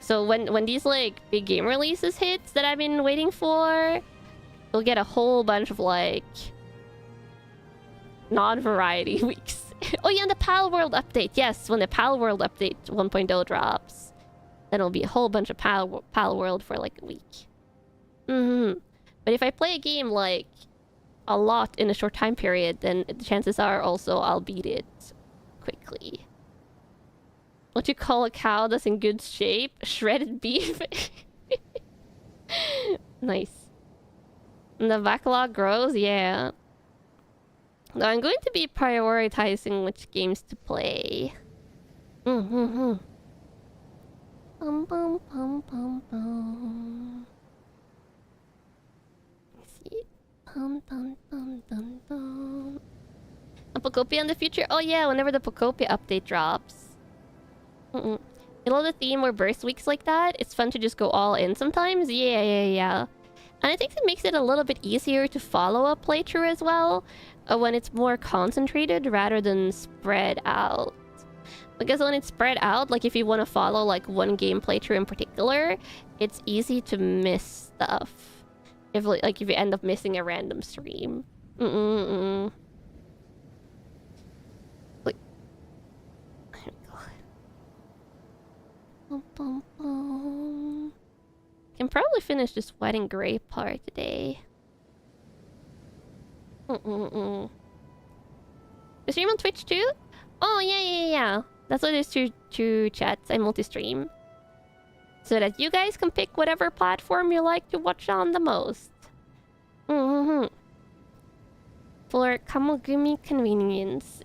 So when these like big game releases hits that I've been waiting for, we'll get a whole bunch of like non-variety weeks. Oh yeah, and the Pal World update. Yes, when the Pal World update 1.0 drops, then it'll be a whole bunch of Pal World for like a week. But if I play a game like a lot in a short time period, then the chances are also I'll beat it quickly. What you call a cow that's in good shape? Shredded beef? Nice. And the backlog grows? Yeah. Now I'm going to be prioritizing which games to play. Bum, bum, bum, bum, bum. Let's see. Bum, bum, bum, bum, bum. A Pocopia in the future? Oh yeah, whenever the Pocopia update drops. You know the theme or burst weeks like that? It's fun to just go all in sometimes? Yeah. And I think it makes it a little bit easier to follow a playthrough as well, when it's more concentrated rather than spread out. Because when it's spread out, like if you want to follow like one game playthrough in particular, it's easy to miss stuff. If like if you end up missing a random stream. Like, can probably finish this white and gray part today. You stream on Twitch too? Oh yeah. That's why there's two chats. I multi-stream. So that you guys can pick whatever platform you like to watch on the most. For Kamogumi convenience.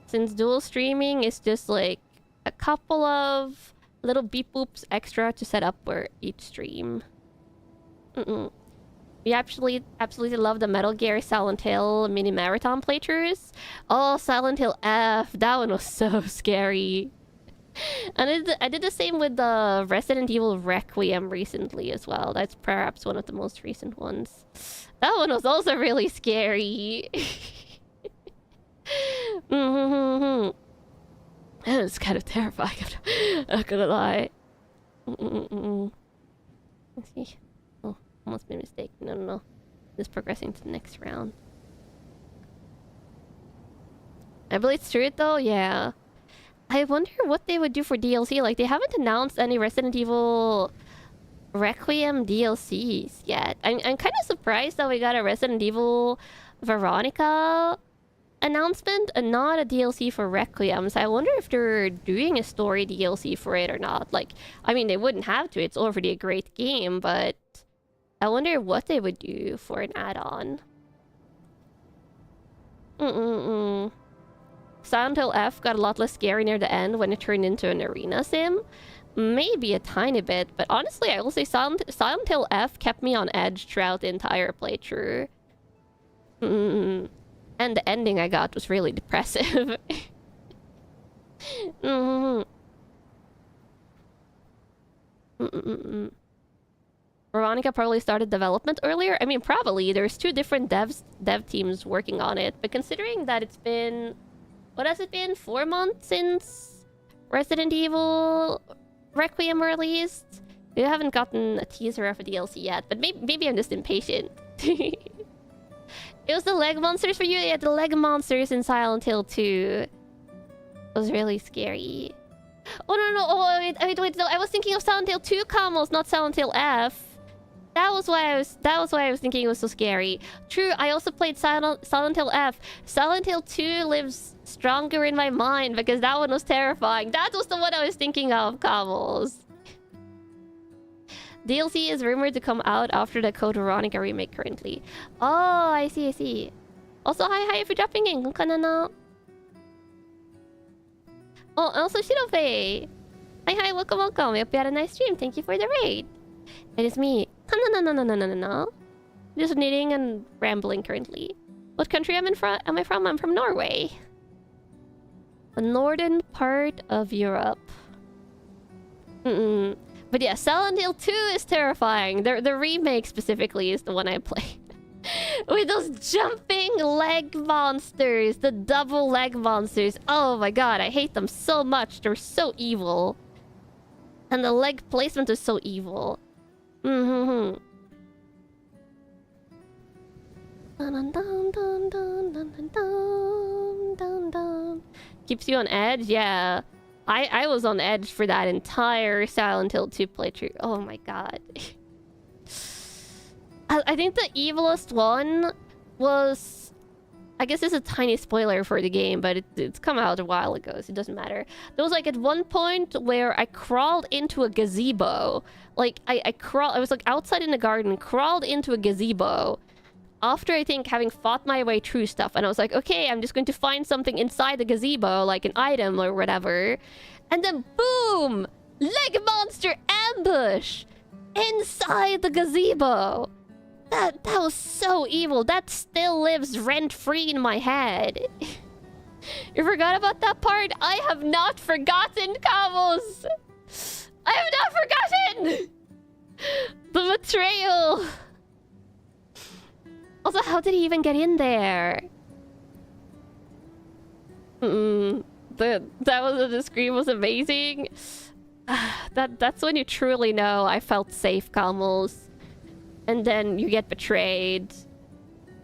Since dual streaming is just like a couple of little beep boops extra to set up for each stream. We absolutely love the Metal Gear Silent Hill mini marathon playthroughs. Oh, Silent Hill F, that one was so scary. And I did the same with the Resident Evil Requiem recently as well. That's perhaps one of the most recent ones. That one was also really scary. It was kind of terrifying. I'm not gonna lie. Let's see. Oh, almost made a mistake. No. Just progressing to the next round. I believe it's true though. Yeah. I wonder what they would do for DLC. Like they haven't announced any Resident Evil Requiem DLCs yet. I'm kind of surprised that we got a Resident Evil Veronica announcement and not a DLC for Requiem. So I wonder if they're doing a story DLC for it or not. Like, I mean, they wouldn't have to. It's already a great game, but I wonder what they would do for an add-on. Silent Hill F got a lot less scary near the end when it turned into an arena sim. Maybe a tiny bit, but honestly, I will say Silent Hill F kept me on edge throughout the entire playthrough. And the ending I got was really depressive. Veronica probably started development earlier. I mean, probably. There's 2 different dev teams working on it. But considering that it's been... What has it been? 4 months since Resident Evil Requiem released? We haven't gotten a teaser of a DLC yet. But maybe I'm just impatient. It was the leg monsters for you? Yeah, the leg monsters in Silent Hill 2. It was really scary. Oh, no. Oh, wait. No, I was thinking of Silent Hill 2 combos, not Silent Hill F. That was why I was thinking it was so scary. True, I also played Silent Hill F. Silent Hill 2 lives stronger in my mind because that one was terrifying. That was the one I was thinking of, Camels. DLC is rumored to come out after the Code Veronica remake currently. Oh, I see. Also, hi if you're dropping in. Kanna. Oh, also Shirofei. Hi, welcome. I hope you had a nice stream. Thank you for the raid. It is me. No. Just knitting and rambling currently. What country am I from? I'm from Norway. The northern part of Europe. But yeah, Silent Hill 2 is terrifying. The remake specifically is the one I played. With those jumping leg monsters. The double leg monsters. Oh my god, I hate them so much. They're so evil. And the leg placement is so evil. Keeps you on edge? Yeah. I was on edge for that entire Silent Hill 2 playthrough. Oh my god. I think the evilest one was... I guess it's a tiny spoiler for the game, but it's come out a while ago, so it doesn't matter. There was like at one point where I crawled into a gazebo. Like, I was like outside in the garden, crawled into a gazebo. After, I think, having fought my way through stuff. And I was like, okay, I'm just going to find something inside the gazebo, like an item or whatever. And then, boom! Leg monster ambush! Inside the gazebo! That was so evil. That still lives rent-free in my head. You forgot about that part? I have not forgotten, Camels! I have not forgotten! The betrayal! Also, how did he even get in there? That the scream was amazing. That's when you truly know I felt safe, Camels. And then you get betrayed.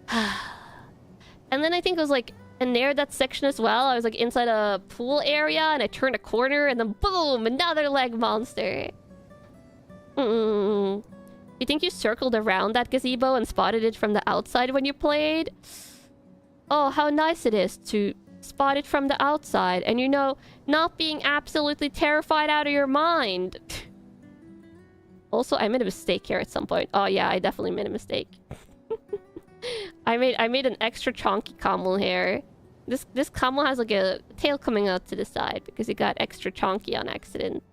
And then I think it was like near that section as well. I was like inside a pool area and I turned a corner and then boom, another leg monster. You think you circled around that gazebo and spotted it from the outside when you played? Oh, how nice it is to spot it from the outside and, you know, not being absolutely terrified out of your mind. Also, I made a mistake here at some point. Oh yeah, I definitely made a mistake. I made an extra chonky camel here. This camel has like a tail coming out to the side because it got extra chonky on accident.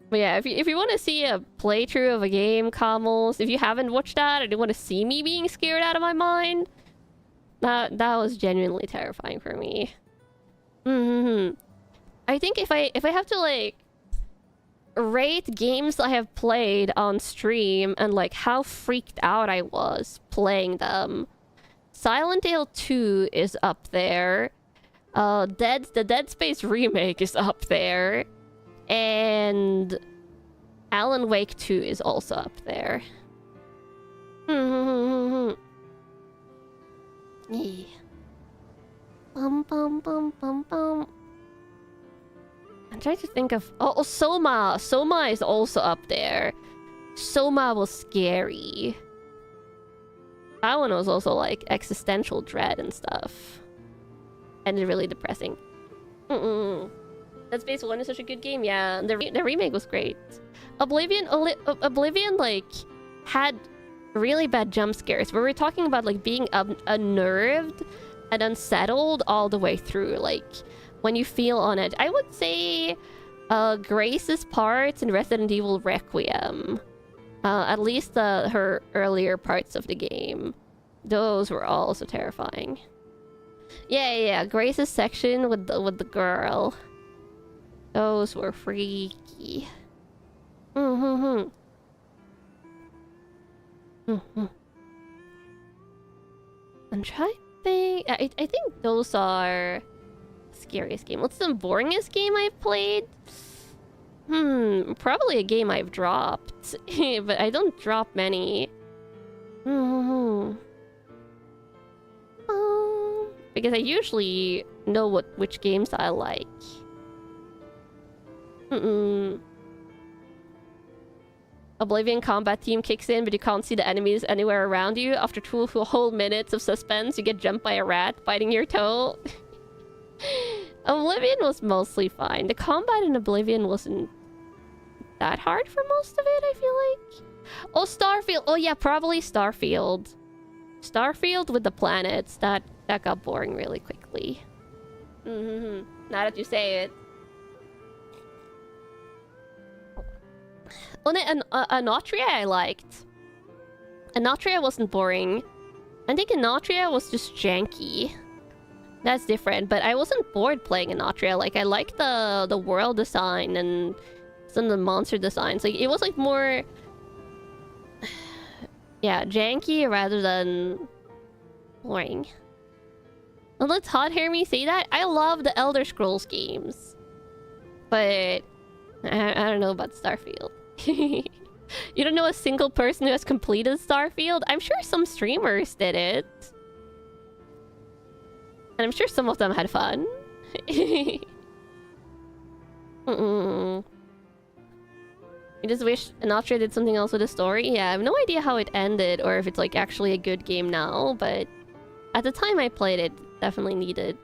But yeah, if you want to see a playthrough of a game, Camels, if you haven't watched that or you want to see me being scared out of my mind, that was genuinely terrifying for me. I think if I have to like rate games I have played on stream and like how freaked out I was playing them, Silent Hill 2 is up there. The Dead Space remake is up there. And Alan Wake 2 is also up there. Yeah. I'm trying to think of... Oh, Soma! Soma is also up there. Soma was scary. That one was also like existential dread and stuff. And really depressing. Dead Space 1 is such a good game, yeah. The remake was great. Oblivion, like, had really bad jump scares. Where we're talking about, like, being unnerved and unsettled all the way through. Like, when you feel on edge. I would say Grace's parts in Resident Evil Requiem. At least her earlier parts of the game. Those were also terrifying. Yeah. Grace's section with the girl. Those were freaky. I'm trying to think. I think those are scariest game. What's the boringest game I've played? Probably a game I've dropped. But I don't drop many. Because I usually know which games I like. Oblivion combat team kicks in, but you can't see the enemies anywhere around you. After 2 whole minutes of suspense, you get jumped by a rat biting your toe. Oblivion was mostly fine. The combat in Oblivion wasn't that hard for most of it, I feel like. Oh, Starfield. Oh yeah, probably Starfield. Starfield with the planets. That got boring really quickly. Now that you say it. Anotria I liked. Anotria wasn't boring. I think Anotria was just janky. That's different, but I wasn't bored playing Anotria. Like, I liked the world design and some of the monster designs. Like, it was like more... yeah, janky rather than boring. Well, let Todd hear me say that. I love the Elder Scrolls games. But... I don't know about Starfield. You don't know a single person who has completed Starfield? I'm sure some streamers did it. And I'm sure some of them had fun. You just wish Anotria did something else with the story? Yeah, I have no idea how it ended or if it's like actually a good game now, but at the time I played it, definitely needed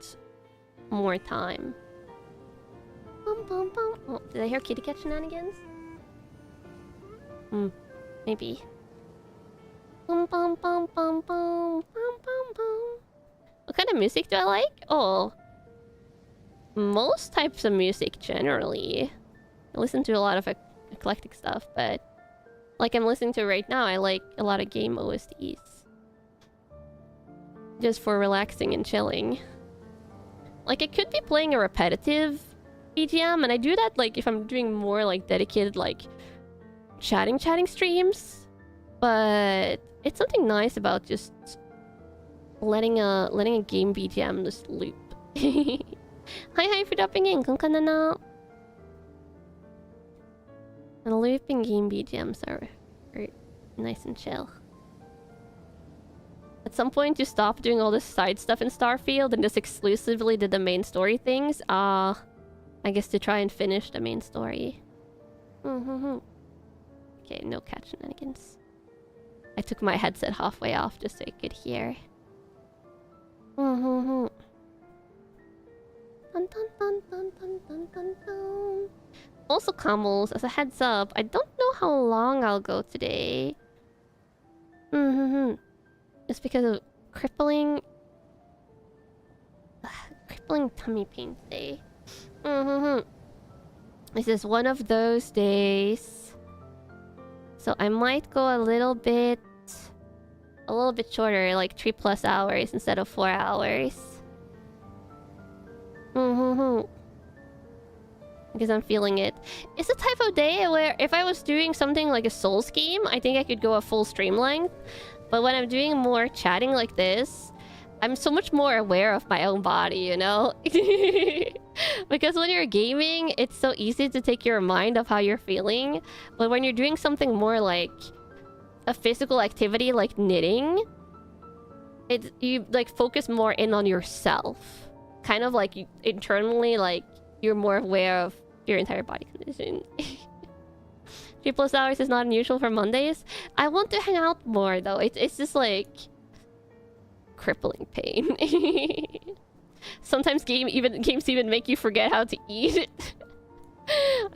more time. Oh, did I hear Kitty Cat shenanigans? Maybe. What kind of music do I like? Oh, most types of music generally. I listen to a lot of eclectic stuff, but like I'm listening to right now, I like a lot of game OSTs. Just for relaxing and chilling. Like I could be playing a repetitive BGM, and I do that like if I'm doing more like dedicated like chatting streams, but it's something nice about just letting a game BGM just loop. Hi for dropping in. Konkanana. And looping game BGMs are nice and chill. At some point you stop doing all this side stuff in Starfield and just exclusively did the main story things. I guess to try and finish the main story. Okay, no cat shenanigans. I took my headset halfway off just so I could hear. Also, Camels, as a heads up, I don't know how long I'll go today. It's because of crippling tummy pain today. This is one of those days. So I might go a little bit shorter, like 3+ hours instead of 4 hours. Because I'm feeling it. It's the type of day where if I was doing something like a Souls game, I think I could go a full stream length. But when I'm doing more chatting like this, I'm so much more aware of my own body, you know? Because when you're gaming, it's so easy to take your mind off how you're feeling. But when you're doing something more like a physical activity like knitting, you like focus more in on yourself. Kind of like you internally, like you're more aware of your entire body condition. 3+ hours is not unusual for Mondays. I want to hang out more though. It's just like crippling pain. Sometimes games even make you forget how to eat.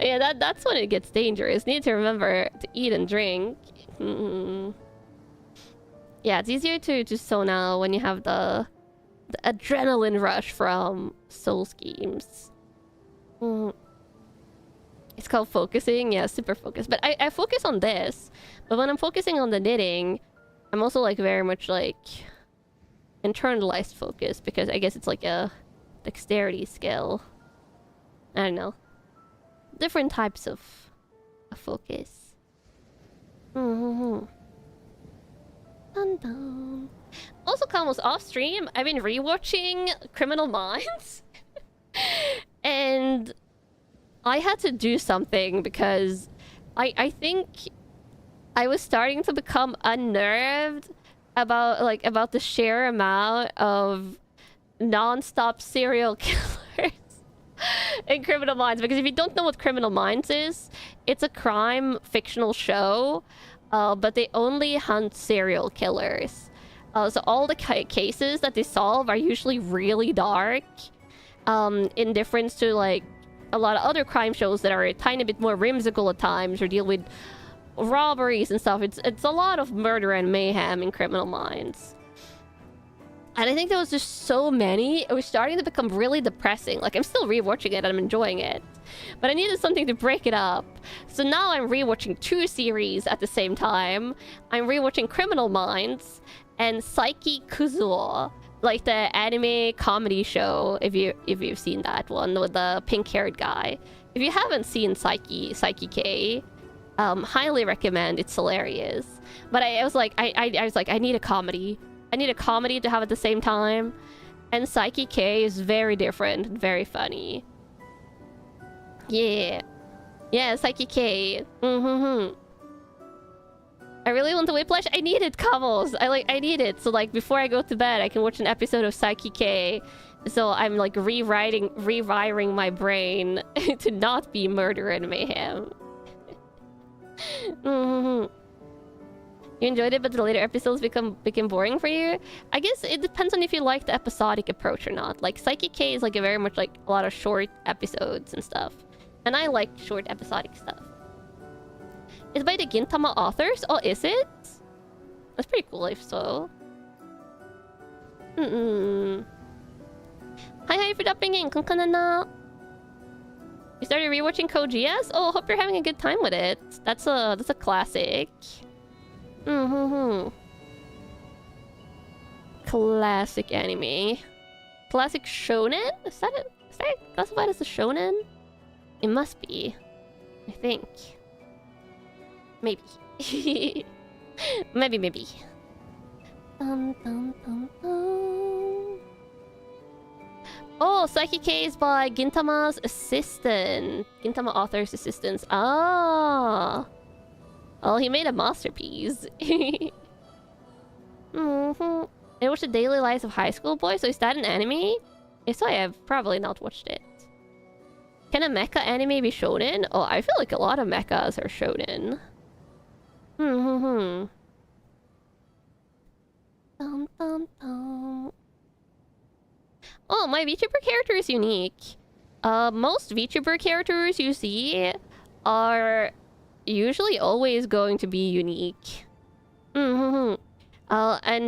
Yeah, that's when it gets dangerous. Need to remember to eat and drink. Yeah, it's easier to just zone out when you have the adrenaline rush from Souls games. It's called focusing. Yeah, super focus. But I focus on this. But when I'm focusing on the knitting, I'm also like very much like internalized focus, because I guess it's like a dexterity skill. I don't know. Different types of focus. Dun dun. Also, Kamo's off stream, I've been rewatching Criminal Minds. And I had to do something because I think I was starting to become unnerved about the sheer amount of non-stop serial killers in Criminal Minds. Because if you don't know what Criminal Minds is, it's a crime fictional show, but they only hunt serial killers. So all the cases that they solve are usually really dark, in difference to like a lot of other crime shows that are a tiny bit more whimsical at times or deal with robberies and stuff. It's a lot of murder and mayhem in Criminal Minds. And I think there was just so many, it was starting to become really depressing. Like, I'm still rewatching it and I'm enjoying it, but I needed something to break it up. So now I'm rewatching 2 series at the same time. I'm rewatching Criminal Minds and Saiki Kuzuo, like the anime comedy show, if you've seen that one with the pink-haired guy. If you haven't seen Saiki K, highly recommend. It's hilarious. But I was like, I need a comedy. I need a comedy to have at the same time. And Saiki K is very different and very funny. Yeah. Yeah, Saiki K. I really want the Whiplash. I need it, Cobbles. I need it. So like before I go to bed, I can watch an episode of Saiki K. So I'm like rewiring my brain to not be murder and mayhem. You enjoyed it, but the later episodes became boring for you? I guess it depends on if you like the episodic approach or not. Like Saiki K is like a very much like a lot of short episodes and stuff. And I like short episodic stuff. It's by the Gintama authors? Oh, is it? That's pretty cool if so. Hi for dropping in. Kanna. You started rewatching Code Geass? Oh, hope you're having a good time with it. That's a classic. Classic anime. Classic shonen? Is that classified as a shonen? It must be. I think. Maybe. maybe. Oh, Saiki K is by Gintama's assistant. Gintama author's assistants. Ah. Oh, he made a masterpiece. I watched The Daily Lives of High School Boys. So is that an anime? If so, I have probably not watched it. Can a mecha anime be shonen? Oh, I feel like a lot of mechas are shonen. Oh, my VTuber character is unique. Most VTuber characters you see are usually always going to be unique. And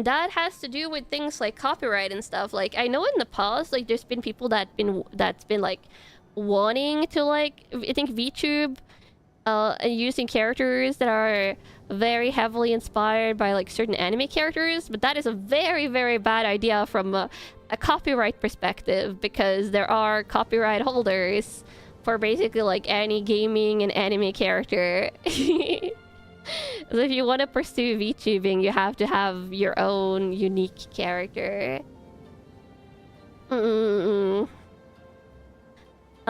that has to do with things like copyright and stuff. Like, I know in the past, like, there's been people that's been like wanting to like, I think VTube, using characters that are very heavily inspired by like certain anime characters, but that is a very, very bad idea from a copyright perspective, because there are copyright holders for basically like any gaming and anime character. So if you want to pursue VTubing, you have to have your own unique character. A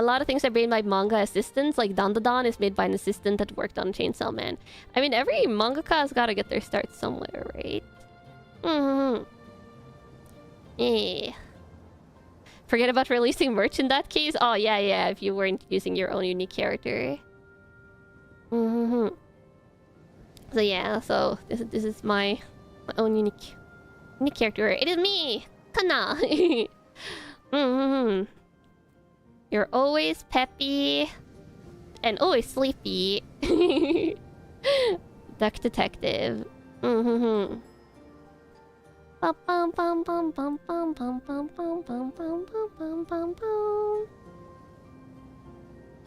lot of things are made by manga assistants, like Dandadan is made by an assistant that worked on Chainsaw Man. I mean, every mangaka has got to get their start somewhere, right? Yeah. Forget about releasing merch in that case? Oh, yeah, if you weren't using your own unique character. So yeah, so this is my own unique character. It is me, Kanna. You're always peppy and always sleepy. Duck detective.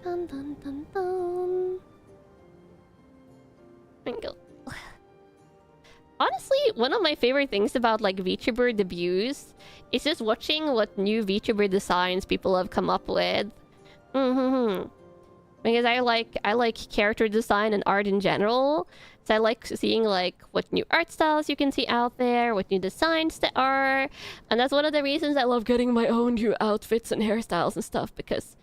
Dun dun dun dun. Bingo. Honestly, one of my favorite things about like VTuber debuts is just watching what new VTuber designs people have come up with. Because I like character design and art in general. So I like seeing like what new art styles you can see out there, what new designs there are. And that's one of the reasons I love getting my own new outfits and hairstyles and stuff, because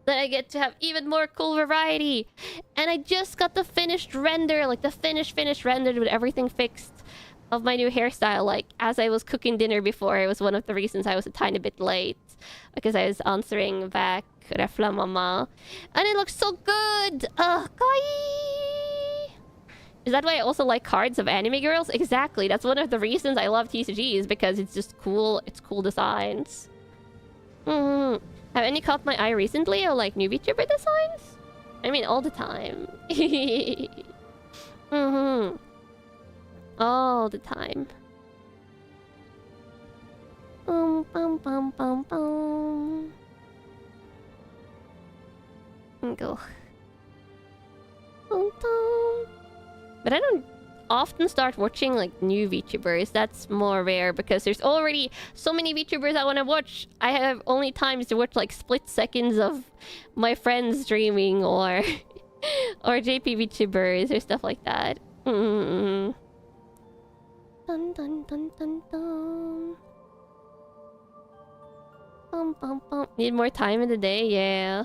then I get to have even more cool variety. And I just got the finished render, like the finished rendered with everything fixed of my new hairstyle. Like as I was cooking dinner before, it was one of the reasons I was a tiny bit late, because I was answering back Refla Mama. And it looks so good! Kawaii! Is that why I also like cards of anime girls? Exactly, that's one of the reasons I love TCGs, because it's just cool, it's cool designs. Have any caught my eye recently, or like new VTuber designs? I mean, all the time. All the time. Bum bum bum bum. Go. But I don't often start watching like new VTubers. That's more rare because there's already so many VTubers I want to watch. I have only times to watch like split seconds of my friends streaming or or JP VTubers or stuff like that. Dun dun dun dun dun. Bum bum bum. Need more time in the day, yeah.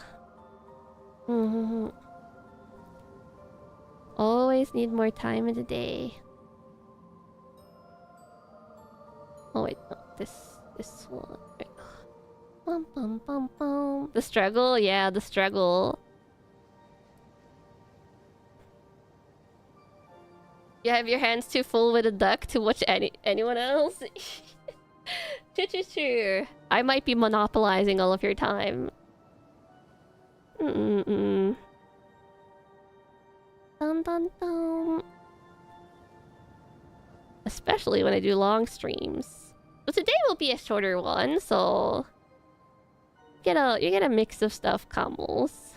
Always need more time in the day. Oh wait, no, this one. Right. Bum bum bum bum. The struggle, yeah, the struggle. You have your hands too full with a duck to watch anyone else. True. I might be monopolizing all of your time. Dun dun dun. Especially when I do long streams. But today will be a shorter one, so you get a mix of stuff, Camels.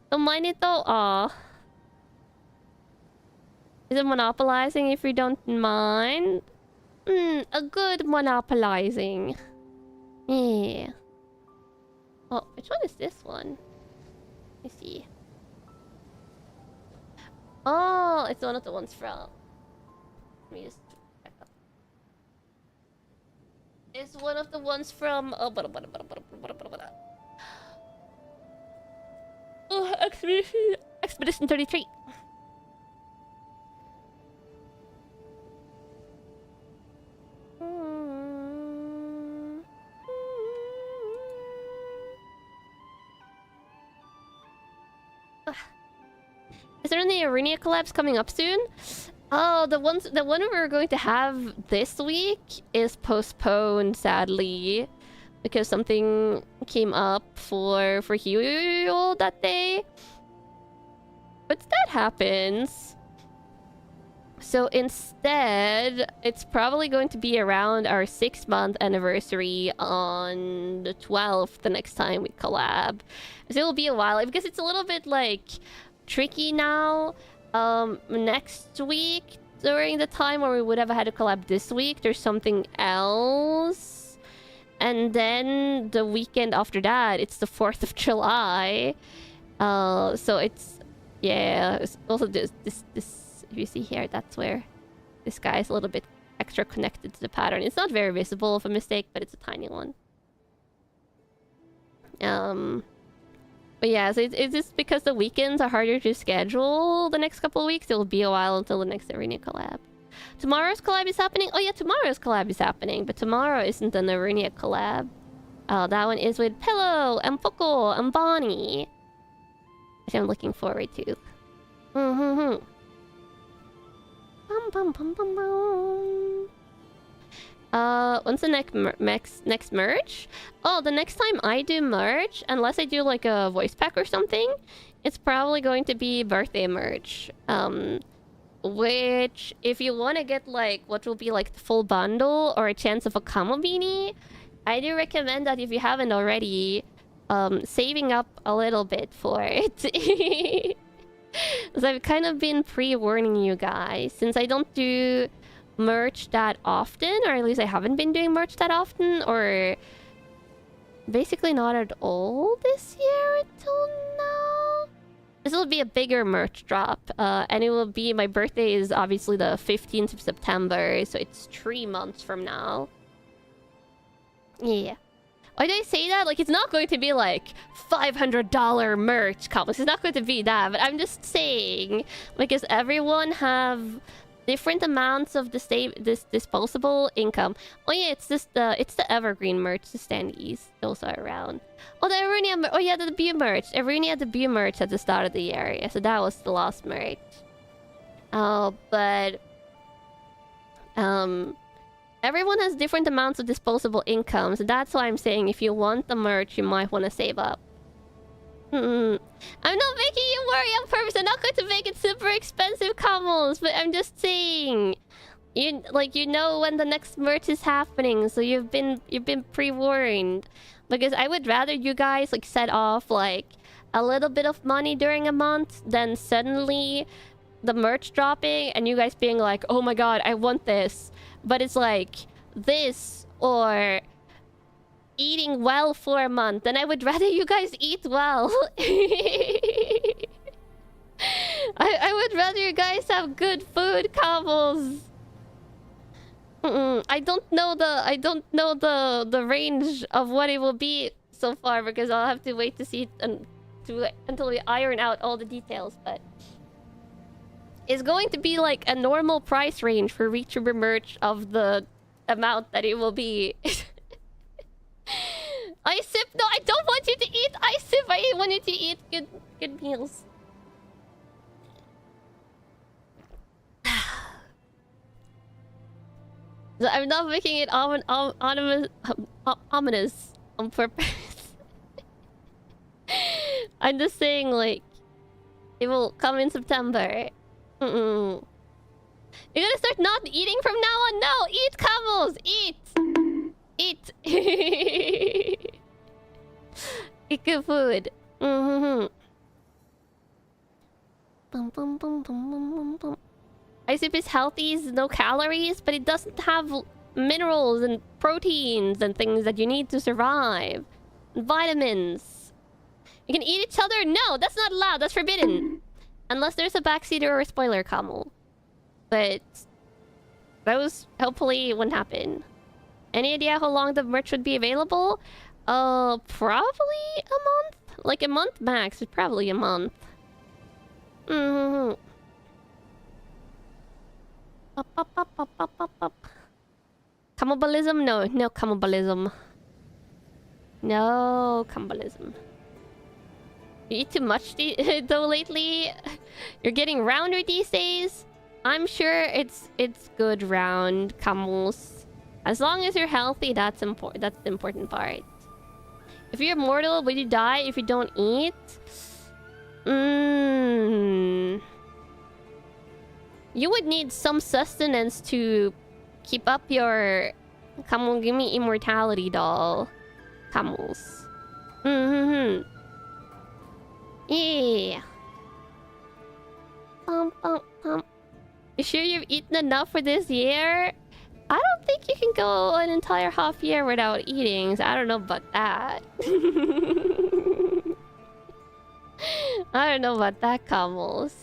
Don't mind it though. Aw. Is it monopolizing if you don't mind? A good monopolizing. Yeah. Oh, which one is this one? Let me see. Oh, it's one of the ones from... Let me just back up. It's one of the ones from... Oh, Expedition 33. Is there any Aerunia collabs coming up soon? Oh, the one we were going to have this week is postponed, sadly, because something came up for Hyo that day. But that happens. So instead, it's probably going to be around our 6-month anniversary on the 12th, the next time we collab. So it'll be a while, because it's a little bit like tricky now. Next week, during the time where we would have had a collab this week, there's something else. And then the weekend after that, it's the 4th of July. So it's... Yeah, it's also this if you see here, that's where this guy is a little bit extra connected to the pattern. It's not very visible of a mistake, but it's a tiny one. But yeah, so it's just because the weekends are harder to schedule the next couple of weeks. It'll be a while until the next Aerunia collab. Tomorrow's collab is happening? Oh yeah, tomorrow's collab is happening, but tomorrow isn't an Aerunia collab. That one is with Pillow and Poco and Bonnie, which I'm looking forward to. When's the next merge? Oh, the next time I do merge, unless I do like a voice pack or something, it's probably going to be birthday merge. Which, if you want to get like what will be like the full bundle or a chance of a camo beanie, I do recommend that if you haven't already, saving up a little bit for it. So I've kind of been pre-warning you guys, since I don't do merch that often, or at least I haven't been doing merch that often, or basically not at all this year until now. This will be a bigger merch drop, and it will be... My birthday is obviously the 15th of September, so it's 3 months from now. Yeah. Why do I say that? Like, it's not going to be like $500 merch comics. It's not going to be that, but I'm just saying, because everyone have different amounts of this disposable income. Oh yeah, it's the evergreen merch, the standees. Those are around. Oh, the Aerunia oh yeah, the debut merch. Aerunia debut merch at the start of the year. Yeah, so that was the last merch. Oh, but everyone has different amounts of disposable income, so that's why I'm saying if you want the merch, you might want to save up. I'm not making you worry on purpose. I'm not going to make it super expensive, Camels, but I'm just saying, you know when the next merch is happening, so you've been pre-warned. Because I would rather you guys like set off like a little bit of money during a month than suddenly the merch dropping and you guys being like, oh my god, I want this. But it's like this or eating well for a month. And I would rather you guys eat well. I would rather you guys have good food, Cobbles. I don't know the range of what it will be so far because I'll have to wait to see it until we iron out all the details, but it's going to be like a normal price range for VTuber merch of the amount that it will be. I sip. No, I don't want you to eat. I sip. I want you to eat good meals. So I'm not making it ominous on purpose. I'm just saying, like, it will come in September. You're gonna start not eating from now on? No! Eat, Camels! Eat! Eat! Eat good food. Isip is healthy, is no calories, but it doesn't have minerals and proteins and things that you need to survive. Vitamins. You can eat each other? No, that's not allowed. That's forbidden. Unless there's a backseater or a spoiler, Camel. But those hopefully wouldn't happen. Any idea how long the merch would be available? Probably a month? Like a month max, but probably a month. Cannibalism? No cannibalism. No cannibalism. You eat too much though lately? You're getting rounder these days? I'm sure it's good round, Camels. As long as you're healthy, that's the important part. If you're mortal, will you die if you don't eat? You would need some sustenance to keep up your... Camel, give me immortality doll. Camels. Yeah. You sure you've eaten enough for this year? I don't think you can go an entire half year without eating, so I don't know about that. I don't know about that, Camels.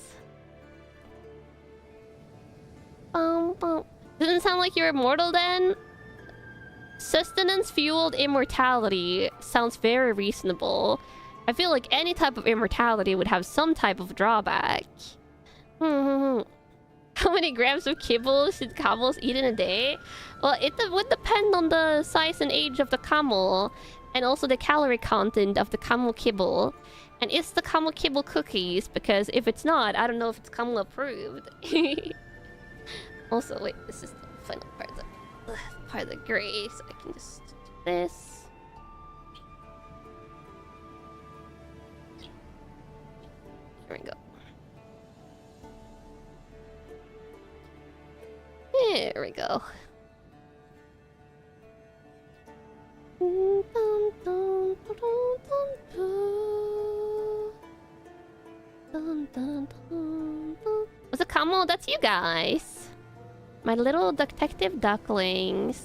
Doesn't sound like you're immortal then? Sustenance-fueled immortality sounds very reasonable. I feel like any type of immortality would have some type of drawback. How many grams of kibble should camels eat in a day? Well, it would depend on the size and age of the camel, and also the calorie content of the camel kibble. And it's the camel kibble cookies, because if it's not, I don't know if it's camel approved. Also, wait, this is the final part of the gray, so I can just do this. Here we go. There we go. What's a camel? That's you guys. My little detective ducklings.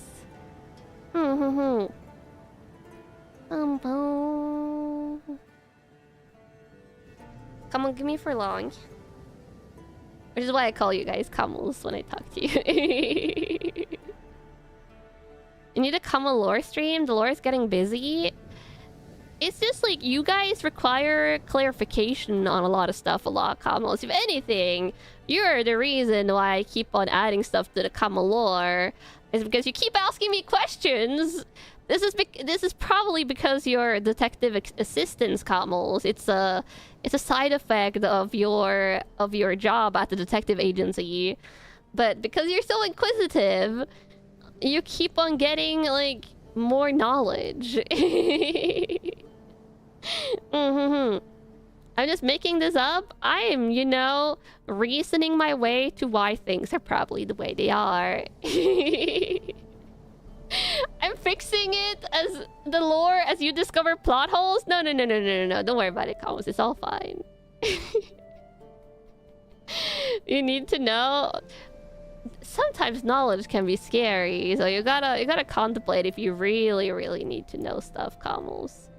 Come on, give me for long. Which is why I call you guys camels when I talk to you. You need a camel lore stream? The lore is getting busy. It's just like you guys require clarification on a lot of stuff, a lot of camels. If anything, you're the reason why I keep on adding stuff to the camel lore. Is because you keep asking me questions. This is probably because you're detective assistants, camels. It's a side effect of your job at the detective agency. But because you're so inquisitive, you keep on getting like more knowledge. I'm just making this up. I am, you know, reasoning my way to why things are probably the way they are. I'm fixing it as the lore as you discover plot holes. No. Don't worry about it, Combs. It's all fine. You need to know. Sometimes knowledge can be scary, so you gotta contemplate if you really need to know stuff, Camels.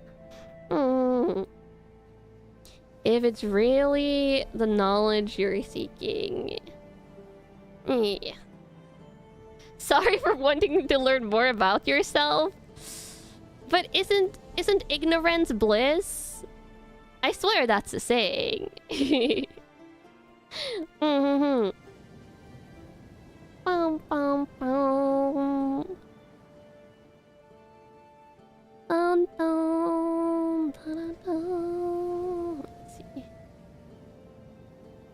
If it's really the knowledge you're seeking. Yeah. Sorry for wanting to learn more about yourself. But isn't ignorance bliss? I swear that's a saying. Bum, bum, bum. Dun, dun, dun, dun. Let's see.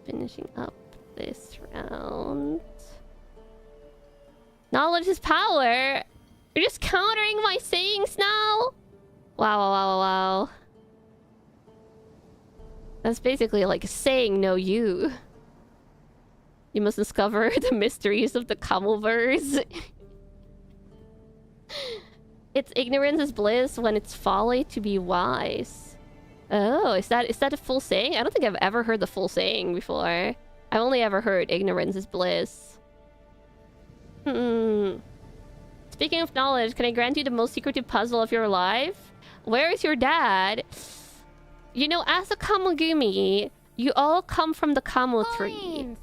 Finishing up this round. Knowledge is power. You're just countering my sayings now? Wow. That's basically like saying no you. You must discover the mysteries of the Camelverse. It's ignorance is bliss when it's folly to be wise. Oh, is that a full saying? I don't think I've ever heard the full saying before. I've only ever heard ignorance is bliss. Speaking of knowledge, can I grant you the most secretive puzzle of your life? Where is your dad? You know, as a Kamogumi, you all come from the Kamo tree.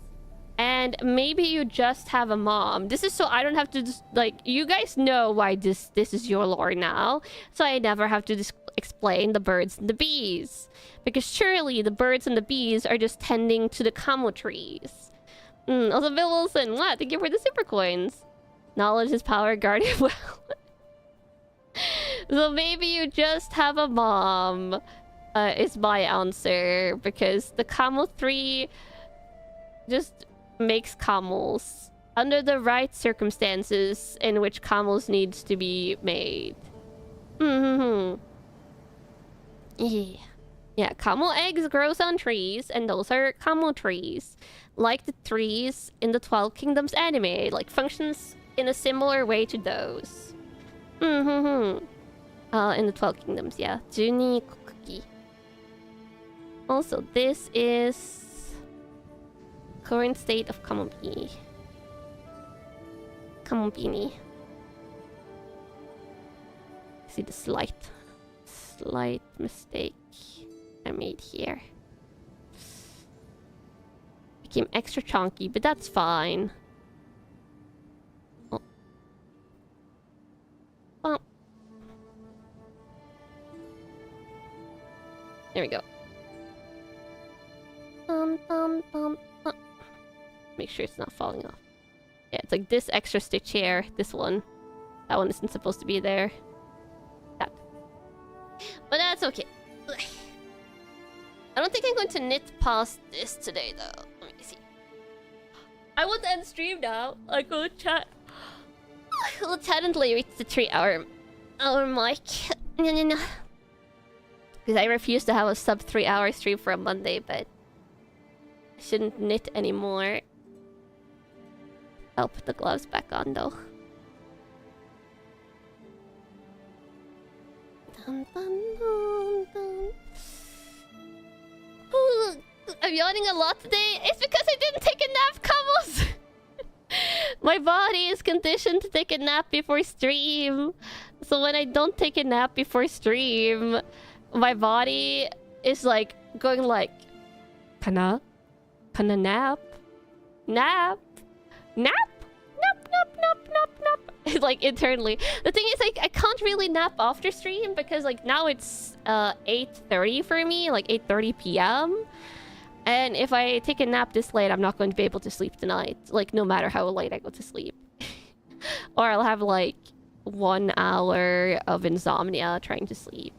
And maybe you just have a mom. This is so I don't have to just, like, you guys know why this is your lore now. So I never have to explain the birds and the bees. Because surely the birds and the bees are just tending to the Kamo trees. Also, Bill Wilson, what? Thank you for the super coins. Knowledge is power, guarded well. So maybe you just have a mom. Is my answer. Because the Kamo tree just makes camels under the right circumstances in which camels needs to be made. Yeah, camel eggs grows on trees, and those are camel trees. Like the trees in the 12 Kingdoms anime, like functions in a similar way to those. In the 12 Kingdoms, yeah. Juni Kokuki. Also, this is current state of Kamobini. See the slight mistake I made here. Became extra chunky, but that's fine. Oh. Bump. There we go. Make sure it's not falling off. Yeah, it's like this extra stitch here. This one. That one isn't supposed to be there. That. But that's okay. I don't think I'm going to knit past this today, though. Let me see. I want to end stream now. I go chat. We'll technically reach the 3-hour mark. Because I refuse to have a sub 3-hour stream for a Monday, but I shouldn't knit anymore. I'll put the gloves back on though. Dun, dun, dun, dun. I'm yawning a lot today. It's because I didn't take a nap, Camels. My body is conditioned to take a nap before stream. So when I don't take a nap before stream, my body is like going like, Kanna nap? Nap? Nap? Nap, nap, nap, nap, nap. It's like internally. The thing is, like, I can't really nap after stream because like now it's 8:30 for me, like 8:30 p.m. And if I take a nap this late, I'm not going to be able to sleep tonight. Like, no matter how late I go to sleep. Or I'll have like 1 hour of insomnia trying to sleep.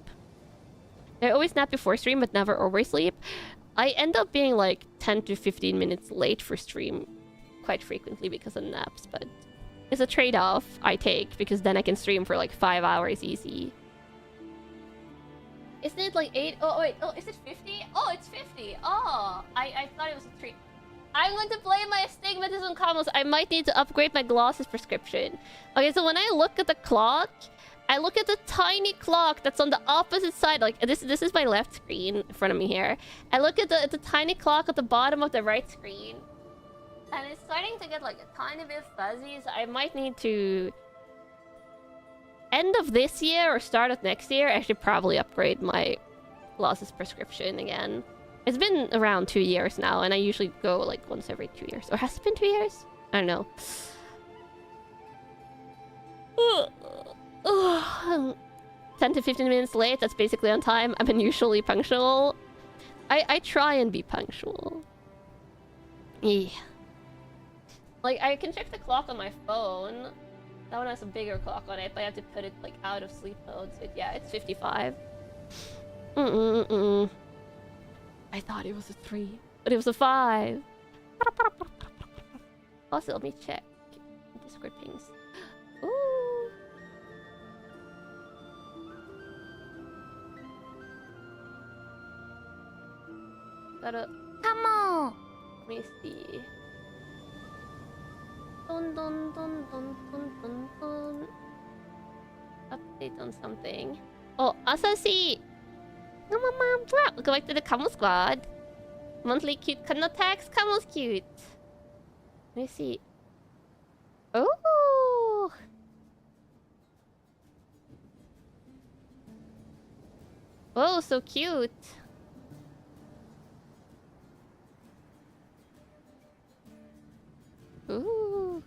I always nap before stream, but never oversleep. I end up being like 10 to 15 minutes late for stream quite frequently because of naps, but it's a trade-off I take because then I can stream for like 5 hours easy. Isn't it like 8? Oh, wait. Oh, is it 50? Oh, it's 50. Oh, I thought it was a 3. I'm going to play my astigmatism combos. I might need to upgrade my glasses prescription. Okay, so when I look at the clock, I look at the tiny clock that's on the opposite side. Like, this is my left screen in front of me here. I look at the tiny clock at the bottom of the right screen. And it's starting to get like a tiny bit fuzzy, so I might need to... End of this year or start of next year, I should probably upgrade my glasses prescription again. It's been around 2 years now, and I usually go like once every 2 years. Or has it been 2 years? I don't know. 10 to 15 minutes late, that's basically on time. I'm unusually punctual. I try and be punctual. Yeah. Like, I can check the clock on my phone. That one has a bigger clock on it, but I have to put it like out of sleep mode. So yeah, it's 55. I thought it was a 3, but it was a 5. Also, let me check Discord pings. Ooh. Come on. Let me see. Dun, dun, dun, dun, dun, dun, dun. Update on something. Oh, Asashi! Go back to the Camo Squad. Monthly cute Kanna tags. Camo's cute. Let me see. Oh! Oh, so cute. Ooh.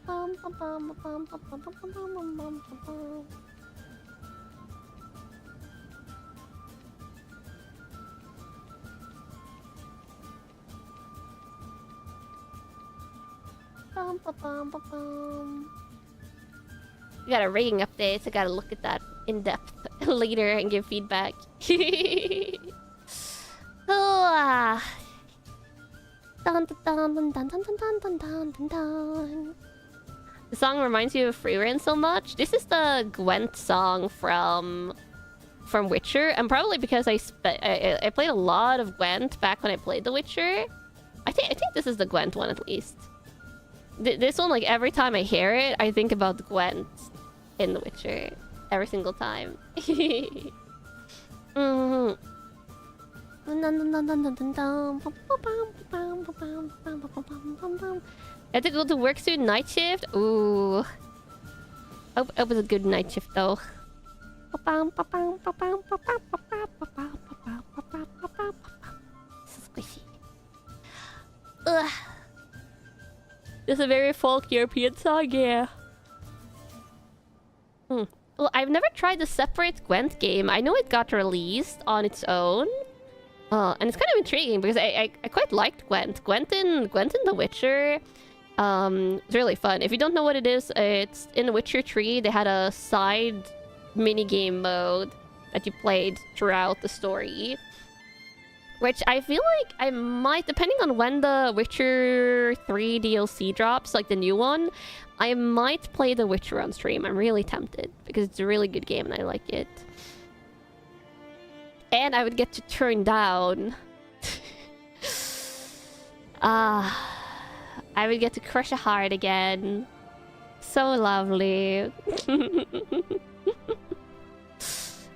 Bum, bum, bum, bum, bum, bum, bum, bum, bum, bum, bum. Bum, bum, bum, bum, bum. We got a rigging update, so I gotta look at that in depth later and give feedback. Oh, dun, dun, dun, dun, dun, dun, dun, dun, dun, dun, dun. The song reminds you of Freerun so much. This is the Gwent song from Witcher, and probably because I played a lot of Gwent back when I played The Witcher. I think this is the Gwent one at least. This one, like every time I hear it, I think about Gwent in The Witcher every single time. I have to go to work soon. Night shift? Ooh. Hope it was a good night shift though. Squishy. Ugh. This is a very folk European song, yeah. Well, I've never tried the separate Gwent game. I know it got released on its own. And it's kind of intriguing because I quite liked Gwent. Gwent in The Witcher. It's really fun. If you don't know what it is, it's in The Witcher 3. They had a side minigame mode that you played throughout the story. Which I feel like I might, depending on when the Witcher 3 DLC drops, like the new one, I might play The Witcher on stream. I'm really tempted because it's a really good game and I like it. And I would get to turn down. I would get to crush a heart again. So lovely.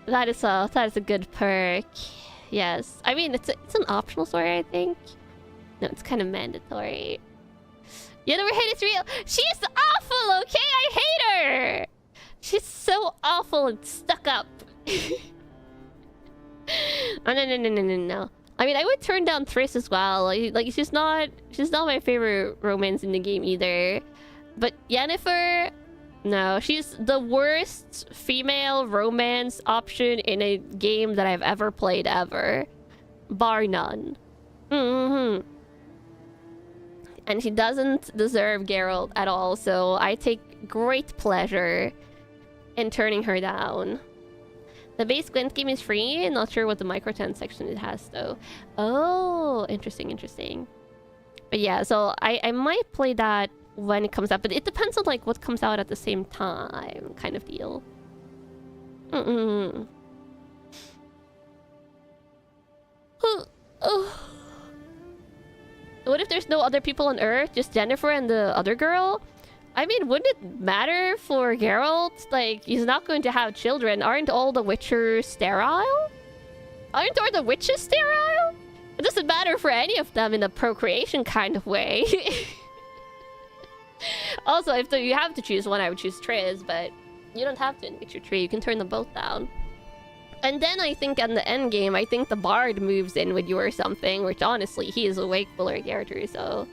That is a good perk. Yes. I mean, it's an optional story, I think. No, it's kind of mandatory. You never hate it's real. She's awful, okay? I hate her. She's so awful and stuck up. Oh, no. I mean, I would turn down Triss as well. Like she's not my favorite romance in the game either. But Yennefer, no, she's the worst female romance option in a game that I've ever played ever, bar none. And she doesn't deserve Geralt at all, so I take great pleasure in turning her down. The base Gwent game is free. Not sure what the microtransaction it has though. Oh, interesting. But yeah, so I might play that when it comes out, but it depends on like what comes out at the same time, kind of deal. What if there's no other people on Earth, just Yennefer and the other girl? I mean, wouldn't it matter for Geralt? Like, he's not going to have children. Aren't all the Witchers sterile? Aren't all the witches sterile? It doesn't matter for any of them in a procreation kind of way. Also, if you have to choose one, I would choose Triss, but you don't have to in Witcher 3. You can turn them both down. And then I think at the end game, I think the Bard moves in with you or something, which honestly, he is a way cooler character, so...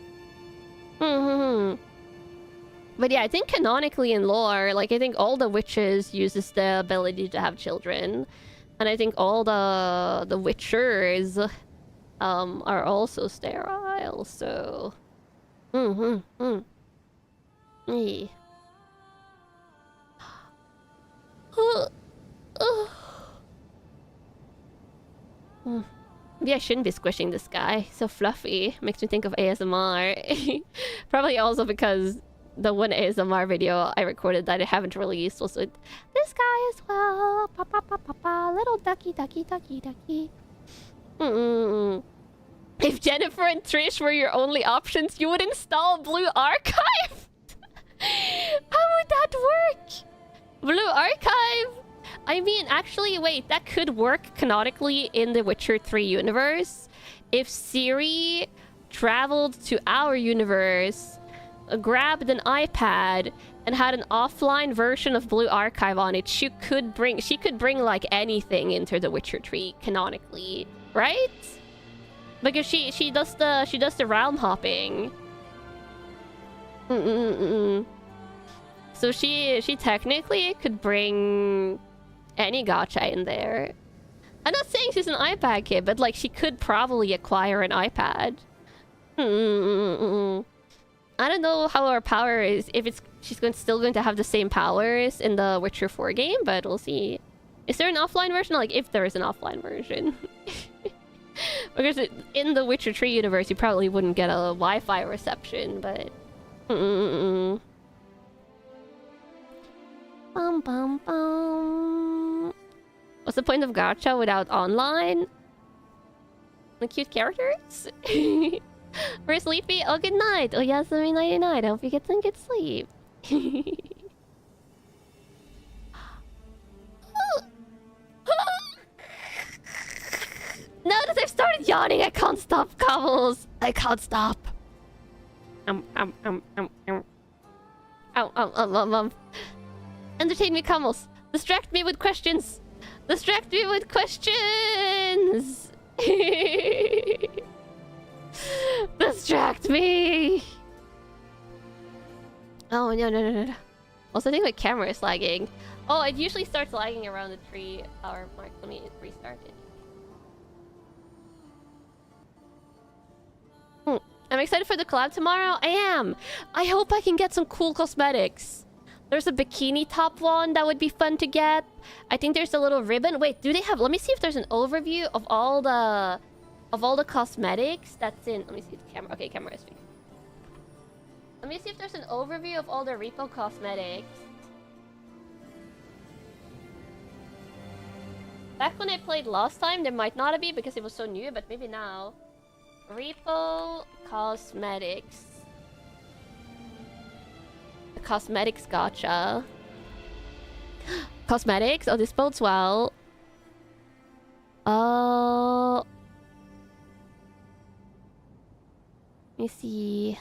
But yeah, I think canonically in lore, like, I think all the witches uses the ability to have children. And I think all the witchers are also sterile, so... Yeah. Maybe I shouldn't be squishing this guy. So fluffy. Makes me think of ASMR. Probably also because the one ASMR video I recorded that I haven't released was with this guy as well. Pa pa pa pa pa. Little ducky. If Yennefer and Trish were your only options, you would install Blue Archive? How would that work? Blue Archive? I mean, actually, wait, that could work canonically in the Witcher 3 universe. If Ciri traveled to our universe, grabbed an iPad, and had an offline version of Blue Archive on it, she could bring like anything into the Witcher 3 canonically, right? Because she does the realm hopping. So she technically could bring any gacha in there. I'm not saying she's an iPad kid, but like she could probably acquire an iPad. I don't know how her power is, if she's still going to have the same powers in the Witcher 4 game, but we'll see. Is there an offline version? Like, if there is an offline version. Because in the Witcher 3 universe, you probably wouldn't get a Wi-Fi reception, but... What's the point of gacha without online? The cute characters? We're sleepy? Oh, good night! Oh, Yasumi 99. I hope you get some good sleep. Now that I've started yawning, I can't stop, Cobbles! I can't stop. Entertain me, Cobbles. Distract me with questions. Distract me with questions. Distract me. Oh, no. Also, I think my camera is lagging. Oh, it usually starts lagging around the 3-hour mark. Let me restart it. I'm excited for the collab tomorrow. I am. I hope I can get some cool cosmetics. There's a bikini top one that would be fun to get. I think there's a little ribbon. Wait, do they have... Let me see if there's an overview of all the cosmetics that's in... Let me see the camera. Okay, camera is fixed. Let me see if there's an overview of all the Repo cosmetics. Back when I played last time, there might not be because it was so new, but maybe now. Repo cosmetics. The cosmetics gacha. Cosmetics? Oh, this bodes well. Oh. Let me see.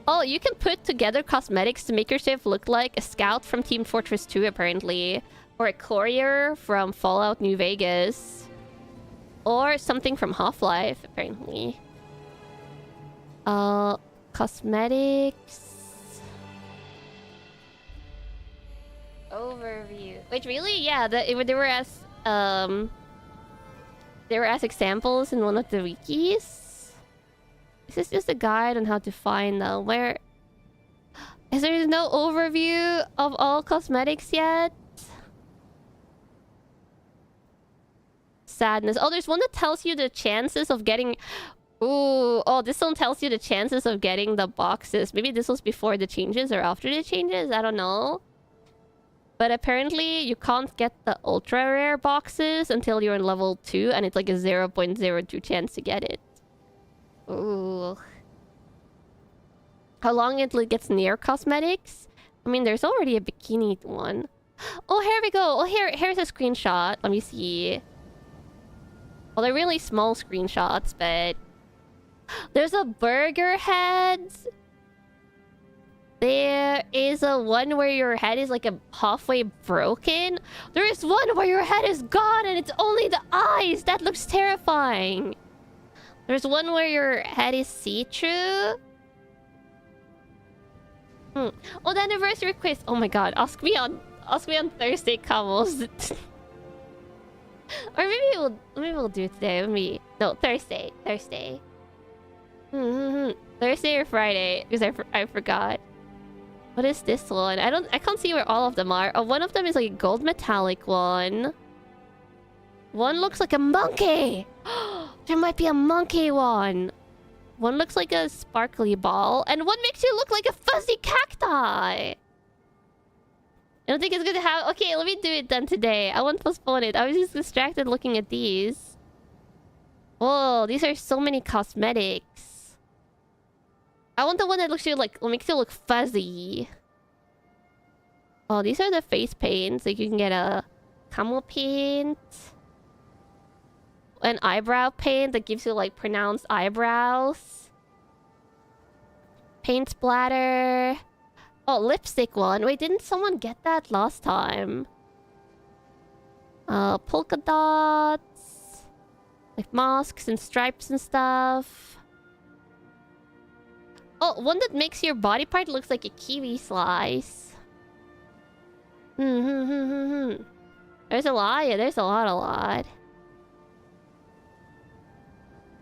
Oh, you can put together cosmetics to make yourself look like a scout from Team Fortress 2, apparently. Or a courier from Fallout New Vegas. Or something from Half-Life, apparently. Cosmetics... Overview. Wait, really? Yeah, they were as... They were as examples in one of the wikis. Is this just a guide on how to find them? Where... Is there no overview of all cosmetics yet? Sadness. Oh, there's one that tells you the chances of getting... Ooh. Oh, this one tells you the chances of getting the boxes. Maybe this was before the changes or after the changes? I don't know. But apparently, you can't get the ultra rare boxes until you're in level 2, and it's like a 0.02 chance to get it. Ooh. How long until it gets near cosmetics? I mean, there's already a bikini one. Oh, here we go. Oh, here's a screenshot. Let me see. Well, they're really small screenshots, but... There's a burger head. There is a one where your head is like a halfway broken. There is one where your head is gone and it's only the eyes. That looks terrifying. There's one where your head is see-through. Oh, the anniversary quiz. Oh my god. Ask me on Thursday, Camels. Or maybe we'll do it today. No, Thursday. Thursday or Friday, because I forgot. What is this one? I can't see where all of them are. Oh, one of them is like a gold metallic one. One looks like a monkey. There might be a monkey one. One looks like a sparkly ball, and one makes you look like a fuzzy cacti. I don't think it's gonna have... Okay, let me do it then today. I won't postpone it. I was just distracted looking at these. Oh, these are so many cosmetics. I want the one that makes you look fuzzy. Oh, these are the face paints. Like, you can get a camel paint. An eyebrow paint that gives you, like, pronounced eyebrows. Paint splatter. Oh, lipstick one. Wait, didn't someone get that last time? Polka dots. Like masks and stripes and stuff. Oh, one that makes your body part looks like a kiwi slice. There's a lot. Yeah, there's a lot.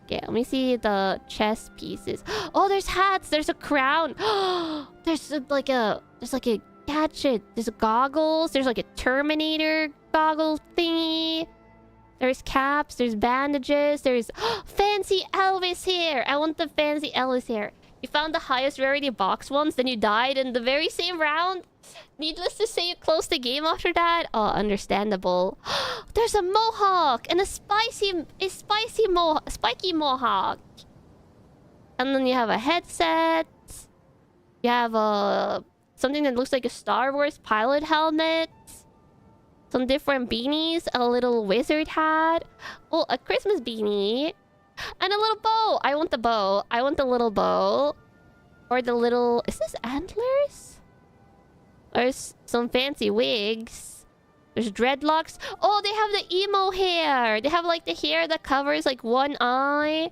Okay, let me see the chest pieces. Oh, there's hats. There's a crown. There's like a gadget. There's goggles. There's like a Terminator goggle thingy. There's caps. There's bandages. There's fancy Elvis hair. I want the fancy Elvis hair. You found the highest rarity box once, then you died in the very same round. Needless to say, you closed the game after that. Oh, understandable. There's a mohawk and a spiky mohawk. And then you have a headset. You have something that looks like a Star Wars pilot helmet. Some different beanies. A little wizard hat. Oh, a Christmas beanie. And a little bow. I want the bow. I want the little bow. Or the little... Is this antlers? There's some fancy wigs. There's dreadlocks. Oh, they have the emo hair. They have like the hair that covers like one eye.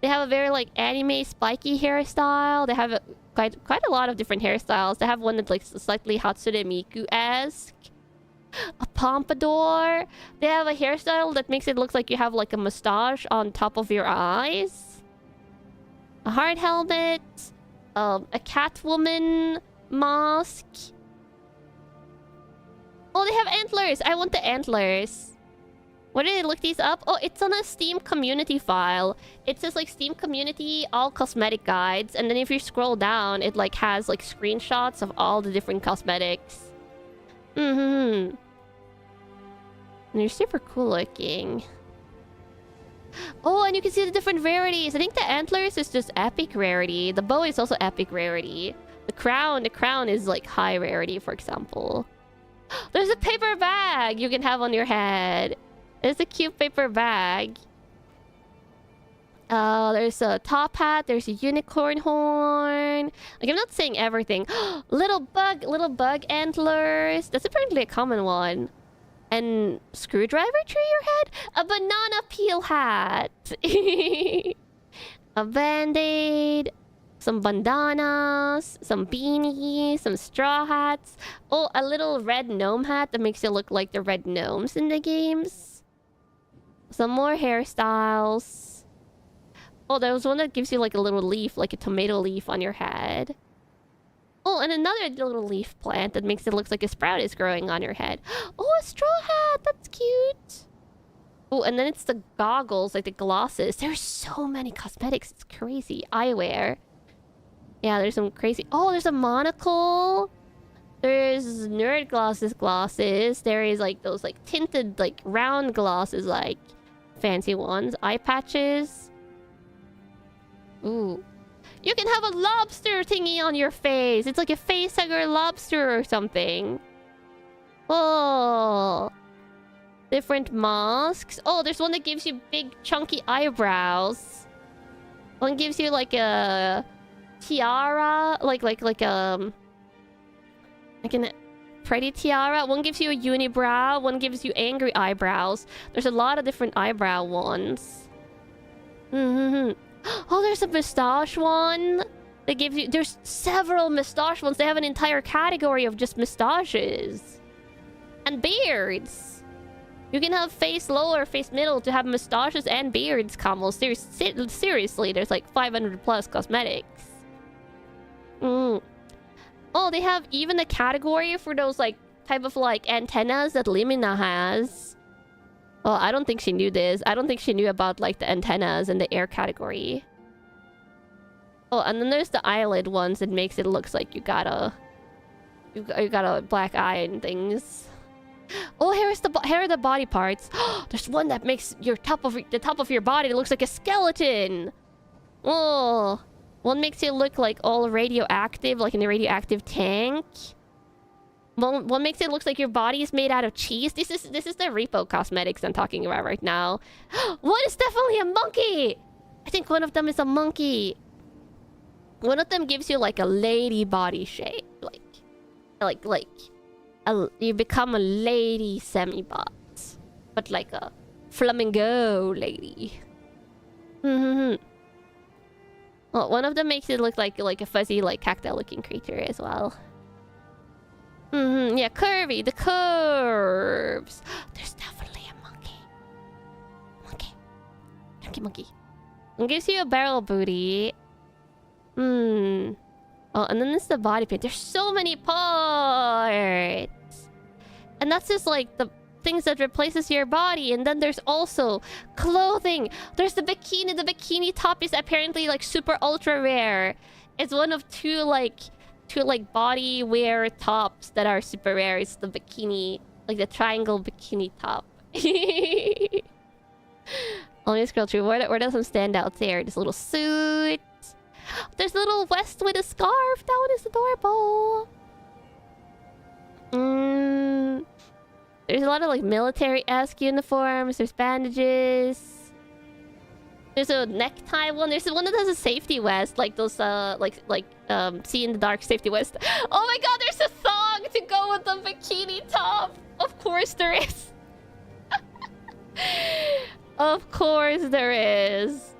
They have a very like anime spiky hairstyle. They have quite a lot of different hairstyles. They have one that's like slightly Hatsune Miku-esque. A pompadour. They have a hairstyle that makes it look like you have like a mustache on top of your eyes. A hard helmet. A Catwoman mask. Oh, they have antlers. I want the antlers. Where did I look these up? Oh, it's on a Steam community file. It says like Steam community, all cosmetic guides. And then if you scroll down, it like has like screenshots of all the different cosmetics. And they're super cool looking. Oh, and you can see the different rarities. I think the antlers is just epic rarity. The bow is also epic rarity. The crown is like high rarity, for example. There's a paper bag! bag you can have on your head. It's a cute paper bag. There's a top hat. There's a unicorn horn. Like, I'm not saying everything. little bug antlers. That's apparently a common one. And screwdriver tree your head? A banana peel hat. A band-aid. Some bandanas. Some beanies. Some straw hats. Oh, a little red gnome hat that makes you look like the red gnomes in the games. Some more hairstyles. Oh, there was one that gives you like a little leaf, like a tomato leaf on your head. Oh, and another little leaf plant that makes it look like a sprout is growing on your head. Oh, a straw hat! That's cute! Oh, and then it's the goggles, like the glasses. There's so many cosmetics. It's crazy. Eyewear. Yeah, there's some crazy... Oh, there's a monocle! There's nerd glasses. There is like those like tinted like round glasses, like fancy ones. Eye patches. Ooh. You can have a lobster thingy on your face. It's like a facehugger lobster or something. Oh. Different masks. Oh, there's one that gives you big chunky eyebrows. One gives you like a tiara, like a pretty tiara. One gives you a unibrow. One gives you angry eyebrows. There's a lot of different eyebrow ones. Oh, there's a mustache one. They give you... There's several mustache ones. They have an entire category of just mustaches. And beards. You can have face low or face middle to have mustaches and beards combos. Seriously, there's like 500 plus cosmetics. Oh, they have even a category for those like type of like antennas that Limina has. Oh, I don't think she knew this. I don't think she knew about like the antennas and the air category. Oh, and then there's the eyelid ones that makes it looks like you got a black eye and things. Oh, here are the body parts. There's one that makes the top of your body looks like a skeleton. Oh, one makes you look like all radioactive, like in a radioactive tank. One makes it look like your body is made out of cheese. This is the repo cosmetics I'm talking about right now. One is definitely a monkey. I think one of them is a monkey. One of them gives you like a lady body shape, you become a lady semi-bot, but like a flamingo lady. Well, one of them makes it look like a fuzzy, like cacti-looking creature as well. Yeah, curvy, the curves. There's definitely a monkey. Monkey. It gives you a barrel booty. Oh, and then there's the body paint. There's so many parts. And that's just like the things that replaces your body. And then there's also clothing. There's the bikini. The bikini top is apparently like super ultra rare. It's one of two body wear tops that are super rare. It's the bikini, like the triangle bikini top. Only scroll through. Where are some standouts here? This little suit. There's a little vest with a scarf. That one is adorable. There's a lot of like military-esque uniforms. There's bandages. There's a necktie one. There's one that has a safety vest, like those see in the dark safety vest. Oh my god, there's a thong to go with the bikini top. Of course there is. Of course there is.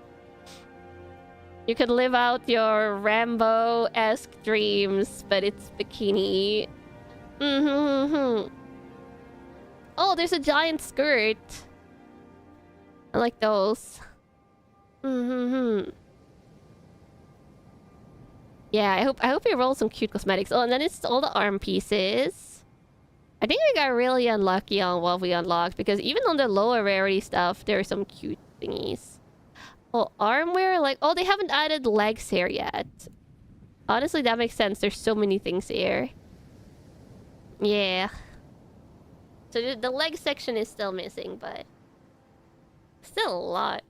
You could live out your Rambo-esque dreams, but it's bikini. Oh, there's a giant skirt. I like those. Yeah, I hope you roll some cute cosmetics. Oh, and then it's all the arm pieces. I think we got really unlucky on what we unlocked, because even on the lower rarity stuff, there are some cute thingies. Oh, armwear? Like, oh, they haven't added legs here yet. Honestly, that makes sense. There's so many things here. Yeah. So the leg section is still missing, but... still a lot.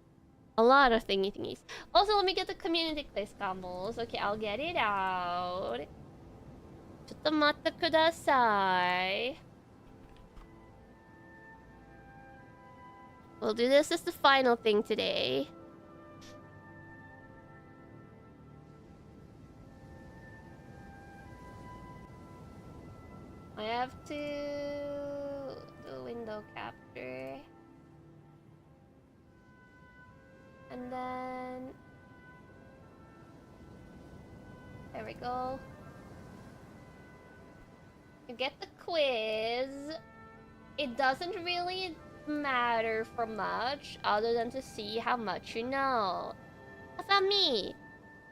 A lot of thingies. Also, let me get the community quiz combos. Okay, I'll get it out. ちょっと待ってください. We'll do this as the final thing today. I have to do window capture. And then... there we go. You get the quiz. It doesn't really matter for much, other than to see how much you know. What about me?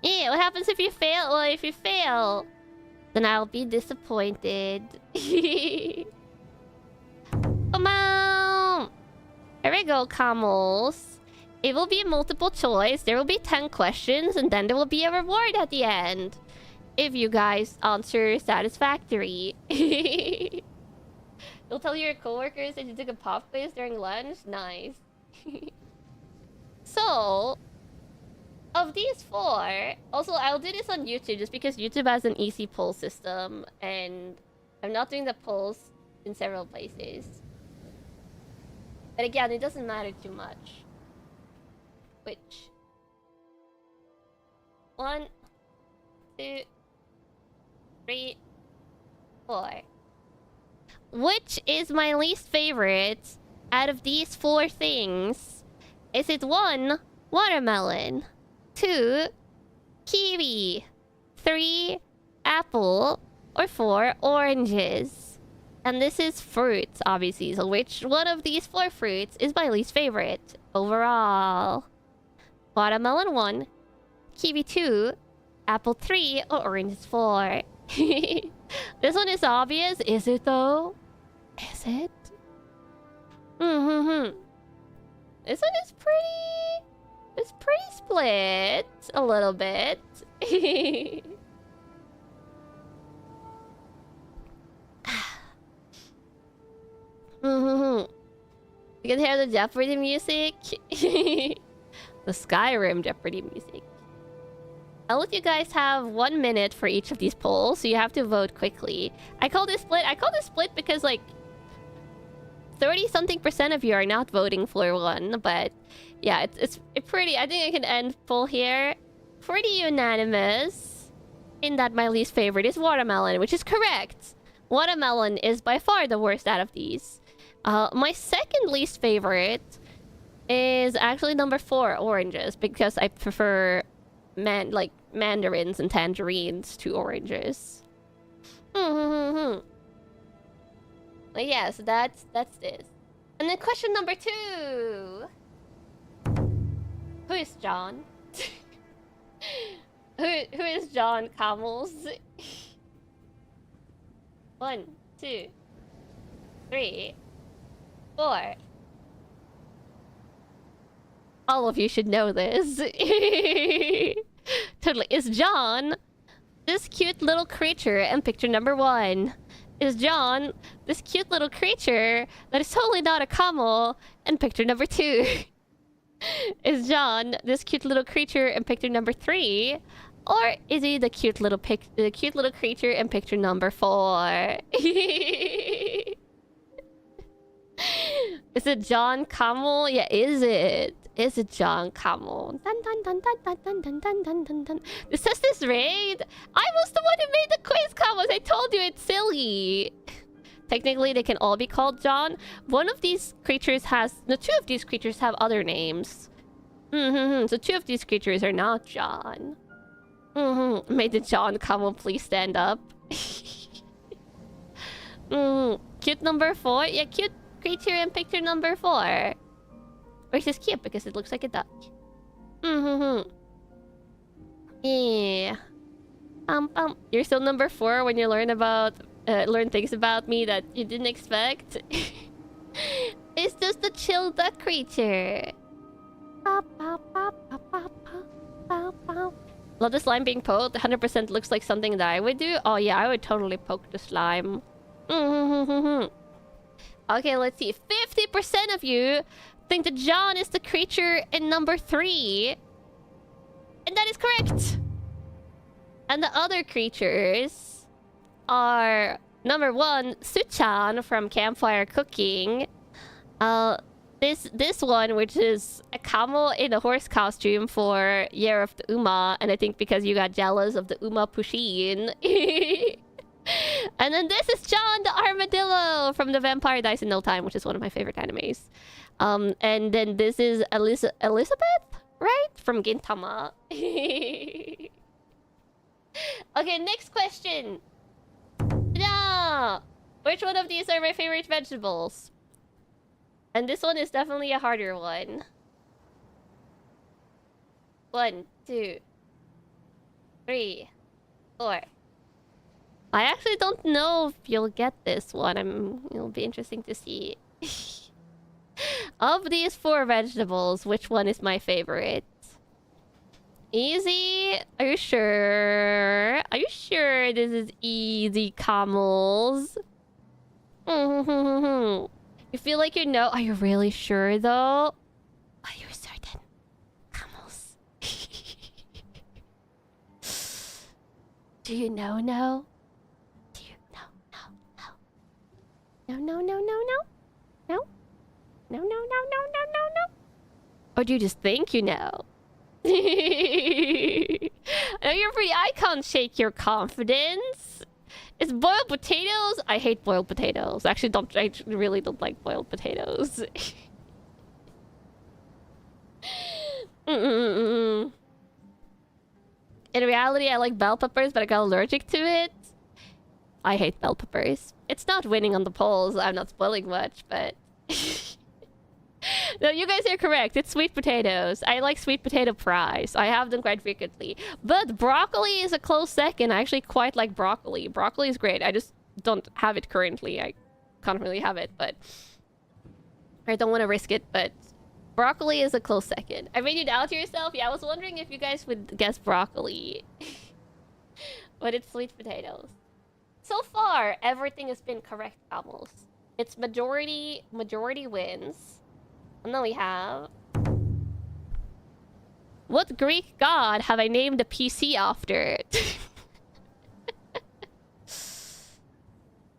Yeah, what happens if you fail? Well, if you fail, then I'll be disappointed. Come on! Here we go, camels. It will be multiple choice. There will be 10 questions, and then there will be a reward at the end. If you guys answer satisfactory. You'll tell your coworkers that you took a pop quiz during lunch? Nice. So, of these 4... also, I'll do this on YouTube just because YouTube has an easy poll system. And I'm not doing the polls in several places. But again, it doesn't matter too much. Which? 1, 2, 3, 4. Which is my least favorite out of these 4 things? Is it 1, watermelon, 2, kiwi, 3, apple, or 4, oranges? And this is fruits, obviously. So which one of these 4 fruits is my least favorite overall? Watermelon 1, kiwi 2, apple 3, or orange 4. This one is obvious, is it though? Is it? This one is pretty... it's pretty split. A little bit. You can hear the Jeopardy music. The Skyrim Jeopardy music. I'll let you guys have 1 minute for each of these polls, so you have to vote quickly. I call this split. I call this split because, like, 30-something% of you are not voting for one. But yeah, it's pretty. I think I can end poll here. Pretty unanimous. In that my least favorite is watermelon, which is correct. Watermelon is by far the worst out of these. My second least favorite is actually number 4, oranges, because I prefer mandarins and tangerines to oranges. But yeah, so that's this. And then question number 2. Who is John? Who is John Camels? 1, 2, 3, 4. All of you should know this. Totally. Is John this cute little creature in picture number 1? Is John this cute little creature that is totally not a camel in picture number 2? Is John this cute little creature in picture number 3? Or is he the cute little creature in picture number 4? Is it John Camel? Yeah, is it? Is it John Camel? Dun dun dun dun dun dun dun dun dun dun dun. It says this raid. I was the one who made the quiz, Camels. I told you it's silly. Technically, they can all be called John. One of these creatures has... no, 2 of these creatures have other names. So 2 of these creatures are not John. May the John Camel please stand up. Cute number 4? Yeah, cute creature in picture number 4. Which is cute because it looks like a duck. Yeah. You're still number 4 when you learn things about me that you didn't expect. It's just a chill duck creature. Love the slime being poked. 100% looks like something that I would do. Oh yeah, I would totally poke the slime. Okay, let's see. 50% of you think that John is the creature in number 3. And that is correct. And the other creatures are... number 1, Suchan from Campfire Cooking. this one, which is a camel in a horse costume for Year of the Uma, and I think because you got jealous of the Uma Pushin. And then this is John the Armadillo from the Vampire Dies in No Time, which is one of my favorite animes. And then this is Elizabeth, right? From Gintama. Okay, next question. Yeah. Which one of these are my favorite vegetables? And this one is definitely a harder one. 1, 2, 3, 4. I actually don't know if you'll get this one. It'll be interesting to see. Of these 4 vegetables, which one is my favorite? Easy? Are you sure? Are you sure this is easy, camels? You feel like you know? Are you really sure though? Are you certain? Camels. Do you know? No? Do you know? No. No. No. Or do you just think you know? I know you're pretty. I can't shake your confidence. It's boiled potatoes. I hate boiled potatoes. Actually, I really don't like boiled potatoes. In reality, I like bell peppers, but I got allergic to it. I hate bell peppers. It's not winning on the polls. I'm not spoiling much, but... No, you guys are correct. It's sweet potatoes. I like sweet potato fries. I have them quite frequently. But broccoli is a close second. I actually quite like broccoli. Broccoli is great. I just don't have it currently. I can't really have it, but... I don't want to risk it, but... Broccoli is a close second. I made you doubt yourself? Yeah, I was wondering if you guys would guess broccoli. But it's sweet potatoes. So far, everything has been correct almost. It's majority wins. And then we have... What Greek god have I named a PC after?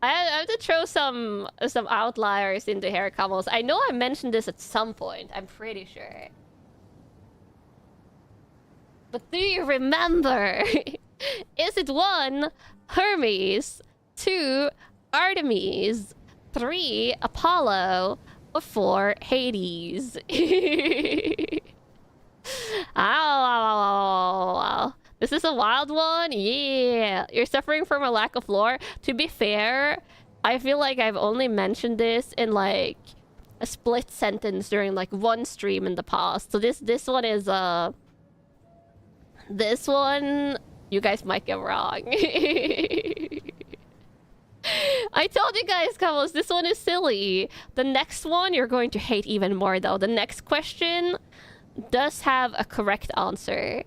I have to throw some outliers into hair camels. I know I mentioned this at some point. I'm pretty sure. But do you remember? Is it 1, Hermes, 2, Artemis, 3, Apollo, or 4, Hades? Ow. This is a wild one? Yeah. You're suffering from a lack of lore? To be fair, I feel like I've only mentioned this in like a split sentence during like one stream in the past. So this one is this one you guys might get wrong. I told you guys, Carlos, this one is silly. The next one you're going to hate even more though. The next question does have a correct answer.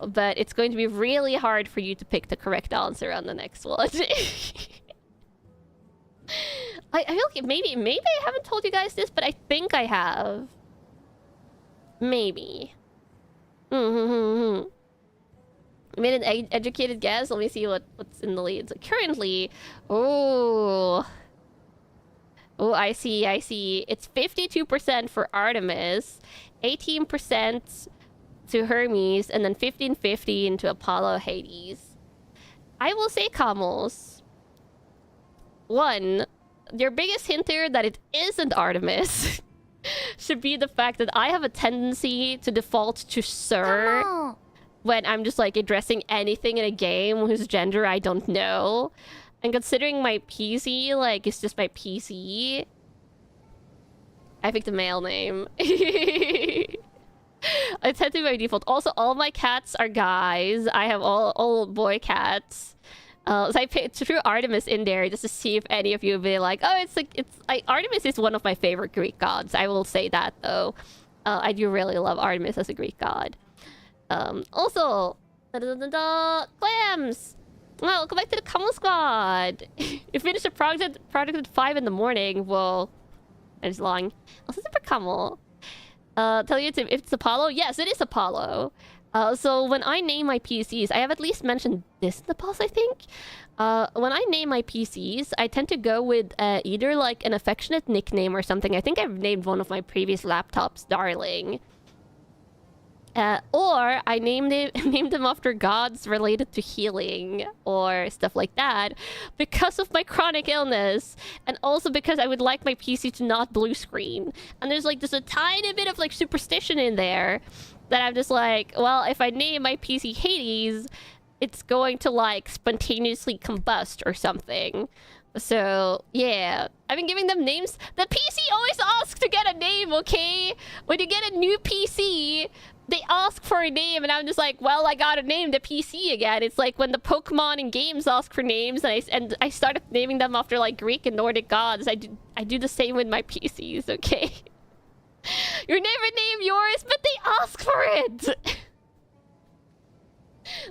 But it's going to be really hard for you to pick the correct answer on the next one. I feel like maybe I haven't told you guys this, but I think I have. Maybe. I made an educated guess. Let me see what's in the lead. So currently, oh, I see. It's 52% for Artemis, 18% to Hermes, and then 15-15 to Apollo, Hades. I will say, camels. 1, your biggest hint here that it isn't Artemis should be the fact that I have a tendency to default to Sir when I'm just like addressing anything in a game whose gender I don't know. And considering my PC, like, it's just my PC, I picked a male name. I tend to be by default. Also, all my cats are guys. I have all boy cats. So I threw Artemis in there just to see if any of you would be like, oh, Artemis is one of my favorite Greek gods. I will say that though. I do really love Artemis as a Greek god. Also, clams. Well, welcome back to the Camel Squad. You finished a project at 5 in the morning. Well, it's long. Also, super camel. Tell you if it's Apollo. Yes, it is Apollo. So when I name my PCs, I have at least mentioned this in the past, I think. When I name my PCs, I tend to go with either like an affectionate nickname or something. I think I've named one of my previous laptops Darling. Or I named them after gods related to healing or stuff like that because of my chronic illness, and also because I would like my PC to not blue screen. And there's like just a tiny bit of like superstition in there that I'm just like, well, if I name my PC Hades, it's going to like spontaneously combust or something. So yeah, I've been giving them names. The PC always asks to get a name, okay? When you get a new PC, they ask for a name, and I'm just like, well, I gotta name the PC again. It's like when the Pokemon in games ask for names, and I started naming them after like Greek and Nordic gods. I do the same with my PCs, okay? You never name yours, but they ask for it.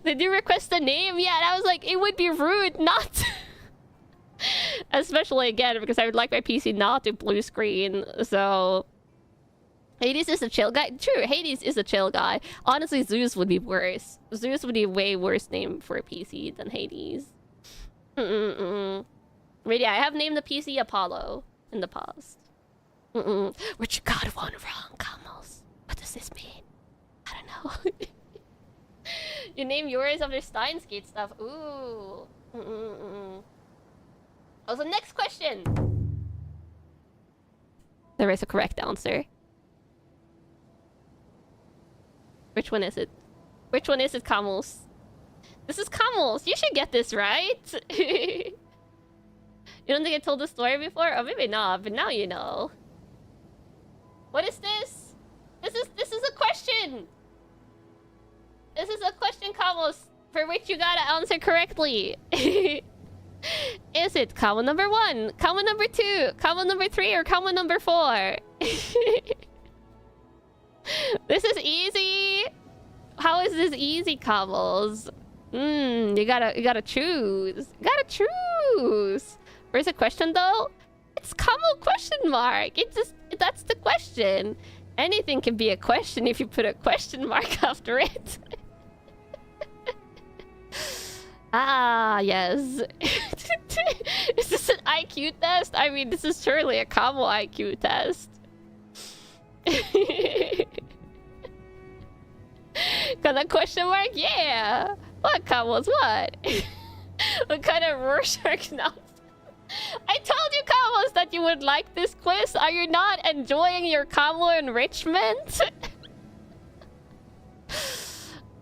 They do request a name, yeah, and I was like, it would be rude not. Especially again because I would like my PC not to blue screen. So Hades is a chill guy. True, Hades is a chill guy. Honestly, Zeus would be worse. Zeus would be a way worse name for a PC than Hades. But yeah, I have named the PC Apollo in the past. Which you got one wrong, Kamos. What does this mean? I don't know. You name yours after Steins Gate stuff. Ooh. Also, next question. There is a correct answer. Which one is it? Which one is it, Camels? This is Camels. You should get this right. You don't think I told the story before? Oh, maybe not, but now you know. What is this? This is a question. This is a question, Camels, for which you gotta answer correctly. Is it comma number 1, comma number 2, comma number 3, or comma number 4? This is easy. How is this easy, Cobbles? You gotta choose. You gotta choose. Where's the question though? It's comma question mark. It's just, that's the question. Anything can be a question if you put a question mark after it. Ah, yes. Is this an IQ test? I mean, this is surely a combo IQ test. Got a question mark? Yeah! What combos? What? What kind of Rorschach now? I told you, combos, that you would like this quiz. Are you not enjoying your combo enrichment?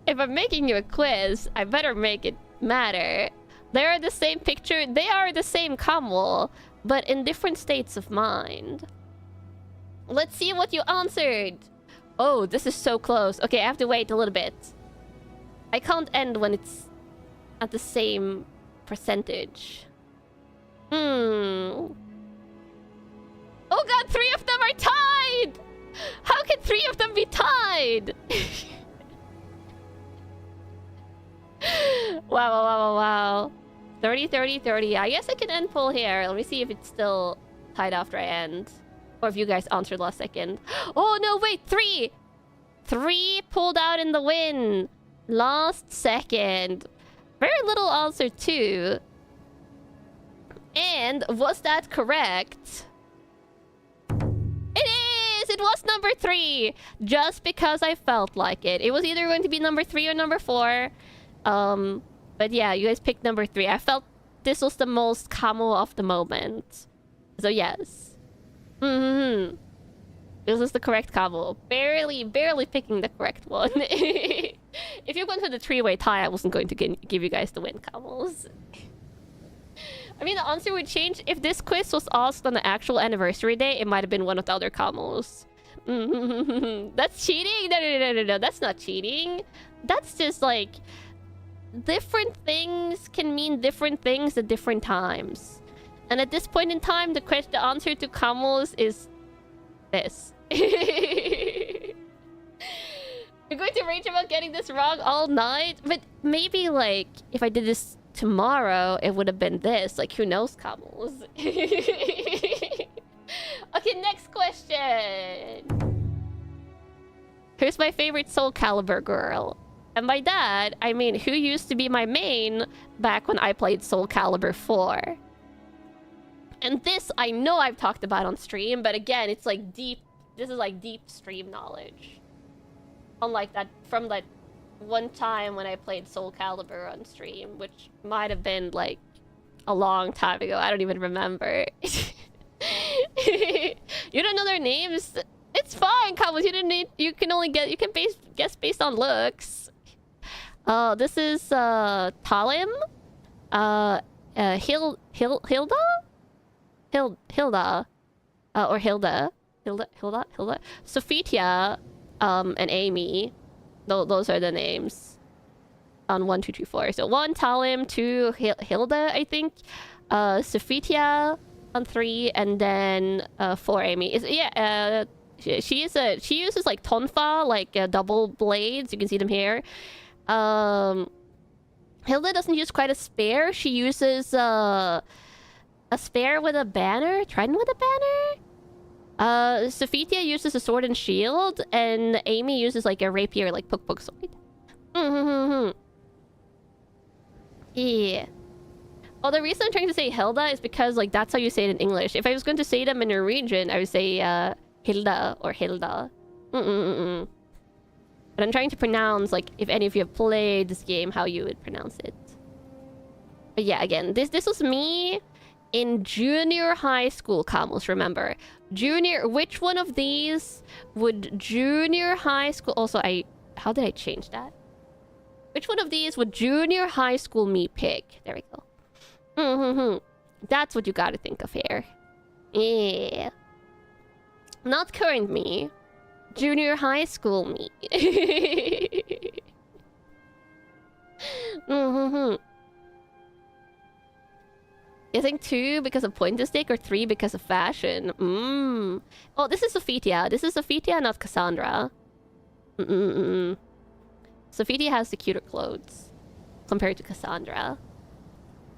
If I'm making you a quiz, I better make it matter. They are the same picture. They are the same combo, but in different states of mind. Let's see what you answered. Oh, this is so close. Okay, I have to wait a little bit. I can't end when it's at the same percentage. Oh god, 3 of them are tied! How can 3 of them be tied? Wow. 30, 30, 30. I guess I can end poll here. Let me see if it's still tied after I end. Or if you guys answered last second. Oh, no, wait. 3! 3 pulled out in the win. Last second. Very little answer, too. And was that correct? It is! It was number 3. Just because I felt like it. It was either going to be number 3 or number 4. But yeah, you guys picked number 3. I felt this was the most camo of the moment. So yes. This is the correct camo. Barely picking the correct one. If you went for the 3-way tie, I wasn't going to give you guys the win camos. I mean, the answer would change. If this quiz was asked on the actual anniversary day, it might have been one of the other camos. That's cheating? No. That's not cheating. That's just like... different things can mean different things at different times. And at this point in time, the answer to camos is this. You're going to rage about getting this wrong all night? But maybe, like, if I did this tomorrow, it would have been this. Like, who knows, camos? Okay, next question. Who's my favorite Soul Calibur girl? And by that, I mean who used to be my main back when I played Soul Calibur 4. And this, I know I've talked about on stream, but again, it's like deep... This is like deep stream knowledge. Unlike that, from that one time when I played Soul Calibur on stream, which might have been like a long time ago. I don't even remember. You don't know their names? It's fine, Kabos. You didn't need... You can only get... You can guess based on looks. This is Talim. Hilda? Hilda. Or Hilda. Hilda. Sophitia, and Amy. Those are the names. On 1, 2, 3, 4. So 1 Talim, 2 Hilda, I think. Sophitia on 3, and then 4 Amy. She uses like tonfa, like double blades. You can see them here. Hilda doesn't use quite a spear. She uses a spear with a banner, trident with a banner. Sophitia uses a sword and shield, and Amy uses like a rapier, like poke sword. Yeah. Well, the reason I'm trying to say Hilda is because like that's how you say it in English. If I was going to say them in Norwegian, I would say Hilda or Hilda. But I'm trying to pronounce, like, if any of you have played this game, how you would pronounce it. But yeah, again, this was me in junior high school, Camus, remember. Which one of these would junior high school... Also, how did I change that? Which one of these would junior high school me pick? There we go. That's what you gotta think of here. Yeah. Not current me. Junior high school me. I think 2 because of point to stick or 3 because of fashion. Oh, this is Sophitia. This is Sophitia, not Cassandra. Sophitia has the cuter clothes compared to Cassandra.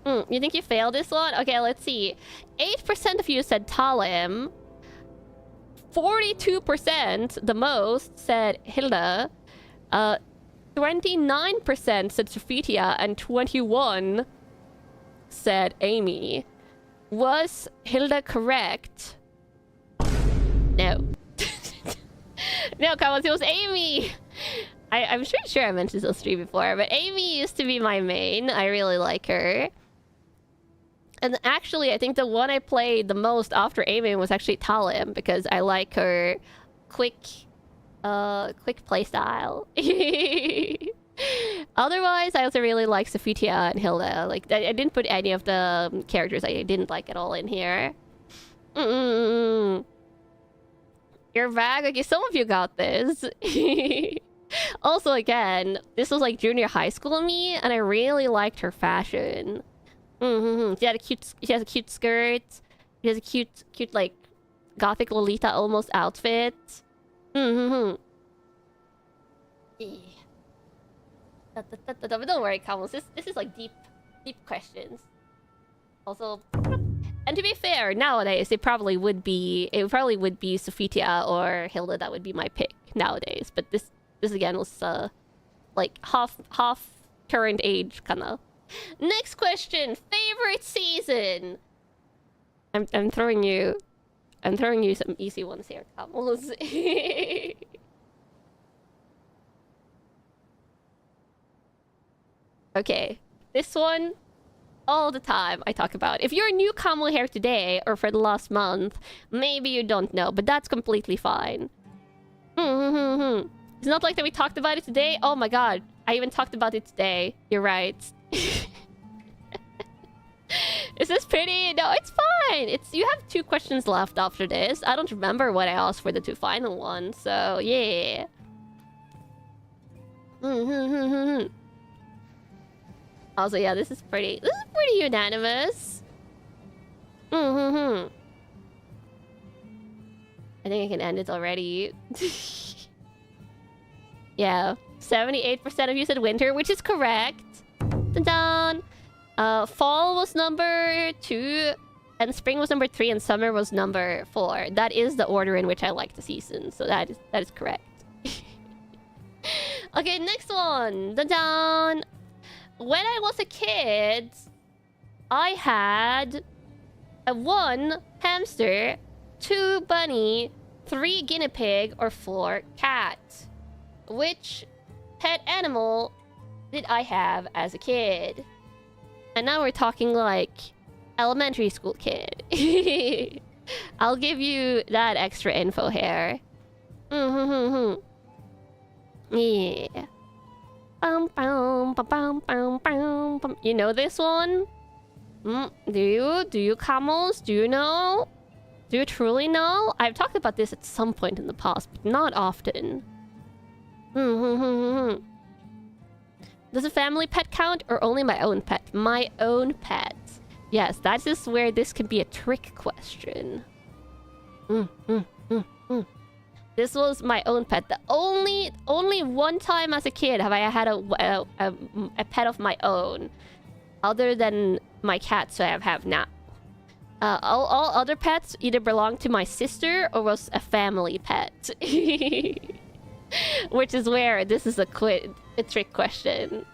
You think you failed this one? Okay, let's see. 8% of you said Talim. 42%, the most, said Hilda. 29% said Sophitia, and 21% said Amy. Was Hilda correct? No. No, come on, it was Amy! I'm sure I mentioned this on stream before, but Amy used to be my main. I really like her. And actually, I think the one I played the most after Amy was actually Talim, because I like her quick playstyle. Otherwise, I also really like Sophitia and Hilda. Like, I didn't put any of the characters I didn't like at all in here. You're back? Okay, some of you got this. Also, again, this was like junior high school me, and I really liked her fashion. She has a cute skirt. She has a cute like gothic Lolita almost outfit. Yeah. But don't worry, Camus. This is like deep questions. Also, and to be fair, nowadays it probably would be Sophitia or Hilda that would be my pick nowadays. But this again was like half current age kinda. Next question, favorite season. I'm throwing you some easy ones here, Camus. Okay, this one all the time I talk about. If you're a new Camel here today or for the last month, maybe you don't know, but that's completely fine. It's not like that we talked about it today. Oh my god, I even talked about it today. You're right. Is this pretty? No, it's fine. You have 2 questions left after this. I don't remember what I asked for the 2 final ones, so yeah. Also, yeah, this is pretty unanimous. I think I can end it already. Yeah, 78% of you said winter, which is correct. Dun-dun! Fall was number 2, and spring was number 3, and summer was number 4. That is the order in which I like the season, so that is correct. Okay, next one. Dun-dun. When I was a kid, I had a 1 hamster, 2 bunny, 3 guinea pig, or 4 cat. Which pet animal did I have as a kid? And now we're talking like elementary school kid. I'll give you that extra info here. Yeah. You know this one? Do you? Do you, Camels? Do you know? Do you truly know? I've talked about this at some point in the past, but not often. Does a family pet count or only my own pet? My own pet. Yes, that is where this can be a trick question. This was my own pet. The only one time as a kid have I had a pet of my own, other than my cats I have now. All other pets either belonged to my sister or was a family pet. Which is where this is a trick question.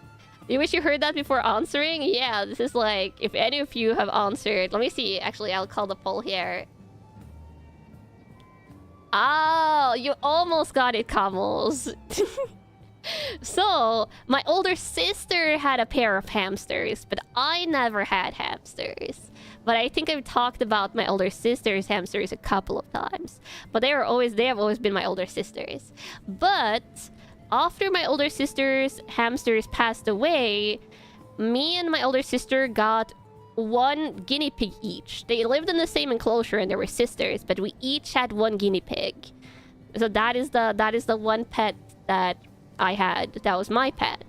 You wish you heard that before answering? Yeah, this is like, if any of you have answered... Let me see. Actually, I'll call the poll here. Oh, you almost got it, Camels. So, my older sister had a pair of hamsters, but I never had hamsters. But I think I've talked about my older sister's hamsters a couple of times. But they have always been my older sisters. But after my older sister's hamsters passed away, me and my older sister got 1 guinea pig each. They lived in the same enclosure and they were sisters, but we each had 1 guinea pig. So that is the one pet that I had. That was my pet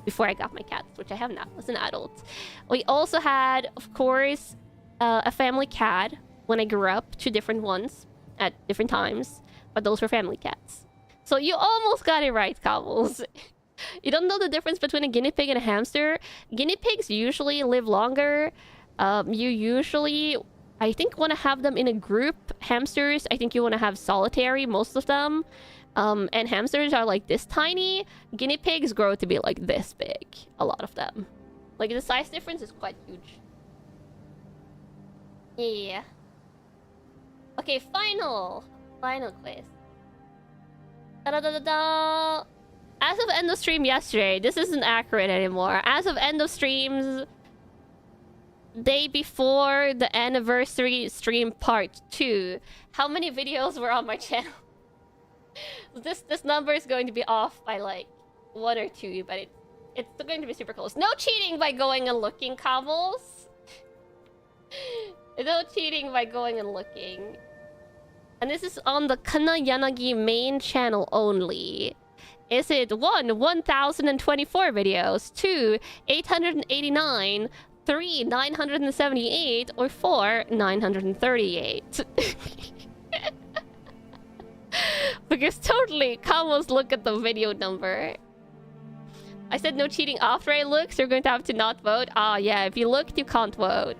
before I got my cats, which I have now as an adult. We also had, of course, a family cat when I grew up. 2 different ones at different times, but those were family cats. So you almost got it right, Cobbles. You don't know the difference between a guinea pig and a hamster? Guinea pigs usually live longer. You usually, I think, want to have them in a group. Hamsters, I think you want to have solitary, most of them. And hamsters are like this tiny. Guinea pigs grow to be like this big. A lot of them. Like, the size difference is quite huge. Yeah. Okay, final quiz. Da-da-da-da-da. As of end of stream yesterday, this isn't accurate anymore. As of end of streams, day before the anniversary stream part 2, how many videos were on my channel? This number is going to be off by like 1 or 2, but it's still going to be super close. No cheating by going and looking, Cobbles. No cheating by going and looking. And this is on the Kanna Yanagi main channel only. Is it 1, 1024 videos, 2, 889, 3, 978, or 4, 938? Because totally, Camos look at the video number. I said no cheating after I looked, so you're going to have to not vote. Ah, yeah, if you looked, you can't vote.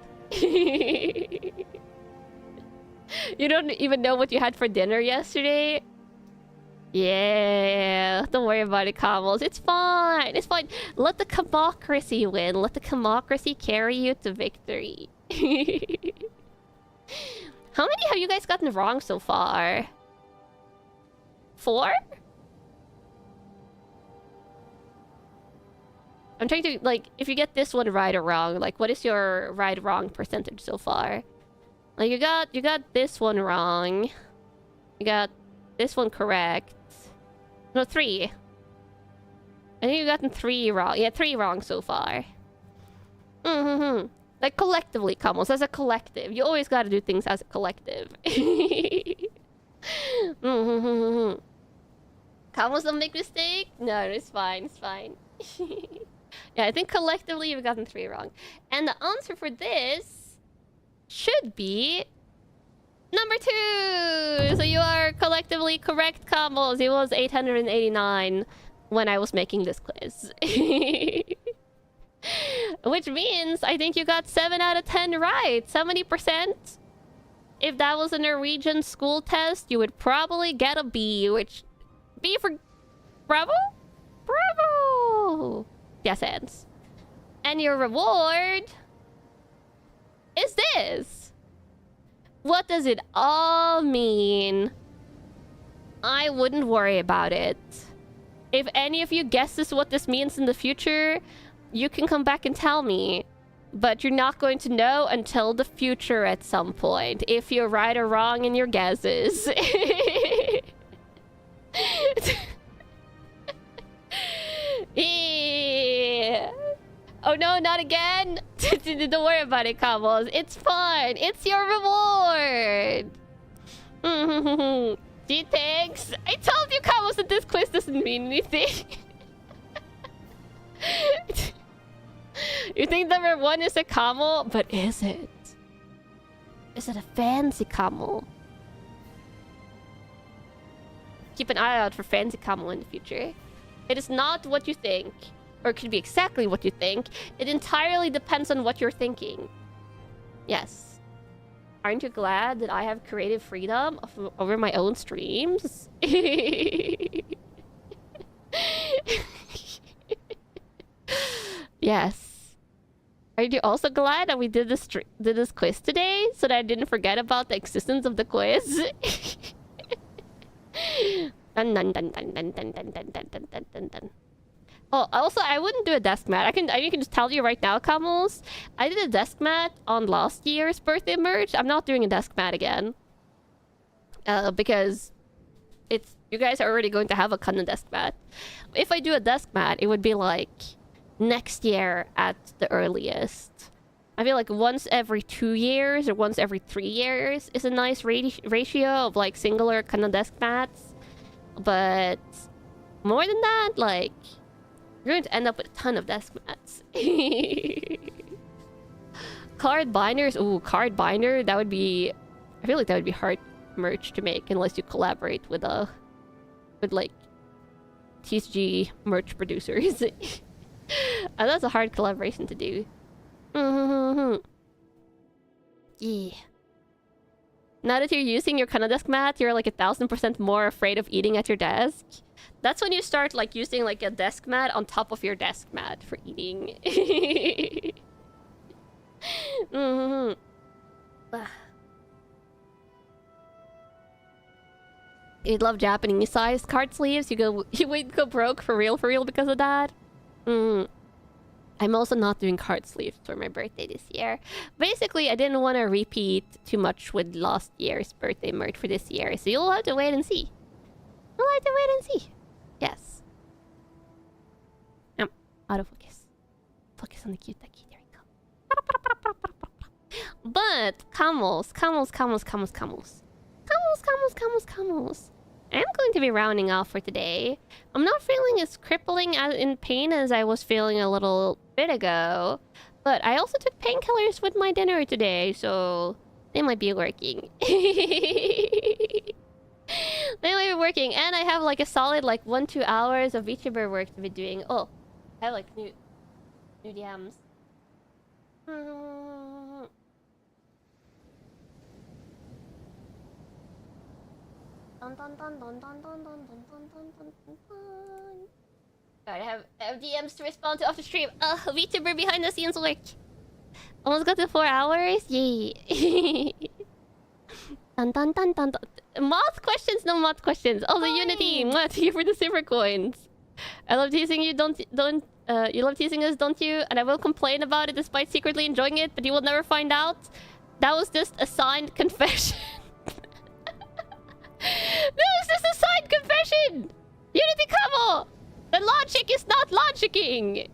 You don't even know what you had for dinner yesterday? Yeah, don't worry about it, Camels. It's fine. It's fine. Let the democracy win. Let the democracy carry you to victory. How many have you guys gotten wrong so far? 4? I'm trying to, like, if you get this one right or wrong, like, what is your right-wrong percentage so far? Like, you got this one wrong. You got this one correct. No, 3. I think you've gotten 3 wrong. Yeah, 3 wrong so far. Like, collectively, Camels, as a collective. You always gotta do things as a collective. Camels don't make mistake? No, it's fine, it's fine. Yeah, I think collectively you've gotten 3 wrong. And the answer for this should be number 2. So you are collectively correct, Camels. It was 889 when I was making this quiz. Which means I think you got 7 out of 10 right. 70%. If that was a Norwegian school test, you would probably get a B, which... B for... Bravo? Bravo! Yes, hands. And your reward is this. What does it all mean? I wouldn't worry about it. If any of you guesses what this means in the future, you can come back and tell me. But you're not going to know until the future at some point, if you're right or wrong in your guesses. Yeah. Oh no, not again! Don't worry about it, Kabos. It's fine. It's your reward. Gee, thanks. I told you, Kabos, that this quiz doesn't mean anything. You think number 1 is a camel? But is it? Is it a fancy camel? Keep an eye out for fancy camel in the future. It is not what you think. Or it could be exactly what you think. It entirely depends on what you're thinking. Yes. Aren't you glad that I have creative freedom over my own streams? Yes. Are you also glad that we did this quiz today, so that I didn't forget about the existence of the quiz? Dun, dun, dun, dun, dun, dun, dun, dun, dun, dun, dun, dun. Oh, also, I wouldn't do a desk mat. I can just tell you right now, Camels. I did a desk mat on last year's birthday merge. I'm not doing a desk mat again. Because you guys are already going to have a Kanna desk mat. If I do a desk mat, it would be like next year at the earliest. I feel like once every 2 years or once every 3 years is a nice ratio of like singular Kanna desk mats. But more than that, like, you're going to end up with a ton of desk mats. Card binders. Ooh, card binder. That would be... I feel like that would be hard merch to make unless you collaborate with like TCG merch producers. And that's a hard collaboration to do. Yeah. Now that you're using your Kanna desk mat, you're like 1000% more afraid of eating at your desk. That's when you start like using like a desk mat on top of your desk mat for eating. You'd love Japanese sized card sleeves. You would go broke for real because of that. I'm also not doing card sleeves for my birthday this year. Basically, I didn't want to repeat too much with last year's birthday merch for this year, so you'll have to wait and see. You'll have to wait and see. Yes. Out of focus. Focus on the cute ducky. There we go. But camels. I'm going to be rounding off for today. I'm not feeling as crippling in pain as I was feeling a little bit ago. But I also took painkillers with my dinner today, so they might be working. They might be working, and I have like a solid like 1-2 hours of VTuber work to be doing. Oh, I have like new DMs. I have DMs to respond to after stream. VTuber behind the scenes work. Almost got to 4 hours. Yay. Moth questions, no moth questions. Oh, the Unity. What? Here for the silver coins. I love teasing you. You love teasing us, don't you? And I will complain about it despite secretly enjoying it, but you will never find out. That was just a signed confession. That was just a signed confession! Unity Camo! The logic is not logicking!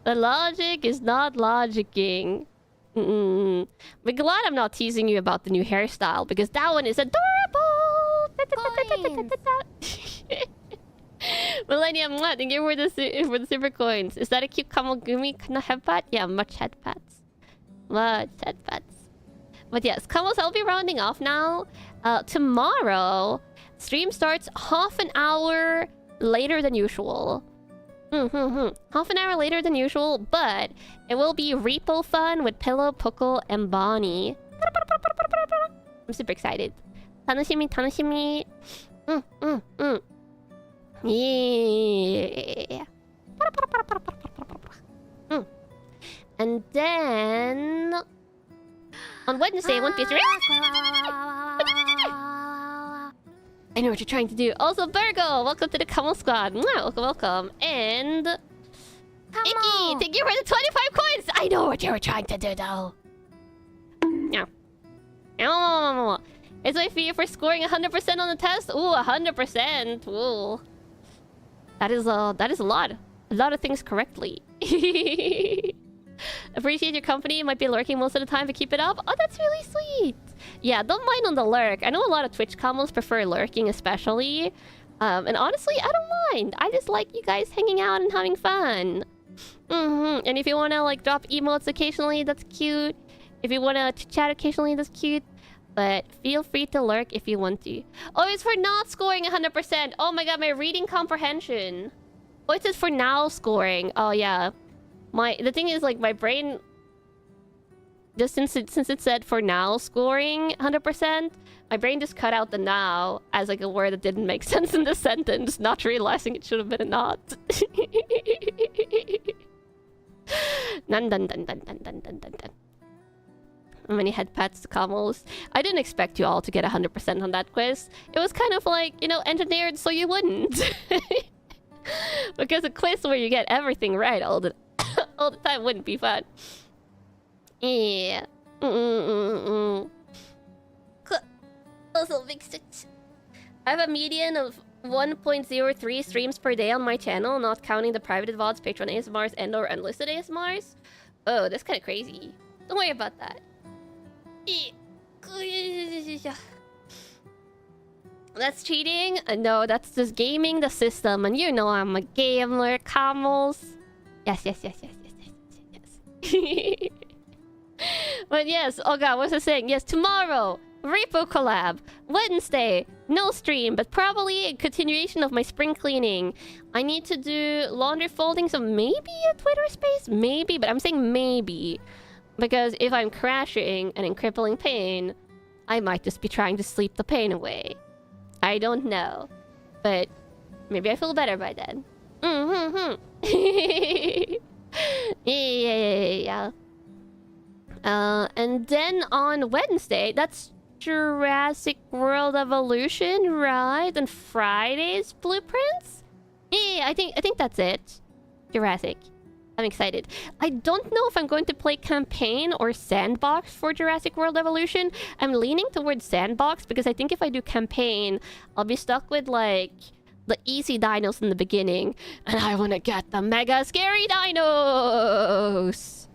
The logic is not logicking. But glad I'm not teasing you about the new hairstyle, because that one is adorable! Millennium, what? Thank you for the silver coins. Is that a cute camel gumi? Can I have pat? Yeah, much head pats. Much head pats. But yes, camels, I'll be rounding off now. Tomorrow, stream starts half an hour later than usual. Half an hour later than usual, but it will be Repo fun with Pillow, Puckle, and Bonnie. I'm super excited. Tanoshimi. Yeah. And then on Wednesday, I won't be. I know what you're trying to do. Also, Virgo, welcome to the Camel Squad. Welcome, welcome. And Icky, thank you for the 25 coins. I know what you were trying to do, though. Yeah. It's my fee for scoring 100% on the test. Ooh, 100%. Ooh, that is a lot. A lot of things correctly. Appreciate your company. You might be lurking most of the time, but keep it up. Oh, that's really sweet. Yeah, don't mind on the lurk. I know a lot of Twitch combos prefer lurking, especially. And honestly, I don't mind. I just like you guys hanging out and having fun. And if you want to like drop emotes occasionally, that's cute. If you want to chat occasionally, that's cute. But feel free to lurk if you want to. Oh, it's for not scoring 100%. Oh my god, my reading comprehension. Oh, it says for now scoring. Oh yeah. The thing is, like, my brain, just since it said for now scoring 100%, my brain just cut out the now as like a word that didn't make sense in the sentence, not realizing it should have been a not. Dun dun dun dun dun dun dun dun dun. How many head pats to camels? I didn't expect you all to get 100% on that quiz. It was kind of like, you know, engineered so you wouldn't. Because a quiz where you get everything right all the time wouldn't be fun. Yeah. Also, big stitch. I have a median of 1.03 streams per day on my channel, not counting the private VODs, Patreon ASMRs, and/or unlisted ASMRs. Oh, that's kind of crazy. Don't worry about that. That's cheating? No, that's just gaming the system, and you know I'm a gamer, camels. Yes. But yes, oh god, what's I saying? Yes, tomorrow, Repo collab. Wednesday, no stream, but probably a continuation of my spring cleaning. I need to do laundry folding, so maybe a Twitter space? Maybe, but I'm saying maybe. Because if I'm crashing and in crippling pain, I might just be trying to sleep the pain away. I don't know. But maybe I feel better by then. Yeah. And then on Wednesday, that's Jurassic World Evolution, right? And Friday's Blueprints? Yeah, I think that's it. Jurassic. I'm excited. I don't know if I'm going to play campaign or sandbox for Jurassic World Evolution. I'm leaning towards sandbox because I think if I do campaign, I'll be stuck with like the easy dinos in the beginning, and I want to get the mega scary dinos.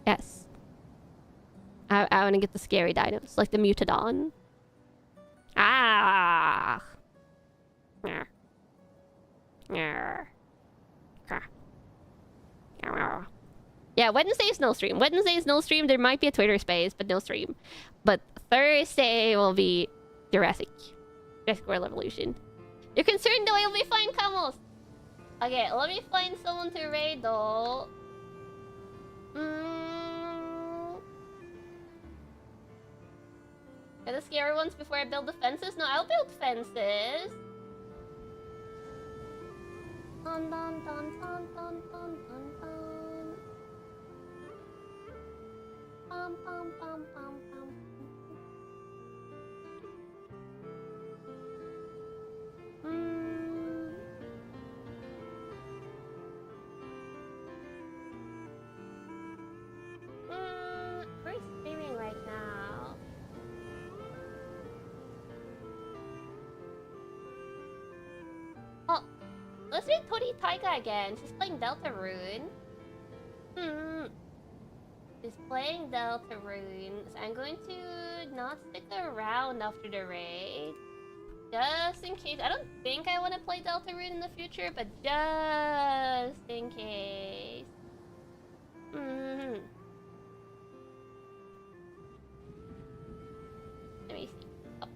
Yes. I want to get the scary dinos, like the Mutodon. Ah. Yeah, Wednesday is no stream. Wednesday is no stream. There might be a Twitter space, but no stream. But Thursday will be Jurassic World Evolution. You're concerned though, you'll be fine, Camels. Okay, let me find someone to raid though. Are the scary ones before I build the fences? No, I'll build fences. Dun dun dun dun dun dun dun dun. Bum bum bum bum bum. Who's streaming right now? Oh, let's read Tori Taiga again. She's playing Deltarune. She's playing Deltarune. So I'm going to not stick around after the raid. Just in case. I don't think I want to play Deltarune in the future, but just in case. Let me see.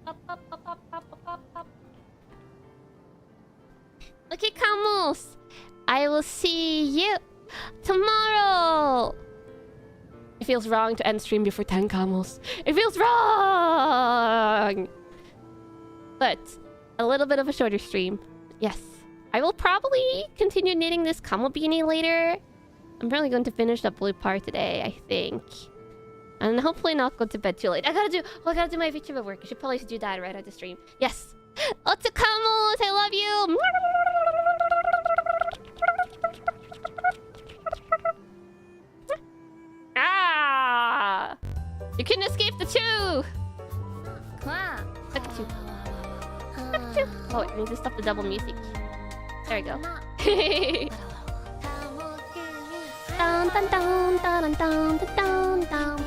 Up. Okay, Camels. I will see you tomorrow. It feels wrong to end stream before 10 Camels. It feels wrong. But a little bit of a shorter stream. Yes. I will probably continue knitting this camo beanie later. I'm probably going to finish the blue part today, I think. And hopefully not go to bed too late. I gotta do my VTuber work. I should probably do that right at the stream. Yes. Otsukamos, I love you. Ah! You couldn't escape the two! Look at you. Oh, wait, I need to stop the double music. There we go. Dun, dun, dun, dun, dun, dun, dun,